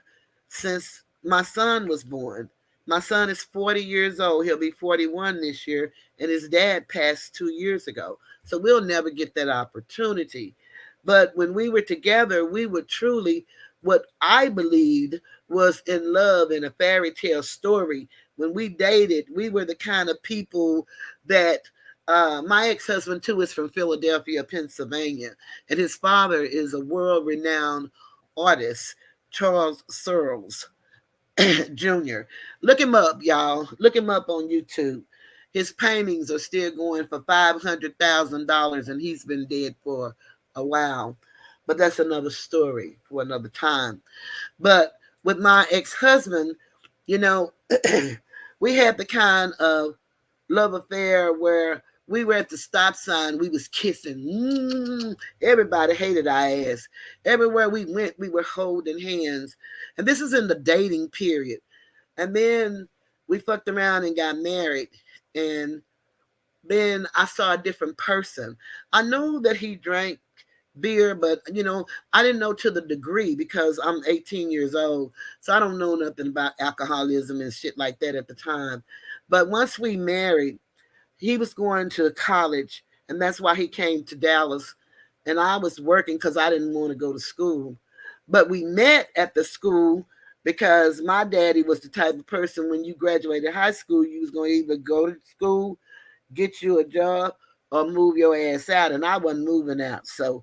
since my son was born. My son is 40 years old. He'll be 41 this year, and his dad passed 2 years ago. So we'll never get that opportunity. But when we were together, we were truly what I believed was in love in a fairy tale story. When we dated, we were the kind of people that my ex-husband too is from Philadelphia, Pennsylvania, and his father is a world-renowned artist, Charles Searles Jr. Look him up, y'all. Look him up on YouTube. His paintings are still going for $500,000, and he's been dead for a while. But that's another story for another time. But with my ex husband, you know, we had the kind of love affair where we were at the stop sign, we was kissing. Everybody hated our ass. Everywhere we went, we were holding hands. And this is in the dating period. And then we fucked around and got married. And then I saw a different person. I know that he drank beer, but I didn't know to the degree because I'm 18 years old, so I don't know nothing about alcoholism and shit like that at the time. But once we married, he was going to college, and that's why he came to Dallas, and I was working because I didn't want to go to school. But we met at the school because my daddy was the type of person when you graduated high school, you was going to either go to school, get you a job, or move your ass out, and I wasn't moving out. So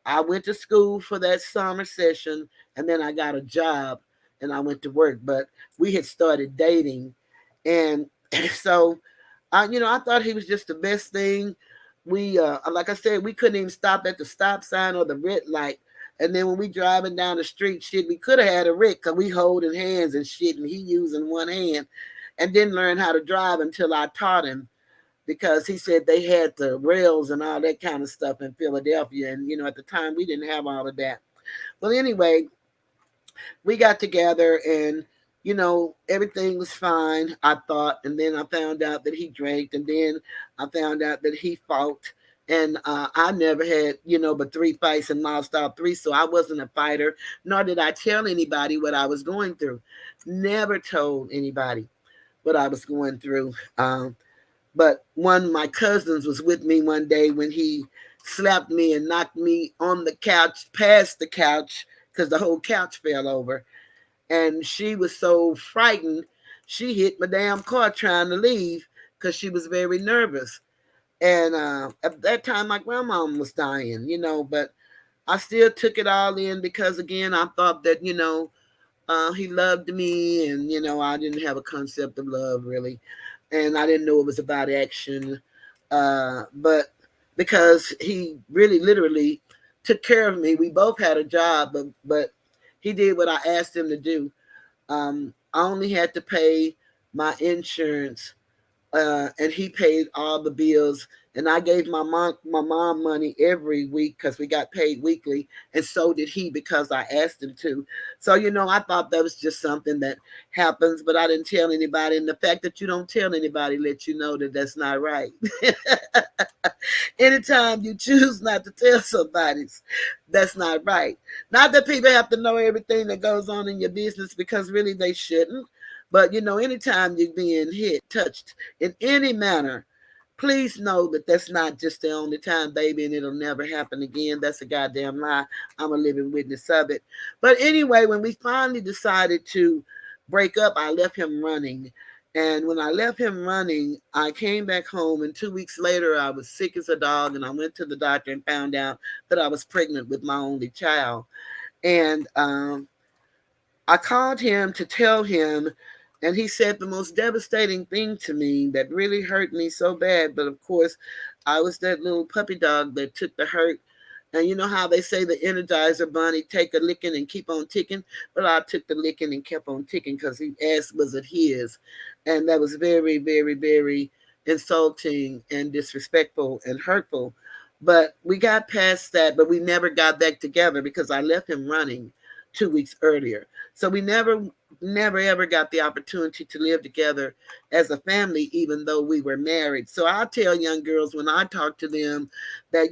I went to school for that summer session, and then I got a job and I went to work. But we had started dating, and so I thought he was just the best thing. We, like I said, we couldn't even stop at the stop sign or the red light. And then when we driving down the street, shit, we could have had a wreck because we holding hands and shit, and he using one hand, and didn't learn how to drive until I taught him because he said they had the rails and all that kind of stuff in Philadelphia. And, at the time we didn't have all of that. Well, anyway, we got together and, everything was fine, I thought. And then I found out that he drank. And then I found out that he fought. And I never had, but 3 fights and lost all 3. So I wasn't a fighter, nor did I tell anybody what I was going through. Never told anybody what I was going through. But one of my cousins was with me one day when he slapped me and knocked me on the couch, past the couch, because the whole couch fell over. And she was so frightened, she hit my damn car trying to leave because she was very nervous. And at that time, my grandma was dying, but I still took it all in because, again, I thought that, he loved me, and I didn't have a concept of love really, and I didn't know it was about action, but because he really literally took care of me. We both had a job, but he did what I asked him to do. I only had to pay my insurance, and he paid all the bills. And I gave my mom money every week because we got paid weekly, and so did he because I asked him to. So I thought that was just something that happens, but I didn't tell anybody. And the fact that you don't tell anybody lets you know that that's not right. Anytime you choose not to tell somebody, that's not right. Not that people have to know everything that goes on in your business because really they shouldn't. But anytime you're being hit, touched in any manner, please know that that's not just the only time, baby, and it'll never happen again. That's a goddamn lie. I'm a living witness of it. But anyway, when we finally decided to break up, I left him running. And when I left him running, I came back home, and 2 weeks later, I was sick as a dog, and I went to the doctor and found out that I was pregnant with my only child. And I called him to tell him, and he said the most devastating thing to me that really hurt me so bad. But of course, I was that little puppy dog that took the hurt. And you know how they say the Energizer Bunny, take a licking and keep on ticking? But I took the licking and kept on ticking because he asked, was it his? And that was very, very, very insulting and disrespectful and hurtful. But we got past that, but we never got back together because I left him running 2 weeks earlier. So we never ever got the opportunity to live together as a family, even though we were married. So I tell young girls when I talk to them that,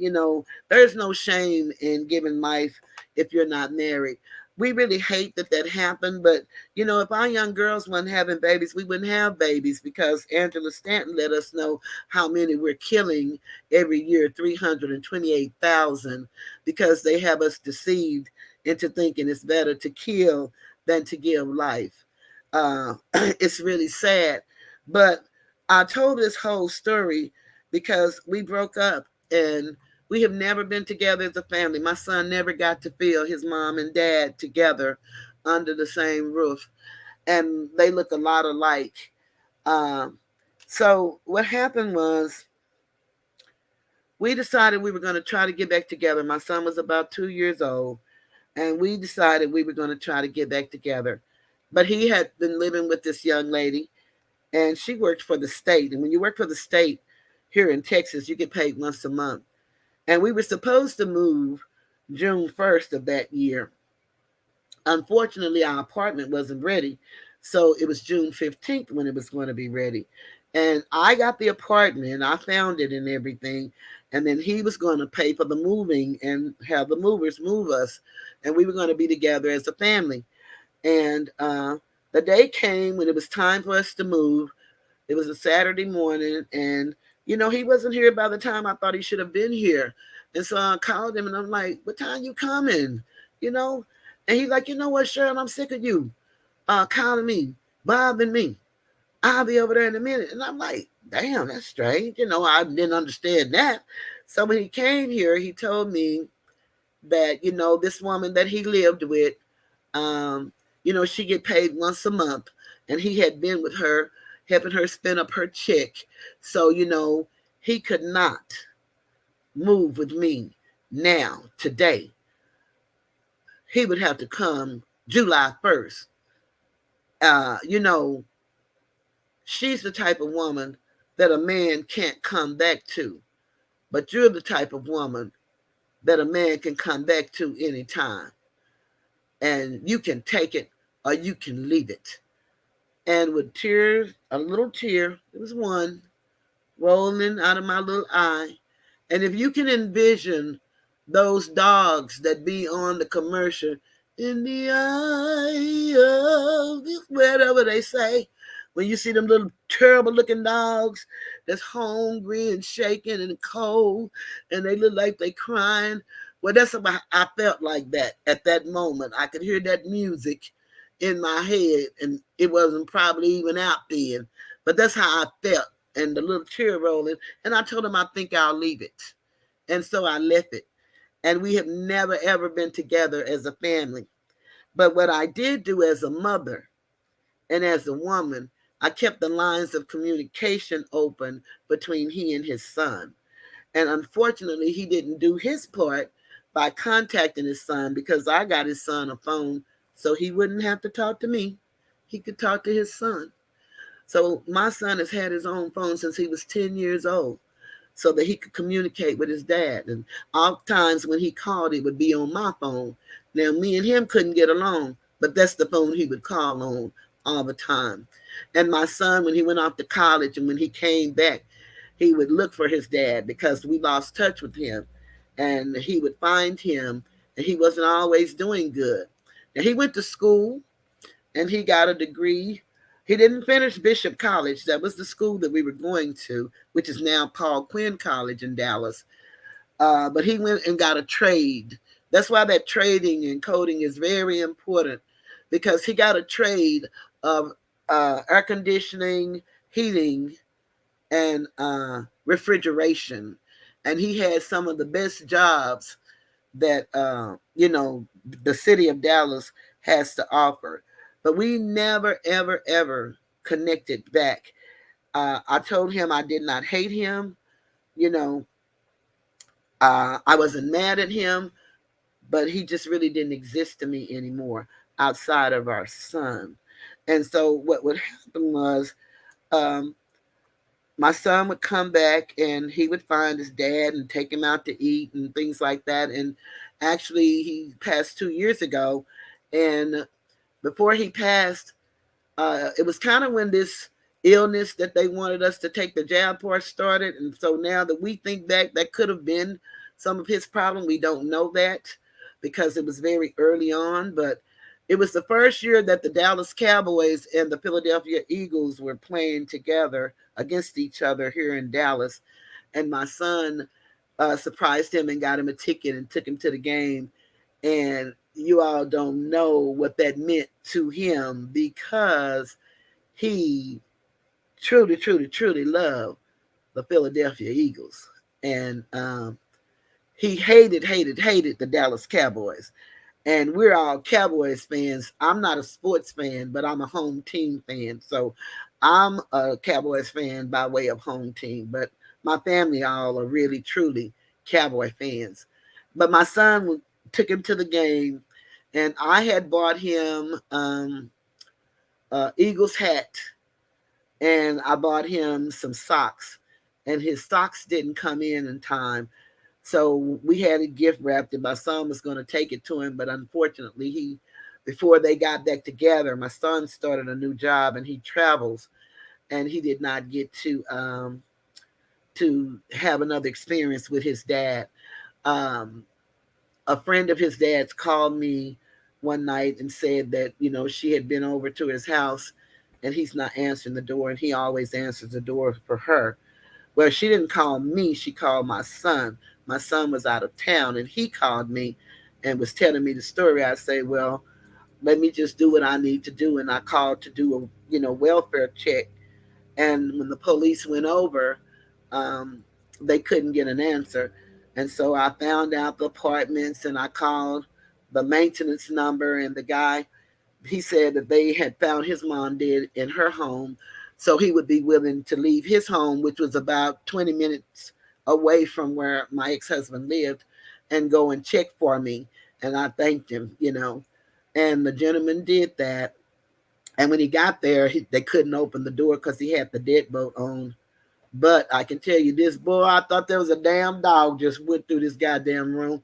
there's no shame in giving life if you're not married. We really hate that that happened, but if our young girls weren't having babies, we wouldn't have babies because Angela Stanton let us know how many we're killing every year, 328,000, because they have us deceived into thinking it's better to kill than to give life. It's really sad. But I told this whole story because we broke up and we have never been together as a family. My son never got to feel his mom and dad together under the same roof. And they look a lot alike. Um, So what happened was we decided we were going to try to get back together. My son was about 2 years old, and we decided we were going to try to get back together. But he had been living with this young lady, and she worked for the state. And when you work for the state here in Texas, you get paid once a month. And we were supposed to move June 1st of that year. Unfortunately, our apartment wasn't ready. So it was June 15th when it was going to be ready. And I got the apartment, I found it and everything. And then he was going to pay for the moving and have the movers move us. And we were going to be together as a family. And the day came when it was time for us to move. It was a Saturday morning. And, he wasn't here by the time I thought he should have been here. And so I called him and I'm like, what time you coming? You know? And he's like, you know what, Cheryl, I'm sick of you calling me, bothering me. I'll be over there in a minute. And I'm like, damn, that's strange. I didn't understand that. So when he came here, he told me that, this woman that he lived with, um, she get paid once a month. And he had been with her, helping her spend up her check. So, he could not move with me now, today. He would have to come July 1st. You know, she's the type of woman that a man can't come back to, but you're the type of woman that a man can come back to anytime. And you can take it or you can leave it. And with tears, a little tear, it was one rolling out of my little eye. And if you can envision those dogs that be on the commercial, in the eye of this, whatever they say, when you see them little terrible looking dogs that's hungry and shaking and cold and they look like they crying. Well, that's about I felt like that at that moment. I could hear that music in my head and it wasn't probably even out then. But that's how I felt. And the little tear rolling. And I told him I think I'll leave it. And so I left it. And we have never ever been together as a family. But what I did do as a mother and as a woman, I kept the lines of communication open between he and his son. And unfortunately, he didn't do his part by contacting his son because I got his son a phone so he wouldn't have to talk to me. He could talk to his son. So my son has had his own phone since he was 10 years old so that he could communicate with his dad. And oftentimes when he called, it would be on my phone. Now, me and him couldn't get along, but that's the phone he would call on all the time. And my son, when he went off to college and when he came back, he would look for his dad because we lost touch with him. And he would find him, and he wasn't always doing good. Now, he went to school and he got a degree. He didn't finish Bishop College. That was the school that we were going to, which is now called Quinn College in Dallas. But he went and got a trade. That's why that trading and coding is very important because he got a trade of air conditioning, heating, and refrigeration. And he had some of the best jobs that, the city of Dallas has to offer. But we never, ever, ever connected back. I told him I did not hate him. You know, I wasn't mad at him, but he just really didn't exist to me anymore outside of our son. And so what would happen was um, my son would come back and he would find his dad and take him out to eat and things like that. And actually, he passed 2 years ago. And before he passed, it was kind of when this illness that they wanted us to take the jab for started. And so now that we think back, that could have been some of his problem. We don't know that because it was very early on. But it was the first year that the Dallas Cowboys and the Philadelphia Eagles were playing together against each other here in Dallas. And my son surprised him and got him a ticket and took him to the game. And you all don't know what that meant to him because he truly, truly, truly loved the Philadelphia Eagles. And he hated, hated, hated the Dallas Cowboys. and we're all Cowboys fans. I'm not a sports fan, but I'm a home team fan. So I'm a Cowboys fan by way of home team, but my family all are really truly Cowboy fans. But my son took him to the game, and I had bought him Eagles hat, and I bought him some socks, and his socks didn't come in time. So we had it gift wrapped, and my son was going to take it to him, but unfortunately, before they got back together, my son started a new job and he travels, and he did not get to have another experience with his dad. Um, a friend of his dad's called me one night and said that she had been over to his house, and he's not answering the door, and he always answers the door for her. Well, she didn't call me, she called my son. My son was out of town, and he called me and was telling me the story. I say, well, let me just do what I need to do. And I called to do a welfare check. And when the police went over, um, they couldn't get an answer. And so I found out the apartments, and I called the maintenance number, and the guy, he said that they had found his mom dead in her home, so he would be willing to leave his home, which was about 20 minutes away from where my ex-husband lived, and go and check for me. And I thanked him. And the gentleman did that. And when he got there, they couldn't open the door because he had the deadbolt on. But I can tell you this, boy, I thought there was a damn dog just went through this goddamn room.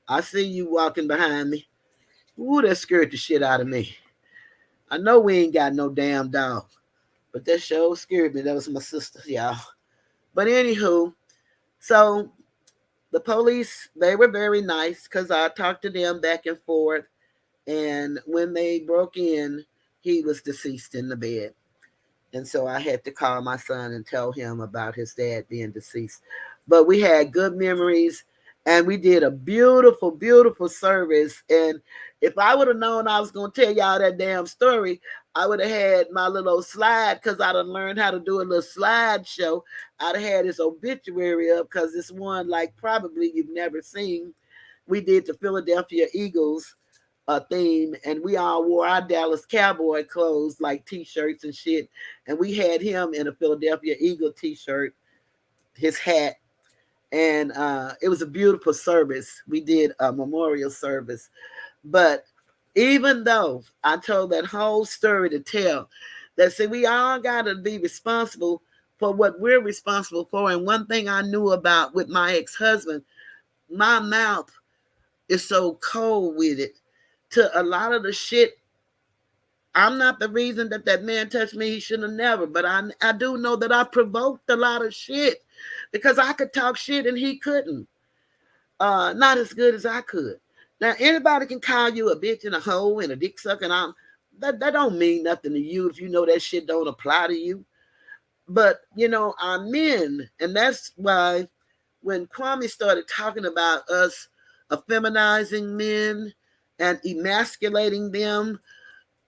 I see you walking behind me. Ooh, that scared the shit out of me. I know we ain't got no damn dog, but that show scared me. That was my sister, y'all. But anywho, so the police, they were very nice because I talked to them back and forth. And when they broke in, he was deceased in the bed. And so I had to call my son and tell him about his dad being deceased. But we had good memories, and we did a beautiful, beautiful service. And if I would have known I was going to tell y'all that damn story, I would have had my little slide, because I'd have learned how to do a little slideshow. I'd have had his obituary up, because it's one like probably you've never seen. We did the Philadelphia Eagles theme, and we all wore our Dallas Cowboy clothes like t-shirts and shit. And we had him in a Philadelphia Eagle t-shirt, his hat, and it was a beautiful service. We did a memorial service. But even though I told that whole story to tell, that see, we all got to be responsible for what we're responsible for. And one thing I knew about with my ex-husband, my mouth is so cold with it. To a lot of the shit, I'm not the reason that that man touched me. He should have never. But I do know that I provoked a lot of shit, because I could talk shit and he couldn't. Not as good as I could. Now anybody can call you a bitch and a hoe and a dick sucker, and that don't mean nothing to you if you know that shit don't apply to you. But our men, and that's why when Kwame started talking about us effeminizing men and emasculating them,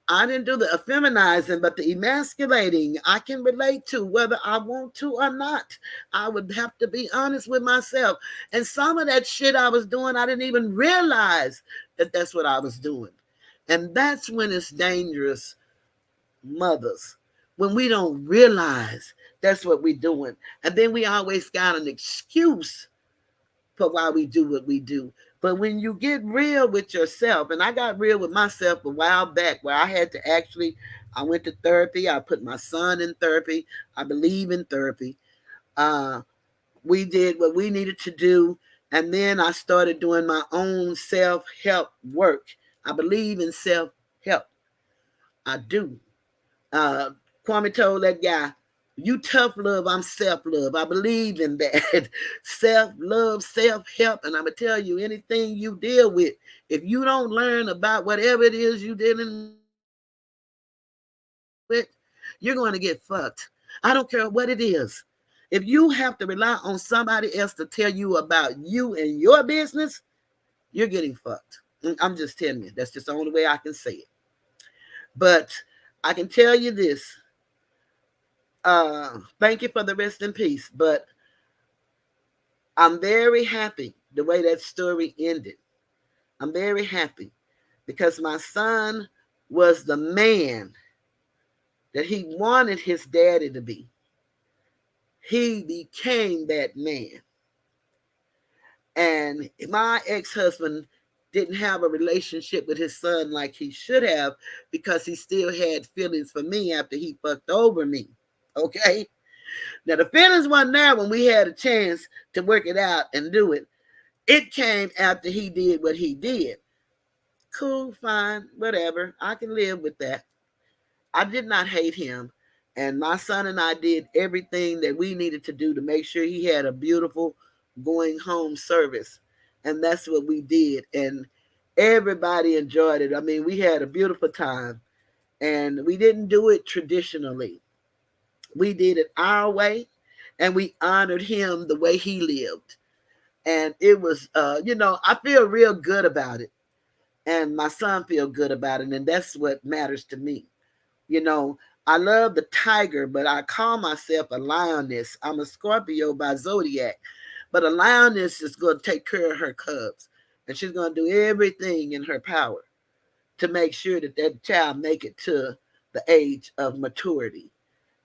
I didn't do the effeminizing, but the emasculating I can relate to, whether I want to or not. I would have to be honest with myself. And some of that shit I was doing, I didn't even realize that that's what I was doing. And that's when it's dangerous, mothers, when we don't realize that's what we're doing. And then we always got an excuse for why we do what we do. But when you get real with yourself, and I got real with myself a while back, where I had to actually, I went to therapy. I put my son in therapy. I believe in therapy. Uh, we did what we needed to do. And then I started doing my own self help work. I believe in self help. I do. Uh, Kwame told that guy, "You tough love, I'm self love." I believe in that. Self love, self help. And I'm going to tell you, anything you deal with, if you don't learn about whatever it is you're dealing with, you're going to get fucked. I don't care what it is. If you have to rely on somebody else to tell you about you and your business, you're getting fucked. I'm just telling you. That's just the only way I can say it. But I can tell you this. Thank you for the rest in peace. But I'm very happy the way that story ended. I'm very happy. because my son was the man that he wanted his daddy to be. He became that man. And my ex-husband didn't have a relationship with his son like he should have because he still had feelings for me after he fucked over me. Okay? Now the feelings weren't there when we had a chance to work it out and do it. It came after he did what he did. Cool, fine, whatever. I can live with that. I did not hate him. And my son and I did everything that we needed to do to make sure he had a beautiful going home service. And that's what we did. And everybody enjoyed it. I mean, we had a beautiful time. And we didn't do it traditionally. We did it our way. And we honored him the way he lived. And it was, I feel real good about it. And my son feel good about it. And that's what matters to me. You know, I love the tiger, but I call myself a lioness. I'm a Scorpio by zodiac, but a lioness is going to take care of her cubs, and she's going to do everything in her power to make sure that that child make it to the age of maturity.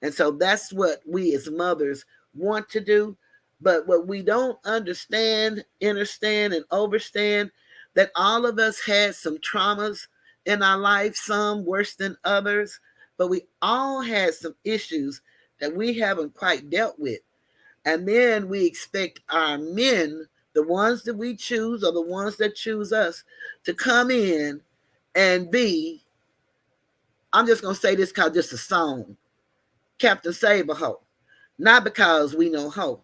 And so that's what we as mothers want to do. But what we don't understand, understand, and overstand, that all of us had some traumas in our life, some worse than others, but we all had some issues that we haven't quite dealt with. And then we expect our men, the ones that we choose or the ones that choose us, to come in and be, I'm just going to say this because it's a song, Captain Save-A-Ho. Not because we know ho.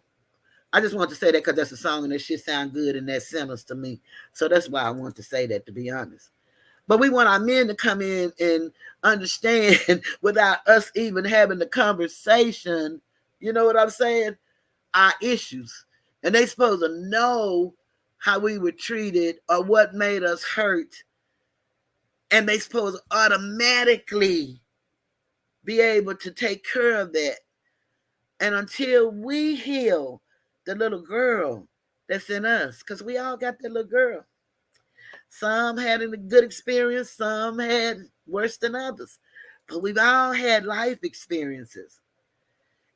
I just want to say that because that's a song and that shit sound good in that sentence to me. So that's why I want to say that, to be honest. But we want our men to come in and understand without us even having the conversation, you know what I'm saying? Our issues. And they supposed to know how we were treated or what made us hurt. And they supposed to automatically be able to take care of that. And until we heal the little girl that's in us, because we all got that little girl. Some had a good experience, some had worse than others. But we've all had life experiences.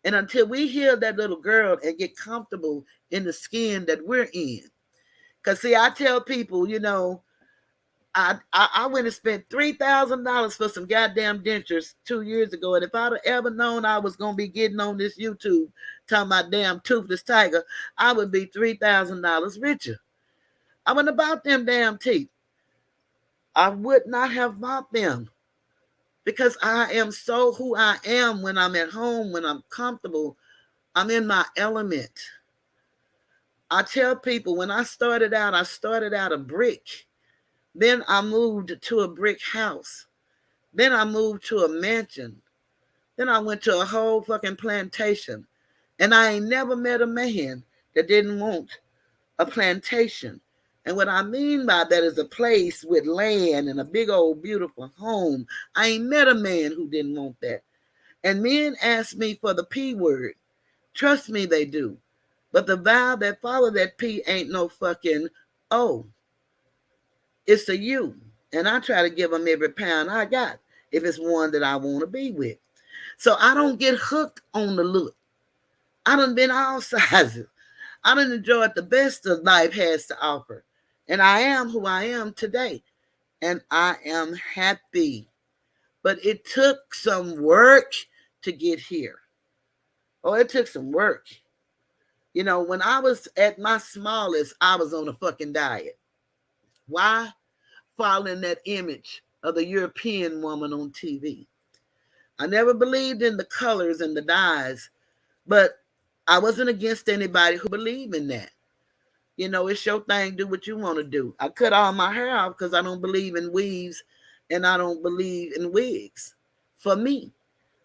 And until we heal that little girl and get comfortable in the skin that we're in. Because, see, I tell people, I went and spent $3,000 for some goddamn dentures 2 years ago. And if I'd have ever known I was going to be getting on this YouTube talking about damn toothless tiger, I would be $3,000 richer. I wouldn't have bought them damn teeth. I would not have bought them because I am so who I am when I'm at home, when I'm comfortable. I'm in my element. I tell people when I started out a brick. Then I moved to a brick house. Then I moved to a mansion. Then I went to a whole fucking plantation. And I ain't never met a man that didn't want a plantation. And what I mean by that is a place with land and a big old beautiful home. I ain't met a man who didn't want that. And men ask me for the P word. Trust me, they do. But the vowel that follow that P ain't no fucking O. It's a U. And I try to give them every pound I got if it's one that I want to be with. So I don't get hooked on the look. I done been all sizes. I done enjoyed the best that life has to offer. And I am who I am today. And I am happy. But it took some work to get here. Oh, it took some work. When I was at my smallest, I was on a fucking diet. Why? Following that image of the European woman on TV. I never believed in the colors and the dyes, but I wasn't against anybody who believed in that. It's your thing, do what you want to do. I cut all my hair off because I don't believe in weaves and I don't believe in wigs for me.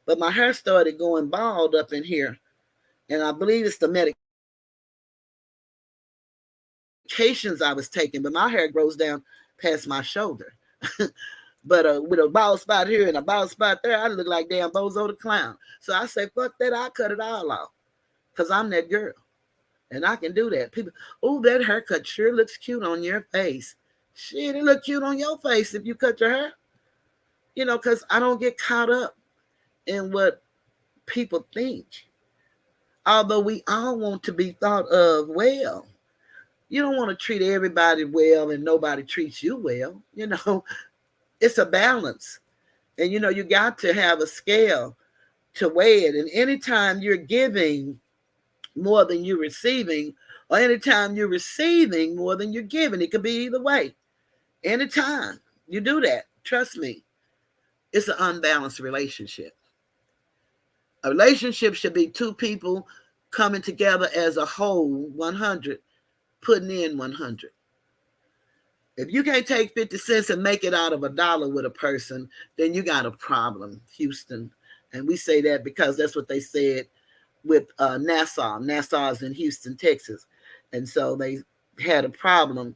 But my hair started going bald up in here. And I believe it's the medications I was taking, but my hair grows down past my shoulder. But with a bald spot here and a bald spot there, I look like damn Bozo the Clown. So I say, fuck that, I cut it all off. Because I'm that girl. And I can do that. People, oh, that haircut sure looks cute on your face. Shit, it look cute on your face if you cut your hair. Because I don't get caught up in what people think. Although we all want to be thought of well. You don't want to treat everybody well and nobody treats you well. It's a balance. And you got to have a scale to weigh it. And anytime you're giving more than you're receiving, or anytime you're receiving more than you're giving, it could be either way. Anytime you do that, trust me, it's an unbalanced relationship. A relationship should be two people coming together as a whole, 100, putting in 100. If you can't take 50 cents and make it out of $1 with a person, then you got a problem, Houston. And we say that because that's what they said with NASA. NASA is in Houston, Texas. And so they had a problem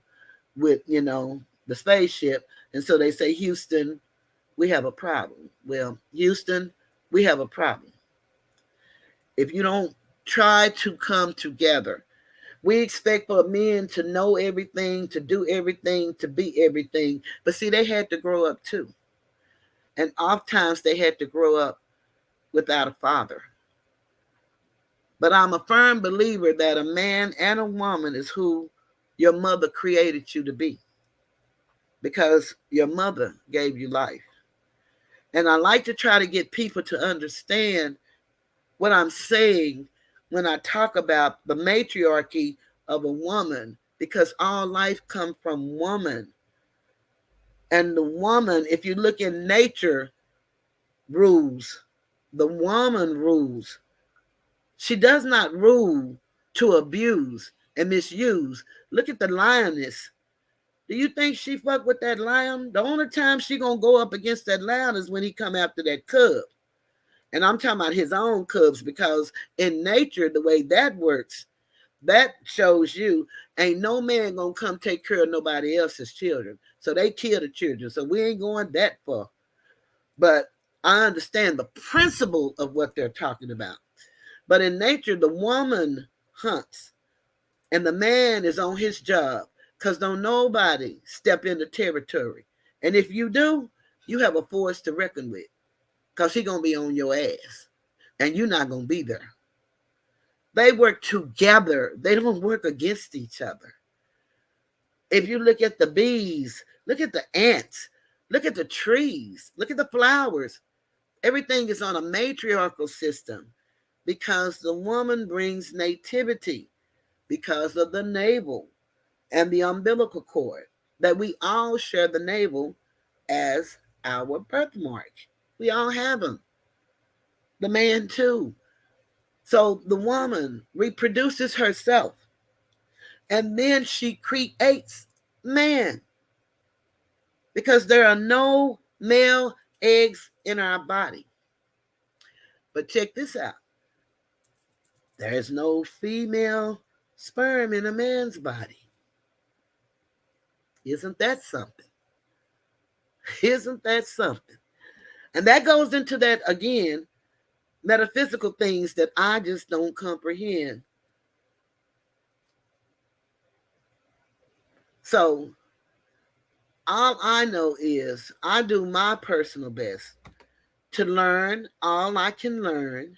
with, the spaceship. And so they say, Houston, we have a problem. Well, Houston, we have a problem. If you don't try to come together, we expect for men to know everything, to do everything, to be everything. But see, they had to grow up too. And oftentimes they had to grow up without a father. But I'm a firm believer that a man and a woman is who your mother created you to be, because your mother gave you life. And I like to try to get people to understand what I'm saying when I talk about the matriarchy of a woman, because all life comes from woman. And the woman, if you look in nature, rules. The woman rules. She does not rule to abuse and misuse. Look at the lioness. Do you think she fuck with that lion? The only time she gonna go up against that lion is when he come after that cub. And I'm talking about his own cubs, because in nature, the way that works, that shows you ain't no man gonna come take care of nobody else's children. So they kill the children. So we ain't going that far. But I understand the principle of what they're talking about. But in nature, the woman hunts and the man is on his job, because don't nobody step into territory. And if you do, you have a force to reckon with, because he going to be on your ass and you're not going to be there. They work together. They don't work against each other. If you look at the bees, look at the ants, look at the trees, look at the flowers. Everything is on a matriarchal system, because the woman brings nativity because of the navel and the umbilical cord, that we all share the navel as our birthmark. We all have them. The man too. So the woman reproduces herself, and then she creates man, because there are no male eggs in our body. But check this out. There is no female sperm in a man's body. Isn't that something? Isn't that something? And that goes into that, again, metaphysical things that I just don't comprehend. So all I know is I do my personal best to learn all I can learn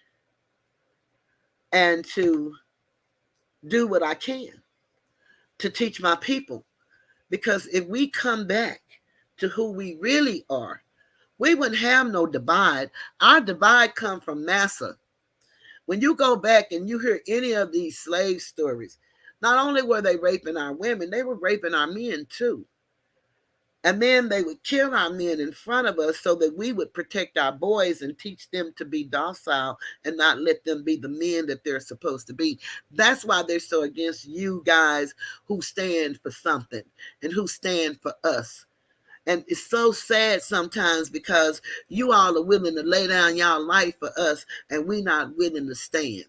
and to do what I can to teach my people. Because if we come back to who we really are, we wouldn't have no divide. Our divide come from massa. When you go back and you hear any of these slave stories, not only were they raping our women, they were raping our men too. And then they would kill our men in front of us so that we would protect our boys and teach them to be docile and not let them be the men that they're supposed to be. That's why they're so against you guys who stand for something and who stand for us. And it's so sad sometimes, because you all are willing to lay down y'all life for us and we not willing to stand.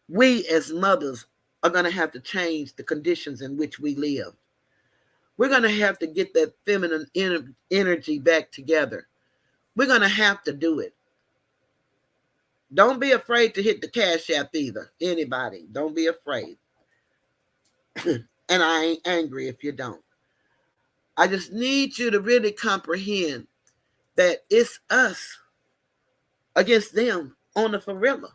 We as mothers are going to have to change the conditions in which we live. We're going to have to get that feminine energy back together. We're going to have to do it. Don't be afraid to hit the cash app either. Anybody, don't be afraid. And I ain't angry if you don't. I just need you to really comprehend that it's us against them on the forilla.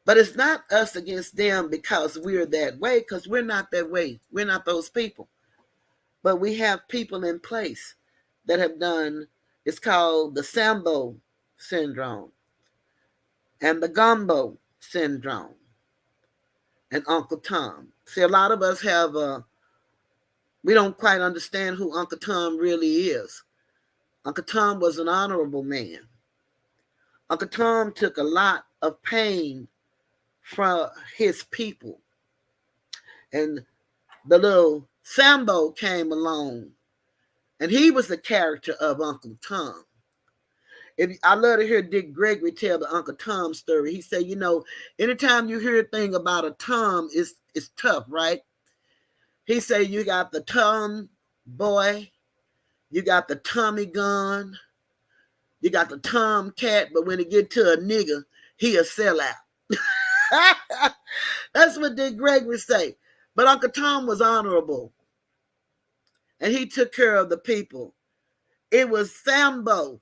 But it's not us against them because we're that way, because we're not that way. We're not those people. But we have people in place that have done, it's called the Sambo syndrome and the Gumbo syndrome and Uncle Tom. See, a lot of us have, we don't quite understand who Uncle Tom really is. Uncle Tom was an honorable man. Uncle Tom took a lot of pain from his people. And the little Sambo came along, and he was the character of Uncle Tom. I love to hear Dick Gregory tell the Uncle Tom story. He said, anytime you hear a thing about a Tom, it's tough, right? He said, you got the Tom boy, you got the Tommy gun, you got the Tom cat, but when it get to a nigga, he a sellout. That's what Dick Gregory say. But Uncle Tom was honorable, and he took care of the people. It was Sambo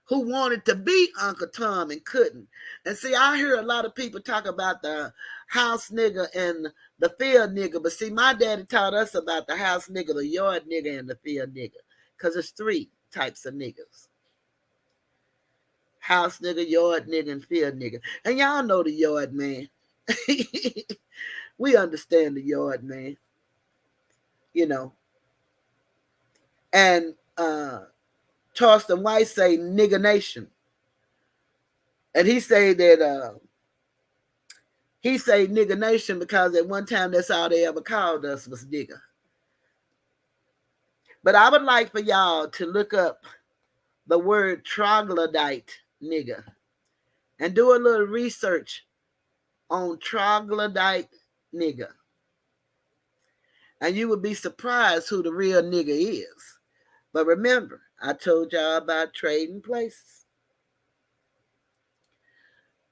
who wanted to be Uncle Tom and couldn't. And see, I hear a lot of people talk about the house nigga and the field nigga. But see, my daddy taught us about the house nigga, the yard nigga, and the field nigga. Because there's 3 types of niggas. House nigga, yard nigga, and field nigga. And y'all know the yard man. We understand the yard man. And Charleston White say nigga nation. And he say nigga nation because at one time that's all they ever called us was nigga. But I would like for y'all to look up the word troglodyte nigga and do a little research on troglodyte nigga. And you would be surprised who the real nigga is. But remember, I told y'all about Trading Places.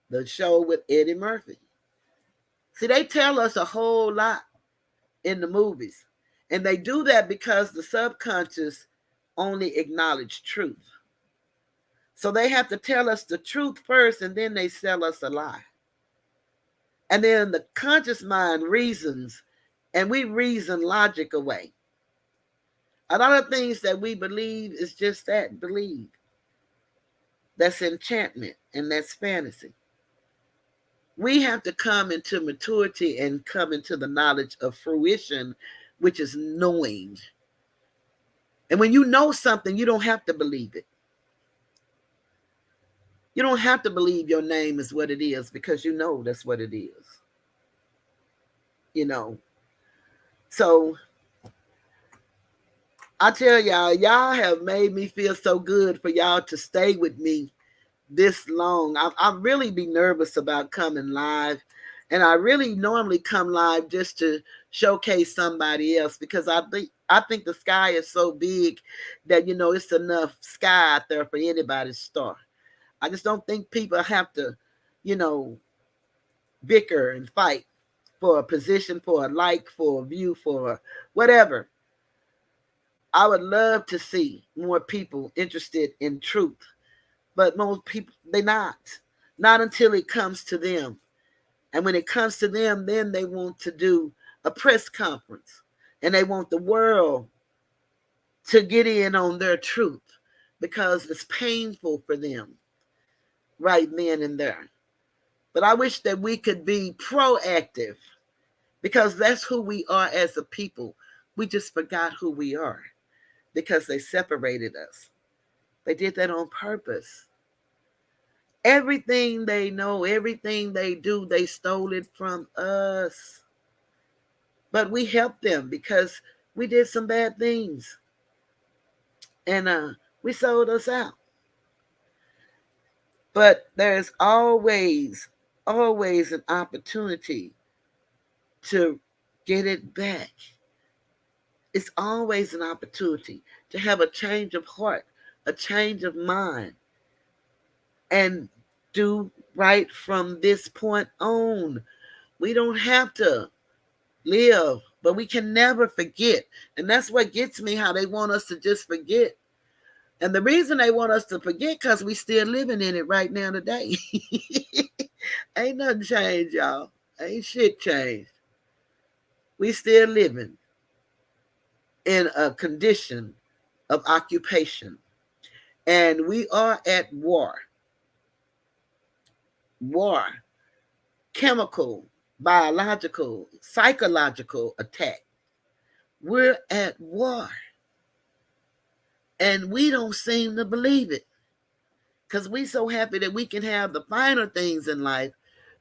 The show with Eddie Murphy. See, they tell us a whole lot in the movies. And they do that because the subconscious only acknowledge truth. So they have to tell us the truth first, and then they sell us a lie. And then the conscious mind reasons, and we reason logic away. A lot of things that we believe is just that, believe. That's enchantment, and that's fantasy. We have to come into maturity and come into the knowledge of fruition, which is knowing. And when you know something, you don't have to believe it. You don't have to believe your name is what it is because you know that's what it is. So I tell y'all have made me feel so good for y'all to stay with me this long. I really be nervous about coming live. And I really normally come live just to showcase somebody else because I think the sky is so big that, it's enough sky out there for anybody to start. I just don't think people have to, bicker and fight for a position, for a like, for a view, for whatever. I would love to see more people interested in truth. But most people, they're not. Not until it comes to them. And when it comes to them, then they want to do a press conference. And they want the world to get in on their truth because it's painful for them right then and there. But I wish that we could be proactive because that's who we are as a people. We just forgot who we are because they separated us. They did that on purpose. Everything they know, everything they do, they stole it from us. But we helped them because we did some bad things. And we sold us out. But there's always an opportunity to get it back. It's always an opportunity to have a change of heart, a change of mind, and do right from this point on. We don't have to live but we can never forget. And that's what gets me, how they want us to just forget. And the reason they want us to forget, because we still living in it right now today. Ain't nothing changed, y'all. Ain't shit changed. We still living in a condition of occupation. And we are at war. War. Chemical, biological, psychological attack. We're at war. And we don't seem to believe it. Because we so happy that we can have the finer things in life,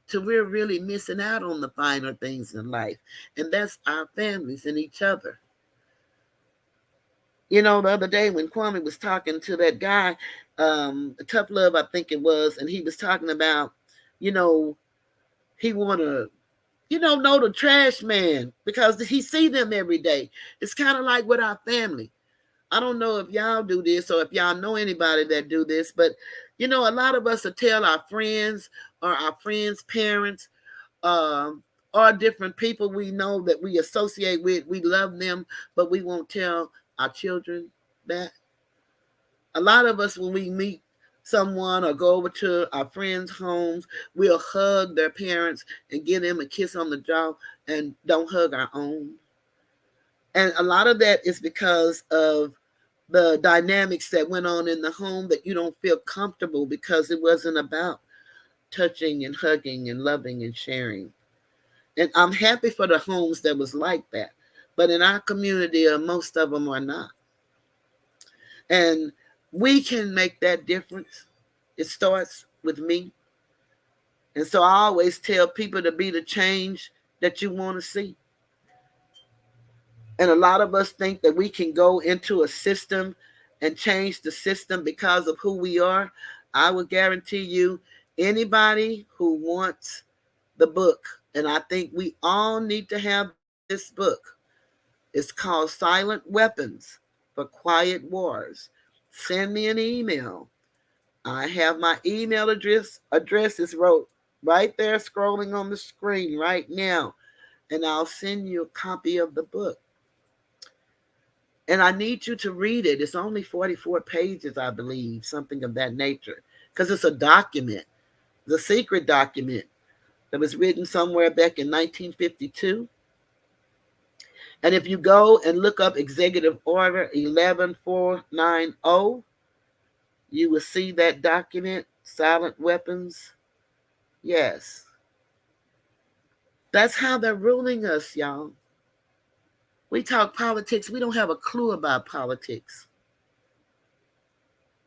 till we're really missing out on the finer things in life. And that's our families and each other. You know, the other day when Kwame was talking to that guy, Tough Love, I think it was, and he was talking about, you know, he want to, know the trash man because he see them every day. It's kind of like with our family. I don't know if y'all do this or if y'all know anybody that do this, but, a lot of us will tell our friends or our friends' parents, or different people we know that we associate with, we love them, but we won't tell our children that. A lot of us, when we meet someone or go over to our friends' homes, we'll hug their parents and give them a kiss on the jaw and don't hug our own. And a lot of that is because of the dynamics that went on in the home, that you don't feel comfortable because it wasn't about touching and hugging and loving and sharing. And I'm happy for the homes that was like that. But in our community, most of them are not. And we can make that difference. It starts with me. And so I always tell people to be the change that you want to see. And a lot of us think that we can go into a system and change the system because of who we are. I would guarantee you, anybody who wants the book, and I think we all need to have this book. It's called Silent Weapons for Quiet Wars. Send me an email. I have my email address is wrote right there, scrolling on the screen right now, and I'll send you a copy of the book. And I need you to read it. It's only 44 pages, I believe, something of that nature, because it's a document, the secret document that was written somewhere back in 1952. And if you go and look up Executive Order 11490, you will see that document, Silent Weapons. Yes. That's how they're ruling us, y'all. We talk politics. We don't have a clue about politics.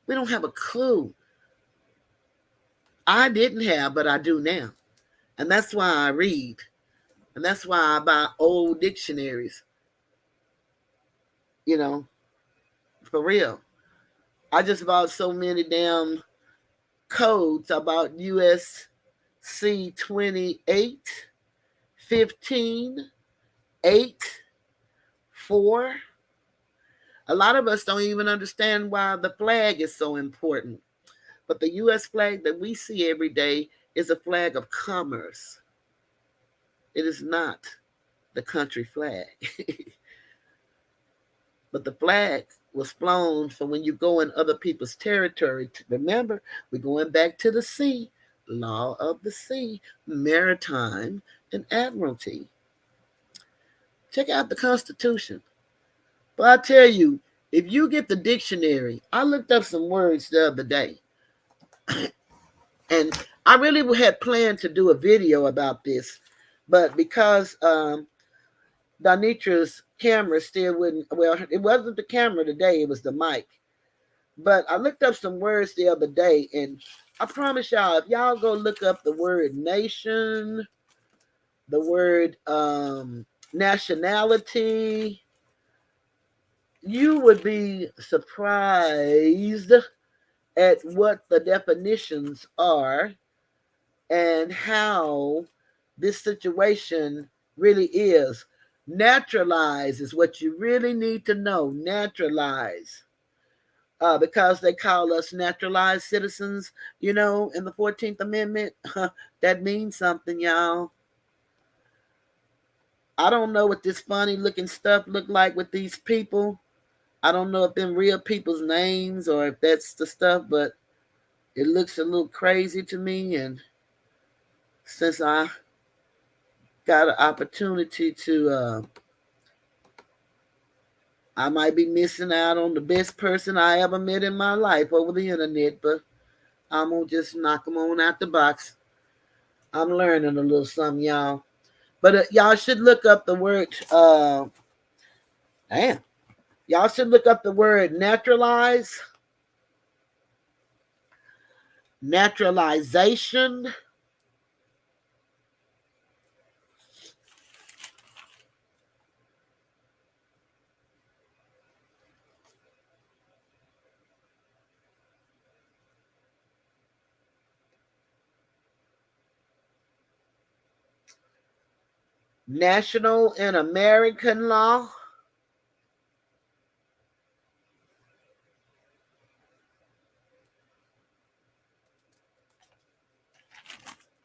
We don't have a clue. I didn't have, but I do now. And that's why I read. And that's why I buy old dictionaries. You know, for real. I just bought so many damn codes. I bought USC 28, 15, 8, 4. A lot of us don't even understand why the flag is so important. But the U.S. flag that we see every day is a flag of commerce. It is not the country flag. But the flag was flown for when you go in other people's territory. Remember, we're going back to the sea, law of the sea, maritime, and admiralty. Check out the Constitution. But I tell you, if you get the dictionary, I looked up some words the other day. And I really had planned to do a video about this, but because Donnetria's camera still wouldn't, well, it wasn't the camera today, it was the mic. But I looked up some words the other day, and I promise y'all, if y'all go look up the word nation, the word nationality, you would be surprised at what the definitions are and how this situation really is. Naturalize is what you really need to know. Naturalize. Because they call us naturalized citizens, in the 14th Amendment. That means something, y'all. I don't know what this funny looking stuff look like with these people. I don't know if them real people's names or if that's the stuff, but it looks a little crazy to me. And since I got an opportunity to, I might be missing out on the best person I ever met in my life over the internet, but I'm gonna just knock them on out the box. I'm learning a little something, y'all. But y'all should look up the word. Damn, y'all should look up the word naturalize, naturalization, national and American law,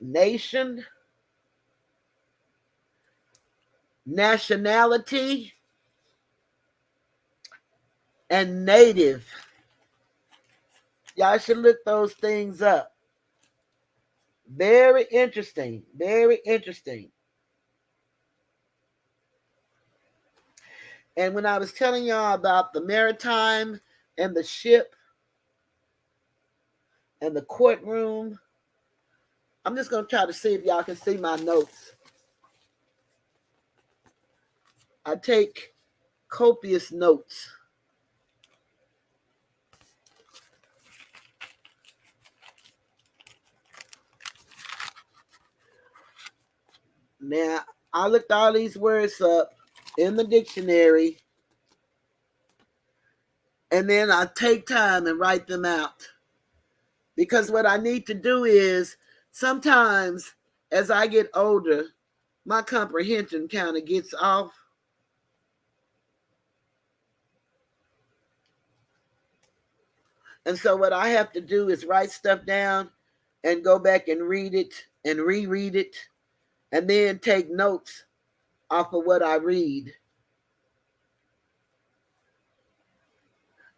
nation, nationality, and native. Y'all should look those things up. Very interesting. Very interesting. And when I was telling y'all about the Maritime and the ship and the courtroom, I'm just going to try to see if y'all can see my notes. I take copious notes. Now, I looked all these words up in the dictionary, and then I take time and write them out. Because what I need to do is sometimes as I get older, my comprehension kind of gets off. And so what I have to do is write stuff down and go back and read it and reread it and then take notes off of what I read.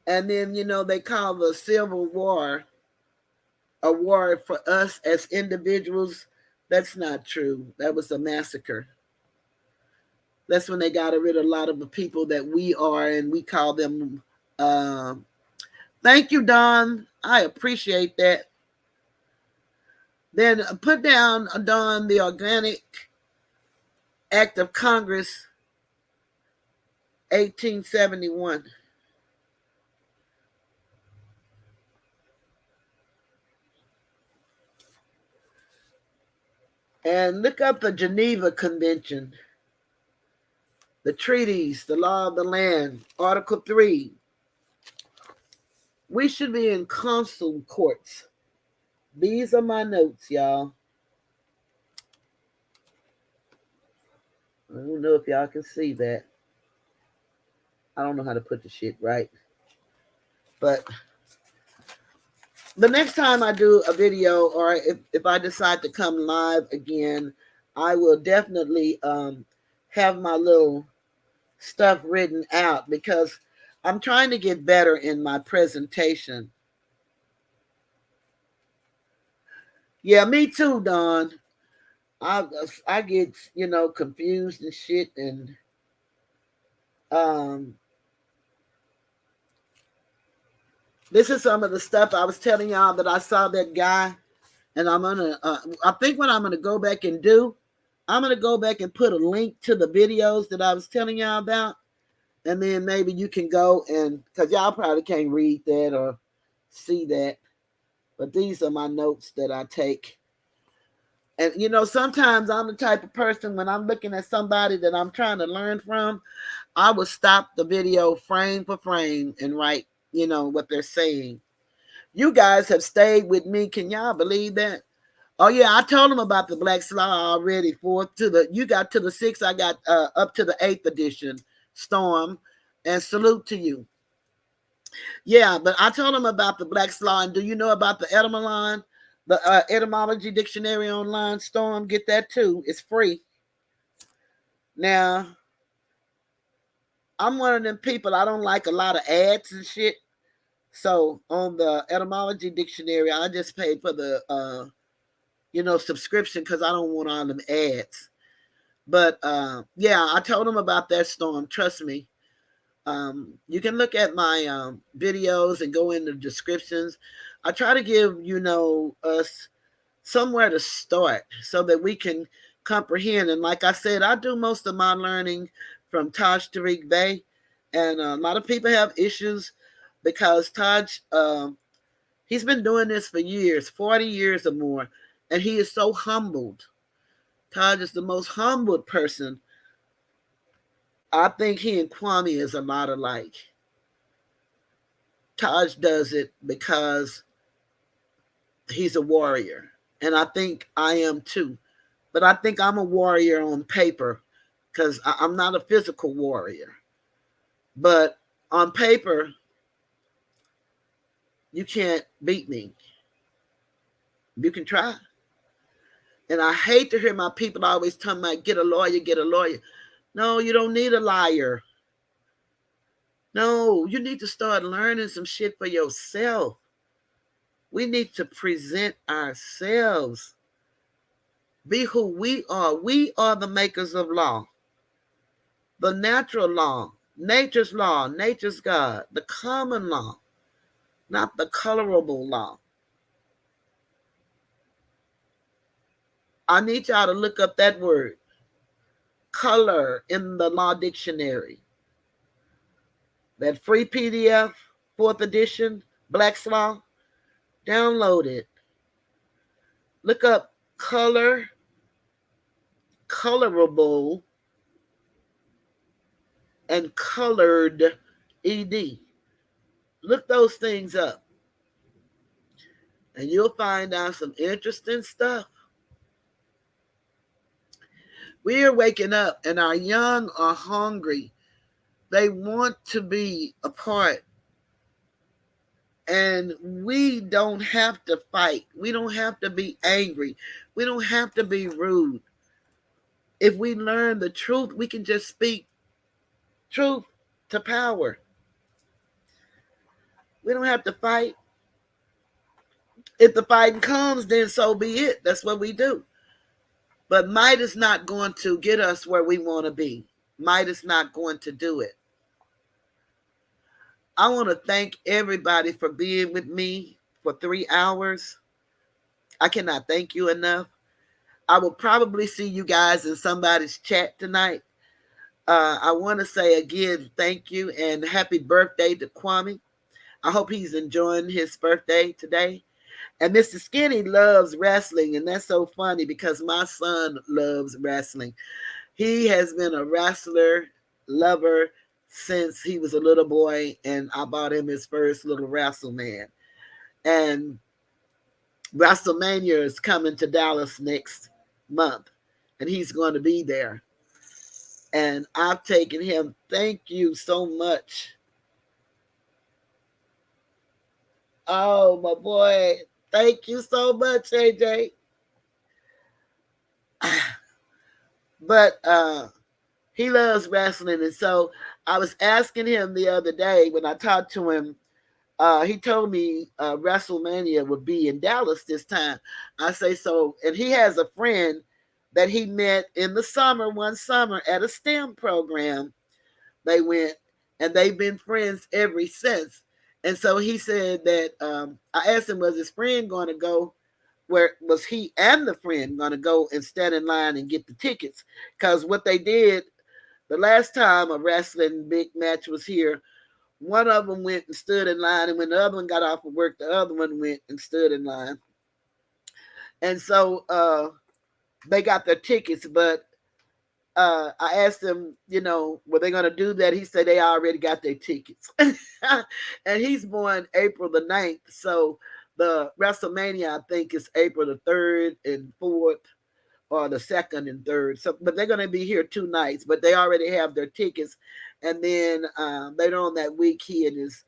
And then, they call the Civil War a war for us as individuals. That's not true. That was a massacre. That's when they got rid of a lot of the people that we are, and we call them. Thank you, Don. I appreciate that. Then put down, Don, the Organic Act of Congress, 1871. And look up the Geneva Convention, the treaties, the law of the land, Article 3. We should be in consul courts. These are my notes, y'all. I don't know if y'all can see that. I don't know how to put the shit right. But the next time I do a video, or if I decide to come live again, I will definitely have my little stuff written out because I'm trying to get better in my presentation. Yeah, me too, Don. I get confused and shit, and this is some of the stuff I was telling y'all that I saw that guy, and I'm gonna. I think what I'm gonna go back and do, I'm gonna go back and put a link to the videos that I was telling y'all about, and then maybe you can go and because y'all probably can't read that or see that, but these are my notes that I take. And sometimes I'm the type of person when I'm looking at somebody that I'm trying to learn from, I will stop the video frame for frame and write, what they're saying. You guys have stayed with me. Can y'all believe that? Oh yeah, I told them about the Black Law already. You got to the 6th, I got up to the 8th edition, Storm, and salute to you. Yeah, but I told them about the Black Law, and do you know about the etymology, the etymology dictionary online, Storm? Get that too. It's free. Now, I'm one of them people, I don't like a lot of ads and shit. So on the etymology dictionary, I just pay for the subscription because I don't want all them ads. But yeah, I told them about that storm. Trust me. You can look at my videos and go in the descriptions. I try to give us somewhere to start so that we can comprehend. And like I said, I do most of my learning from Taj Tariq Bey, and a lot of people have issues because Taj he's been doing this for years, 40 years or more, and he is so humbled. Taj is the most humbled person. I think he and Kwame is a lot alike. Taj does it because he's a warrior, and I think I am too. But I think I'm a warrior on paper because I'm not a physical warrior. But on paper, you can't beat me. You can try. And I hate to hear my people always tell me, get a lawyer, get a lawyer. No, you don't need a liar. No, you need to start learning some shit for yourself. We need to present ourselves. Be who we are. We are the makers of law. The natural law, nature's God, the common law, not the colorable law. I need y'all to look up that word, color, in the law dictionary. That free PDF, fourth edition, Black's Law, download it. Look up color, colorable, and colored ED. Look those things up, and you'll find out some interesting stuff. We are waking up, and our young are hungry. They want to be a part. And we don't have to fight. We don't have to be angry. We don't have to be rude. If we learn the truth, we can just speak truth to power. We don't have to fight. If the fighting comes, then so be it. That's what we do. But might is not going to get us where we want to be. Might is not going to do it. I want to thank everybody for being with me for 3 hours. I cannot thank you enough. I will probably see you guys in somebody's chat tonight. I want to say again, thank you and happy birthday to Kwame. I hope he's enjoying his birthday today. And Mr. Skinny loves wrestling, and that's so funny because my son loves wrestling. He has been a wrestler, lover since he was a little boy, and I bought him his first little WrestleMan. And WrestleMania is coming to Dallas next month, and he's going to be there. And I've taken him. Thank you so much. Oh, my boy. Thank you so much, AJ. But he loves wrestling. And so I was asking him the other day when I talked to him, he told me WrestleMania would be in Dallas this time. I say so. And he has a friend that he met in the summer, one summer at a STEM program. They went and they've been friends ever since. And so he said that I asked him, was his friend going to go? Where was he and the friend going to go and stand in line and get the tickets? Because what they did the last time a wrestling big match was here, one of them went and stood in line, and when the other one got off of work, the other one went and stood in line. And so they got their tickets, but I asked them, were they going to do that? He said they already got their tickets. And he's born April the 9th. So the WrestleMania, I think, is April the 3rd and 4th, or the 2nd and 3rd. So, but they're going to be here 2 nights, but they already have their tickets. And then later on that week, he and his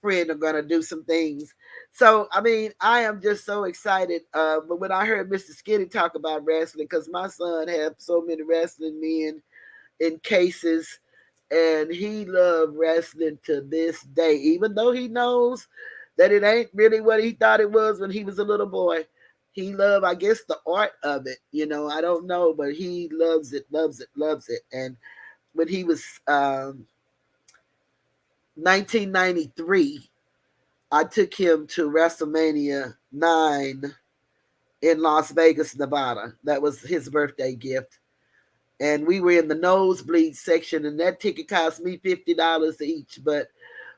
friend are going to do some things. So, I mean, I am just so excited. But when I heard Mr. Skinny talk about wrestling, because my son had so many wrestling men, in cases, and he loved wrestling to this day, even though he knows that it ain't really what he thought it was when he was a little boy. He loved, I guess, the art of it. I don't know, but he loves it, loves it, loves it. And when he was 1993, I took him to WrestleMania 9 in Las Vegas, Nevada. That was his birthday gift. And we were in the nosebleed section, and that ticket cost me $50 each, but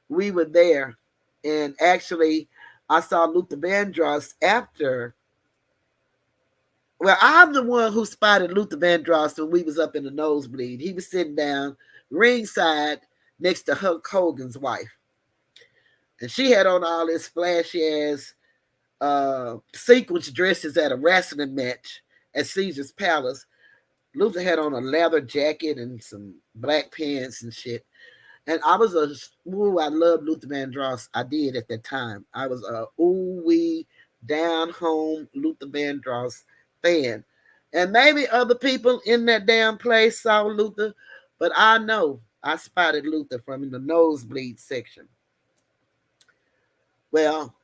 we were there. And actually, I saw Luther Vandross after. Well, I'm the one who spotted Luther Vandross when we was up in the nosebleed. He was sitting down ringside next to Hulk Hogan's wife. And she had on all this flashy ass sequence dresses at a wrestling match at Caesar's Palace. Luther had on a leather jacket and some black pants and shit. And I was I loved Luther Vandross. I did at that time. I was a wee down home Luther Vandross fan. And maybe other people in that damn place saw Luther, but I know I spotted Luther from in the nosebleed section. Well,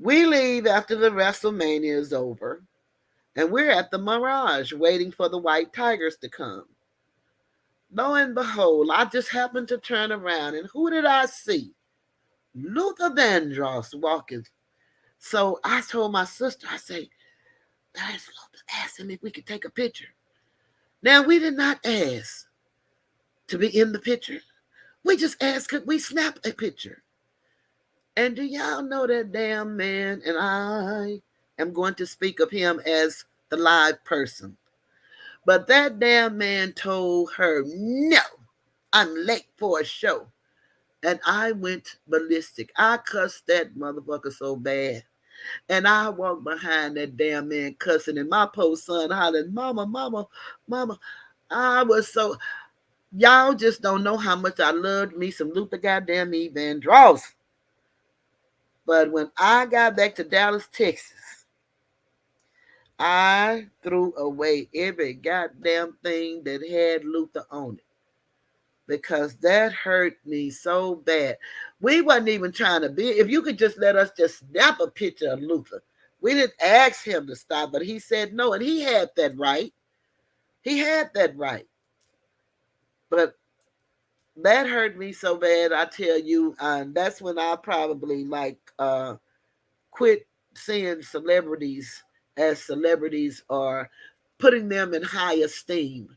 we leave after the WrestleMania is over, and we're at the Mirage waiting for the White Tigers to come. Lo and behold, I just happened to turn around, and who did I see? Luther Vandross walking. So I told my sister, I say, "That's Luther. Ask him if we could take a picture." Now, we did not ask to be in the picture. We just asked, could we snap a picture? And do y'all know that damn man? And I am going to speak of him as the live person. But that damn man told her, "No, I'm late for a show." And I went ballistic. I cussed that motherfucker so bad. And I walked behind that damn man cussing, and my poor son hollering, "Mama, mama, mama." I was so, y'all just don't know how much I loved me some Luther goddamn E. Vandross. But when I got back to Dallas, Texas, I threw away every goddamn thing that had Luther on it because that hurt me so bad. We wasn't even trying to be. If you could just let us just snap a picture of Luther. We didn't ask him to stop, but he said no, and he had that right. He had that right. But that hurt me so bad, I tell you, and that's when I probably quit seeing celebrities as celebrities or putting them in high esteem.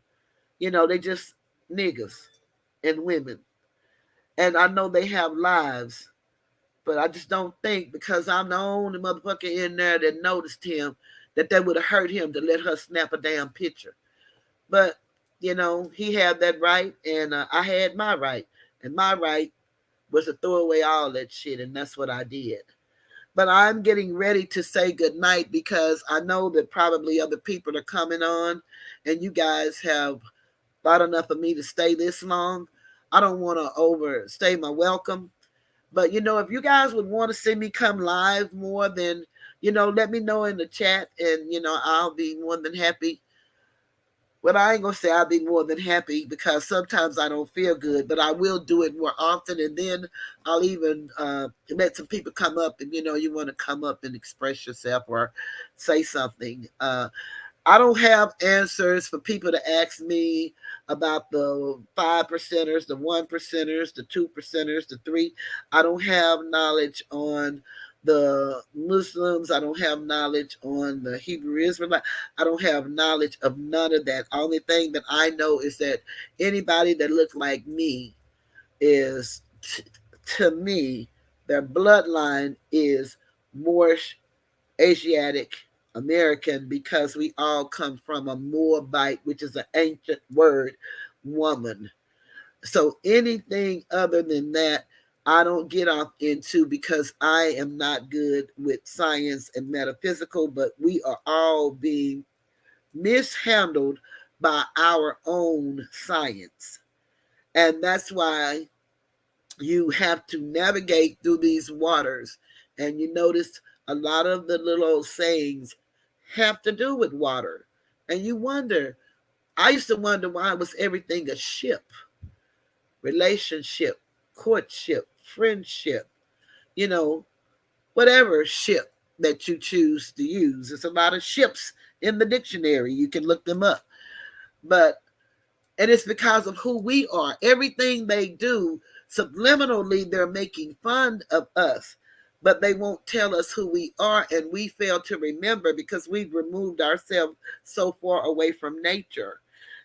They just niggas and women. And I know they have lives, but I just don't think because I'm the only motherfucker in there that noticed him that would have hurt him to let her snap a damn picture. But, he had that right, and I had my right. And my right was to throw away all that shit, and that's what I did. But I'm getting ready to say goodnight because I know that probably other people are coming on, and you guys have thought enough of me to stay this long. I don't want to overstay my welcome. But, if you guys would want to see me come live more, then, let me know in the chat, and, I'll be more than happy. Well, I ain't going to say I'll be more than happy because sometimes I don't feel good, but I will do it more often. And then I'll even let some people come up and, you want to come up and express yourself or say something. I don't have answers for people to ask me about the 5%ers, the 1%ers, the 2%ers, the three. I don't have knowledge on the Muslims. I don't have knowledge on the Hebrew Israelite. I don't have knowledge of none of that. Only thing that I know is that anybody that looks like me is, to me, their bloodline is Moorish, Asiatic, American, because we all come from a Moabite, which is an ancient word, woman. So anything other than that, I don't get off into because I am not good with science and metaphysical, but we are all being mishandled by our own science. And that's why you have to navigate through these waters. And you notice a lot of the little sayings have to do with water. And you wonder, I used to wonder why was everything a ship, relationship, courtship, friendship, you know, whatever ship that you choose to use. There's a lot of ships in the dictionary. You can look them up. But, and it's because of who we are. Everything they do, subliminally, they're making fun of us, but they won't tell us who we are, and we fail to remember because we've removed ourselves so far away from nature.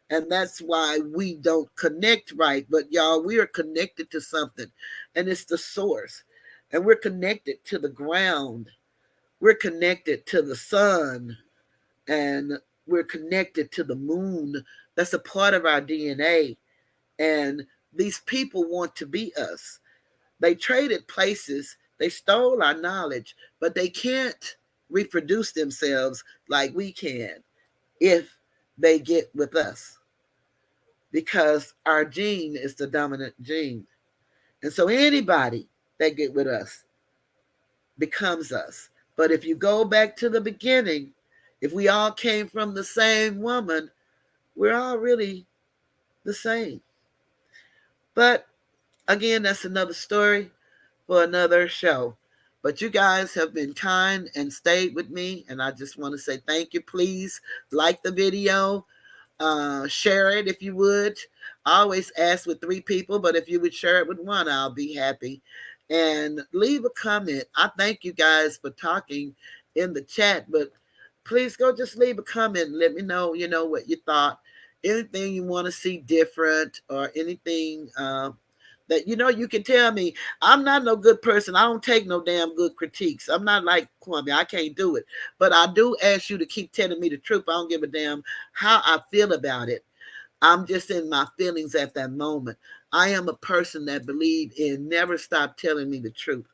And that's why we don't connect right. But y'all, we are connected to something, and it's the source. And we're connected to the ground. We're connected to the sun, and we're connected to the moon. That's a part of our DNA. And these people want to be us. They traded places, they stole our knowledge, but they can't reproduce themselves like we can if they get with us, because our gene is the dominant gene. And so anybody that get with us becomes us. But if you go back to the beginning, if we all came from the same woman, we're all really the same. But again, that's another story for another show. But you guys have been kind and stayed with me, and I just want to say thank you. Please like the video, share it if you would. I always ask with 3 people, but if you would share it with one, I'll be happy. And leave a comment. I thank you guys for talking in the chat, but please go just leave a comment and let me know, what you thought. Anything you want to see different, or anything that you can tell me. I'm not no good person. I don't take no damn good critiques. I'm not like Kwame. I can't do it. But I do ask you to keep telling me the truth. I don't give a damn how I feel about it. I'm just in my feelings at that moment. I am a person that believe in never stop telling me the truth,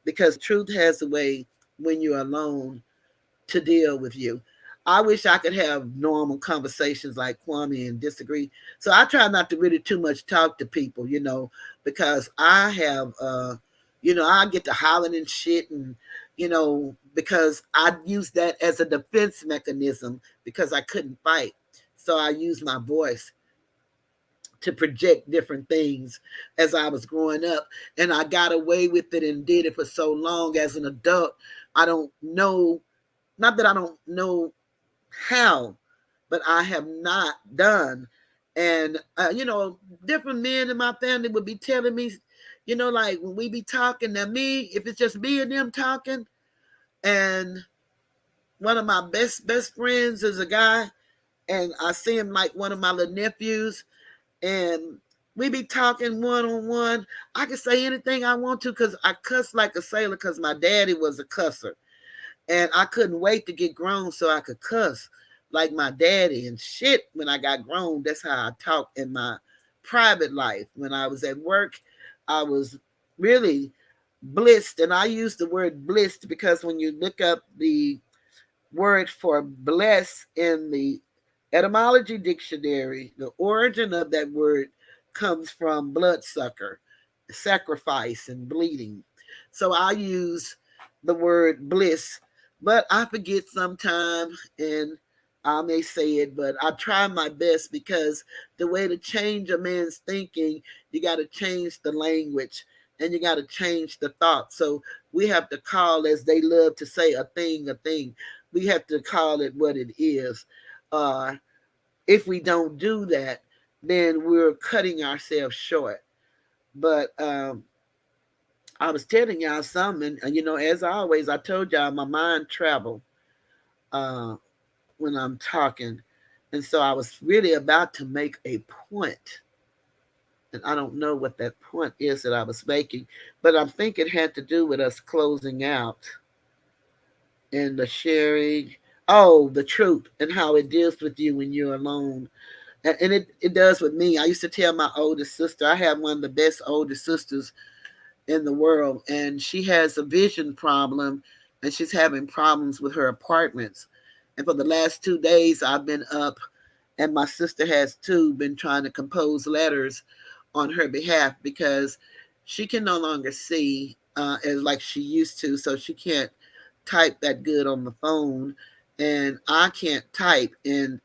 because truth has a way when you're alone to deal with you. I wish I could have normal conversations like Kwame and disagree. So I try not to really too much talk to people, because I have, I get to hollering and shit, and, because I use that as a defense mechanism because I couldn't fight. So I use my voice to project different things as I was growing up. And I got away with it and did it for so long as an adult. I don't know, not that I don't know how, but I have not done. And, different men in my family would be telling me, like when we be talking to me, if it's just me and them talking, and one of my best friends is a guy, and I see him like one of my little nephews, and we be talking one on one. I can say anything I want to because I cuss like a sailor because my daddy was a cusser. And I couldn't wait to get grown so I could cuss like my daddy and shit. When I got grown, that's how I talk in my private life. When I was at work, I was really blissed. And I use the word blissed because when you look up the word for bless in the etymology dictionary, the origin of that word comes from bloodsucker, sacrifice, and bleeding. So I use the word bliss, but I forget sometimes, and I may say it, but I try my best because the way to change a man's thinking, you got to change the language and you got to change the thought. So we have to call, as they love to say, a thing a thing. We have to call it what it is. If we don't do that, then we're cutting ourselves short. But I was telling y'all something, and as always, I told y'all my mind travel uh, when I'm talking, and so I was really about to make a point, and I don't know what that point is that I was making, but I think it had to do with us closing out and the sharing. Oh, the truth and how it deals with you when you're alone. And it does with me. I used to tell my oldest sister, I have one of the best older sisters in the world, and she has a vision problem, and she's having problems with her apartments. And for the last 2 days, I've been up, and my sister has too, been trying to compose letters on her behalf because she can no longer see as like she used to, so she can't type that good on the phone, and I can't type, and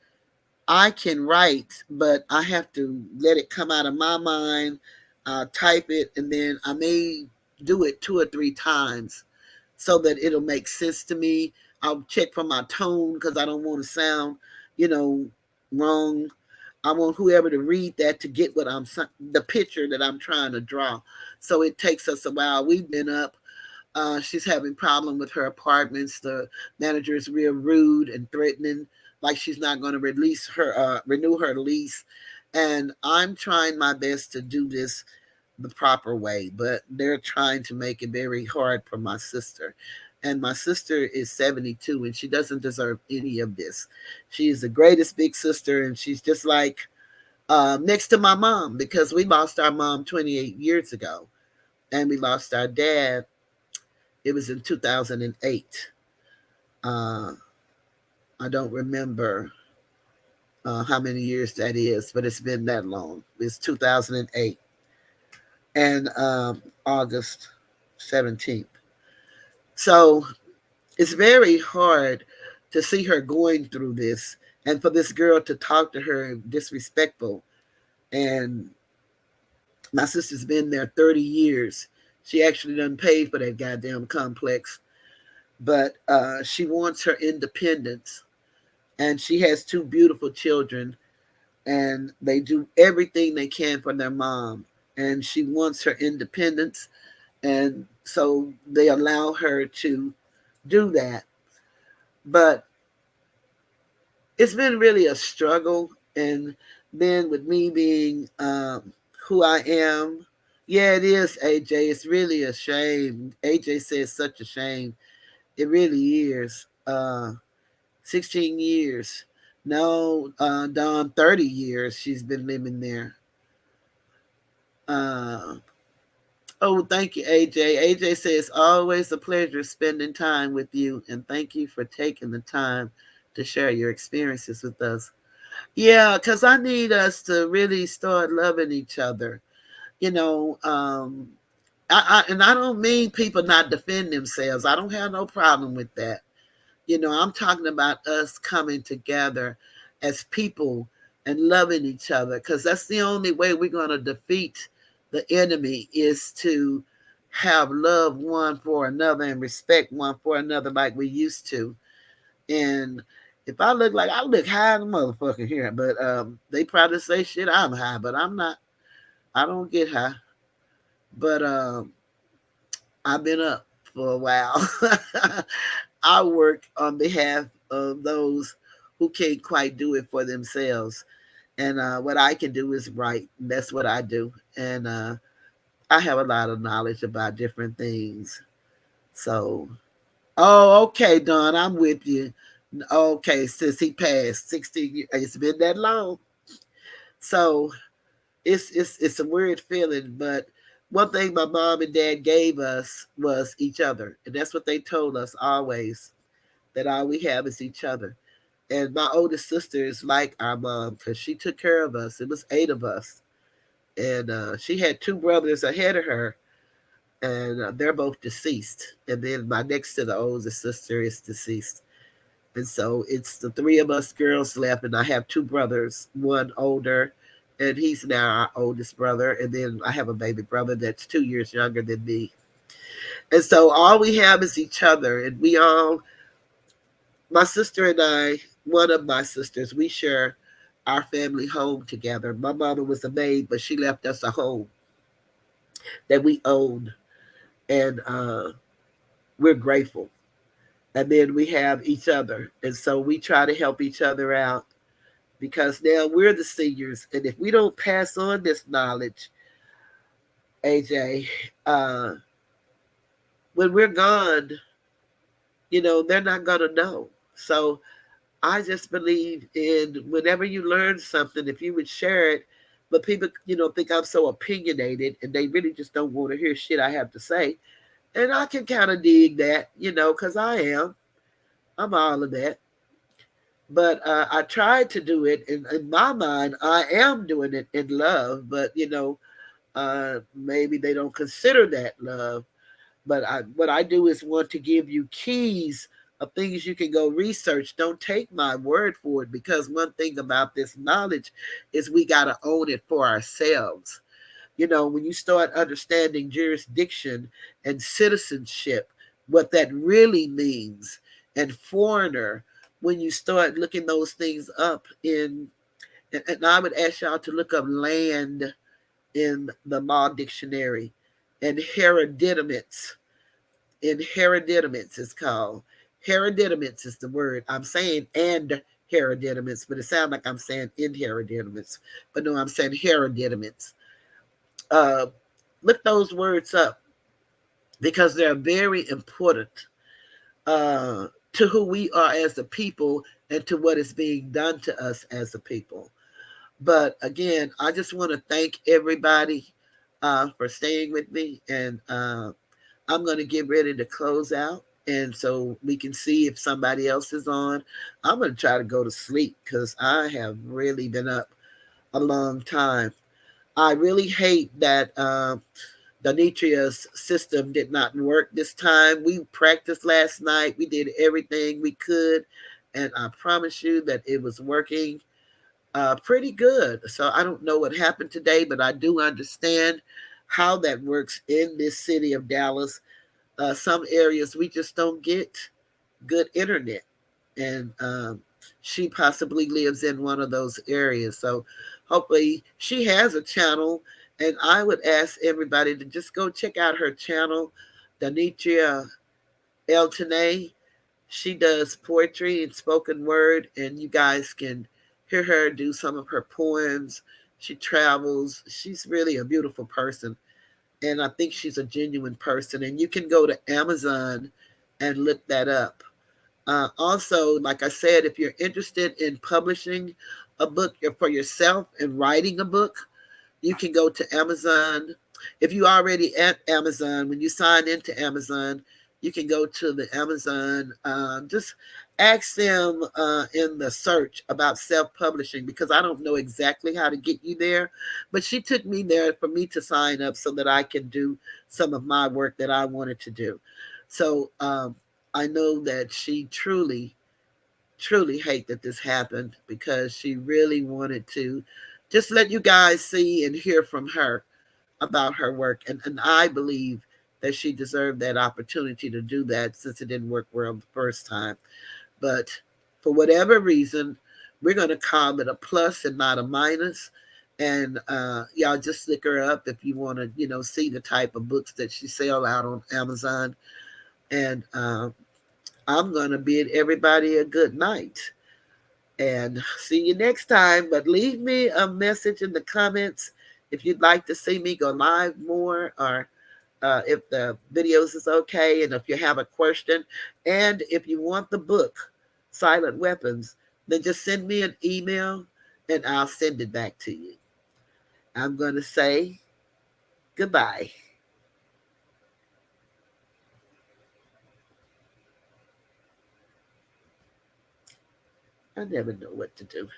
I can write, but I have to let it come out of my mind, type it, and then I may do it 2 or 3 times so that it'll make sense to me. I'll check for my tone because I don't want to sound, you know, wrong. I want whoever to read that to get what the picture that I'm trying to draw. So it takes us a while. We've been up. She's having problem with her apartments. The manager is real rude and threatening, like she's not going to renew her lease. And I'm trying my best to do this the proper way, but they're trying to make it very hard for my sister. And my sister is 72 and she doesn't deserve any of this. She is the greatest big sister, and she's just like next to my mom, because we lost our mom 28 years ago and we lost our dad. It was in 2008. Uh, I don't remember how many years that is, but it's been that long. It's 2008 and August 17th. So it's very hard to see her going through this and for this girl to talk to her disrespectful. And my sister's been there 30 years. She actually done paid for that goddamn complex, but she wants her independence. And she has 2 beautiful children, and they do everything they can for their mom. And she wants her independence, and so they allow her to do that. But it's been really a struggle. And then with me being who I am, yeah, it is, AJ. It's really a shame. AJ says such a shame. It really is. 16 years. No, Dawn, 30 years she's been living there. Uh, oh, thank you, AJ. AJ says, always a pleasure spending time with you, and thank you for taking the time to share your experiences with us. Yeah, because I need us to really start loving each other. You know, and I don't mean people not defend themselves. I don't have no problem with that. I'm talking about us coming together as people and loving each other, because that's the only way we're going to defeat the enemy, is to have love one for another and respect one for another like we used to. And if I look high in the motherfucker here, but they probably say shit I'm high, but I'm not. I don't get high. But I've been up for a while. I work on behalf of those who can't quite do it for themselves. And what I can do is write. And that's what I do. And I have a lot of knowledge about different things. So, oh, okay, Don, I'm with you. Okay, since he passed 16 years, it's been that long. So it's a weird feeling, but one thing my mom and dad gave us was each other. And that's what they told us always, that all we have is each other. And my oldest sister is like our mom because she took care of us. It was 8 of us. And she had 2 brothers ahead of her, and they're both deceased. And then my next to the oldest sister is deceased. And so it's the 3 of us girls left, and I have 2 brothers, one older, and he's now our oldest brother. And then I have a baby brother that's 2 years younger than me. And so all we have is each other. And my sister and I, one of my sisters, we share our family home together. My mama was a maid, but she left us a home that we owned. And we're grateful. And then we have each other. And so we try to help each other out, because now we're the seniors. And if we don't pass on this knowledge, AJ, uh, when we're gone, they're not going to know. So I just believe in, whenever you learn something, if you would share it, but people, think I'm so opinionated and they really just don't want to hear shit I have to say. And I can kind of dig that, because I'm all of that. But I tried to do it in my mind. I am doing it in love, but maybe they don't consider that love. But what I do is want to give you keys of things you can go research. Don't take my word for it, because one thing about this knowledge is we got to own it for ourselves. You know, when you start understanding jurisdiction and citizenship, what that really means, and foreigner, when you start looking those things up and I would ask y'all to look up land in the law dictionary, and hereditament. Inheritments is called. Hereditament is the word. I'm saying and hereditament, but it sounds like I'm saying inheritments. But no, I'm saying hereditament. Uh, Look those words up, because they're very important to who we are as a people and to what is being done to us as a people. But again, I just want to thank everybody for staying with me, and I'm going to get ready to close out. And so we can see if somebody else is on. I'm going to try to go to sleep because I have really been up a long time. I really hate that Donnetria's system did not work this time. We practiced last night. We did everything we could. And I promise you that it was working pretty good. So I don't know what happened today, but I do understand how that works in this city of Dallas. Some areas we just don't get good internet, and she possibly lives in one of those areas. So hopefully she has a channel, and I would ask everybody to just go check out her channel, Donnetria Eltionea. She does poetry and spoken word, and you guys can hear her do some of her poems. She travels. She's really a beautiful person, and I think she's a genuine person. And you can go to Amazon and look that up. Also, like I said, if you're interested in publishing a book for yourself and writing a book, you can go to Amazon. If you already at Amazon, when you sign into Amazon, you can go to the Amazon. Just ask them in the search about self-publishing, because I don't know exactly how to get you there, but she took me there for me to sign up so that I can do some of my work that I wanted to do. So I know that she truly hate that this happened, because she really wanted to just let you guys see and hear from her about her work. And I believe that she deserved that opportunity to do that, since it didn't work well the first time. But for whatever reason, we're going to call it a plus and not a minus. And y'all just look her up if you want to, see the type of books that she sell out on Amazon. And I'm going to bid everybody a good night and see you next time. But leave me a message in the comments if you'd like to see me go live more, or if the videos is okay, and if you have a question, and if you want the book Silent Weapons, then just send me an email and I'll send it back to you. I'm going to say goodbye. I never know what to do.